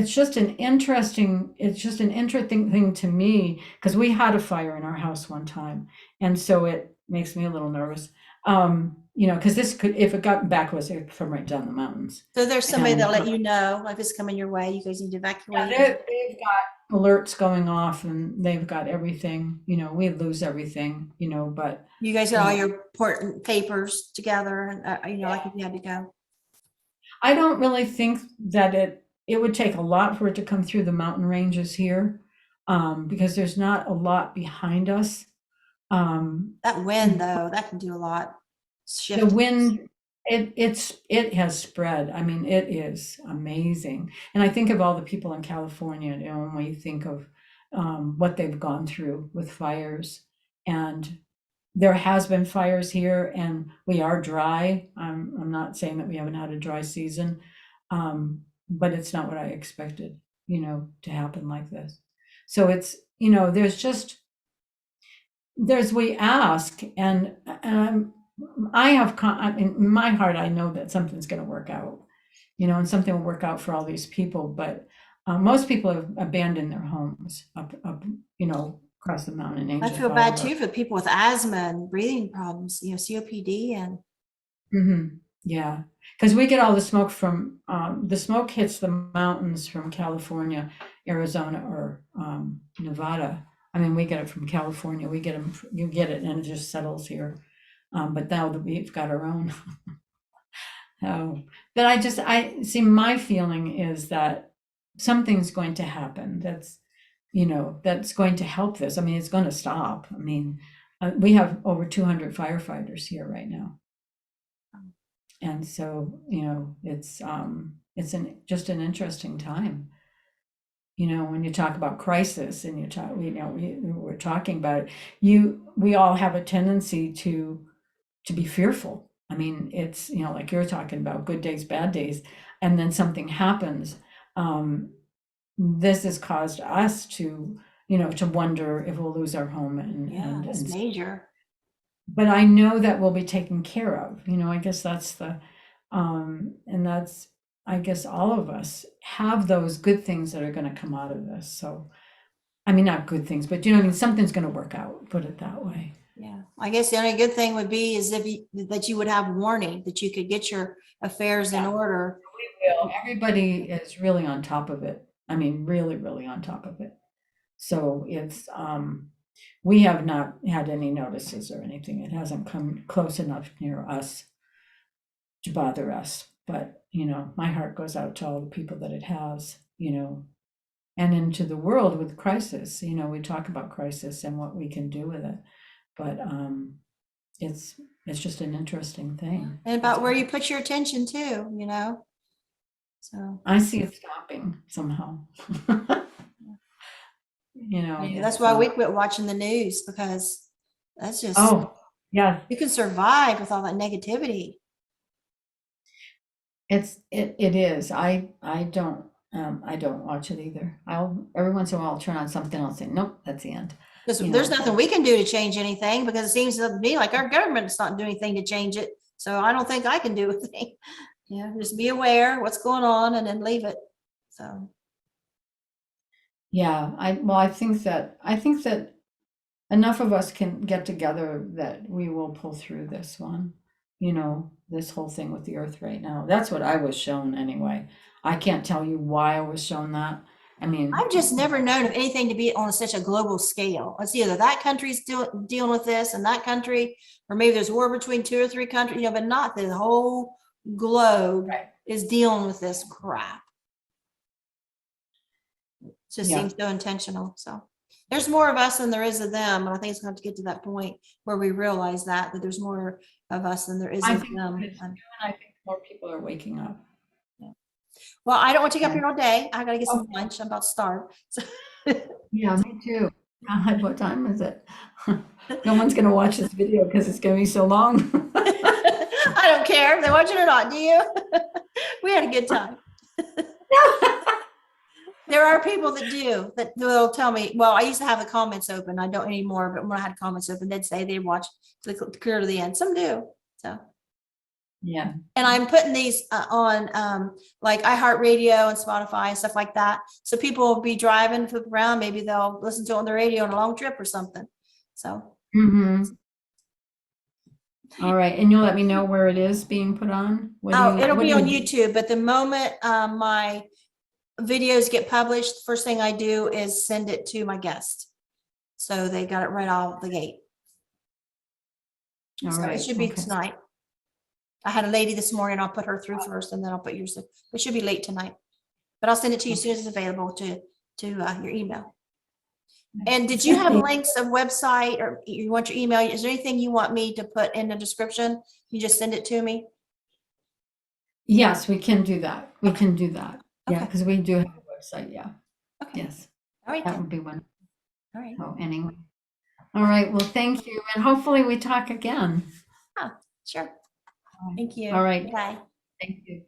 Speaker 2: just an interesting thing to me, because we had a fire in our house one time, and so it makes me a little nervous. Because this could, if it got back to us, it could come right down the mountains.
Speaker 1: So there's somebody
Speaker 2: And,
Speaker 1: that'll let you know if it's coming your way, you guys need to evacuate.
Speaker 2: they've got alerts going off, and they've got everything. We lose everything. But
Speaker 1: You guys got all your important papers together, and like if you had to go.
Speaker 2: I don't really think that it would take a lot for it to come through the mountain ranges here, because there's not a lot behind us.
Speaker 1: That wind though, that can do a lot.
Speaker 2: The wind, it has spread. I mean, it is amazing. And I think of all the people in California, when we think of what they've gone through with fires. And there has been fires here, and we are dry. I'm not saying that we haven't had a dry season, but it's not what I expected, to happen like this. So it's, we ask, and in my heart, I know that something's going to work out, and something will work out for all these people. But most people have abandoned their homes up, across the mountain.
Speaker 1: I feel bad too for people with asthma and breathing problems, COPD and.
Speaker 2: Yeah, because we get all the smoke from, the smoke hits the mountains from California, Arizona, or Nevada. I mean, we get it from California. We get them. You get it, and it just settles here. But now that we've got our own. But I see, my feeling is that something's going to happen. That's going to help this. I mean, it's going to stop. I mean, we have over 200 firefighters here right now. And so, it's just an interesting time. When you talk about crisis, and we're talking about it, we all have a tendency to be fearful. I mean, it's, like you're talking about good days, bad days, and then something happens. This has caused us to wonder if we'll lose our home. And
Speaker 1: it's major.
Speaker 2: But I know that we'll be taken care of. I guess that's and that's, I guess all of us have those good things that are going to come out of this. So, I mean, not good things, but something's going to work out, put it that way.
Speaker 1: Yeah. I guess the only good thing would be is that you would have warning, that you could get your affairs in order.
Speaker 2: We will. Everybody is really on top of it. I mean, really, really on top of it. So it's, we have not had any notices or anything. It hasn't come close enough near us to bother us. But, my heart goes out to all the people that it has, and into the world with crisis. We talk about crisis and what we can do with it. But it's just an interesting thing.
Speaker 1: And about where you put your attention too, So
Speaker 2: I see it stopping somehow.
Speaker 1: That's why we quit watching the news, because that's just,
Speaker 2: yeah,
Speaker 1: you can survive with all that negativity.
Speaker 2: It is. I don't watch it either. Every once in a while I'll turn on something, I'll say, nope, that's the end.
Speaker 1: Because there's nothing we can do to change anything, because it seems to me like our government's not doing anything to change it. So I don't think I can do anything. Just be aware what's going on and then leave it. So.
Speaker 2: Yeah, I think that enough of us can get together that we will pull through this one. This whole thing with the earth right now. That's what I was shown anyway. I can't tell you why I was shown that. I mean,
Speaker 1: I've just never known of anything to be on such a global scale. It's either that country's still dealing with this and that country, or maybe there's war between 2 or 3 countries, but not the whole globe is dealing with this crap. just
Speaker 2: Yeah.
Speaker 1: seems so intentional. So there's more of us than there is of them. And I think it's going to get to that point where we realize that there's more of us than there is
Speaker 2: I
Speaker 1: of
Speaker 2: think
Speaker 1: them.
Speaker 2: it's good, and I think more people are waking up.
Speaker 1: Well, I don't want to take up
Speaker 2: Yeah.
Speaker 1: your all day. I got to get some
Speaker 2: Okay.
Speaker 1: lunch. I'm about to starve. So
Speaker 2: Yeah, me too. God, what time is it? No one's going to watch this video because it's going to be so long.
Speaker 1: I don't care if they watch it or not. Do you? We had a good time. There are people that do that will tell me, well, I used to have the comments open. I don't anymore, but when I had comments open, they'd say they watch clear to the end. Some do. So,
Speaker 2: Yeah.
Speaker 1: and I'm putting these on like iHeartRadio and Spotify and stuff like that. So people will be driving, flip around. Maybe they'll listen to it on the radio on a long trip or something. So,
Speaker 2: All right. And you'll let me know where it is being put on?
Speaker 1: it'll
Speaker 2: what
Speaker 1: be
Speaker 2: do
Speaker 1: on
Speaker 2: you do?
Speaker 1: YouTube. But the moment my videos get published, first thing I do is send it to my guest. So they got it right out the gate.
Speaker 2: All
Speaker 1: So
Speaker 2: right.
Speaker 1: it should be
Speaker 2: Okay.
Speaker 1: tonight. I had a lady this morning. I'll put her through first and then I'll put yours in. It should be late tonight. But I'll send it to you as soon as it's available to your email. And did you have links of website or you want your email? Is there anything you want me to put in the description? You just send it to me?
Speaker 2: Yes, we can do that. We can do that. Yeah,
Speaker 1: Okay.
Speaker 2: because we do have a website. Yeah.
Speaker 1: Okay.
Speaker 2: Yes.
Speaker 1: All right.
Speaker 2: That
Speaker 1: Then.
Speaker 2: would be one.
Speaker 1: All right.
Speaker 2: Oh, anyway. All right. Well, thank you. And hopefully we talk again.
Speaker 1: Sure. Thank you.
Speaker 2: All right.
Speaker 1: Bye.
Speaker 2: Thank you.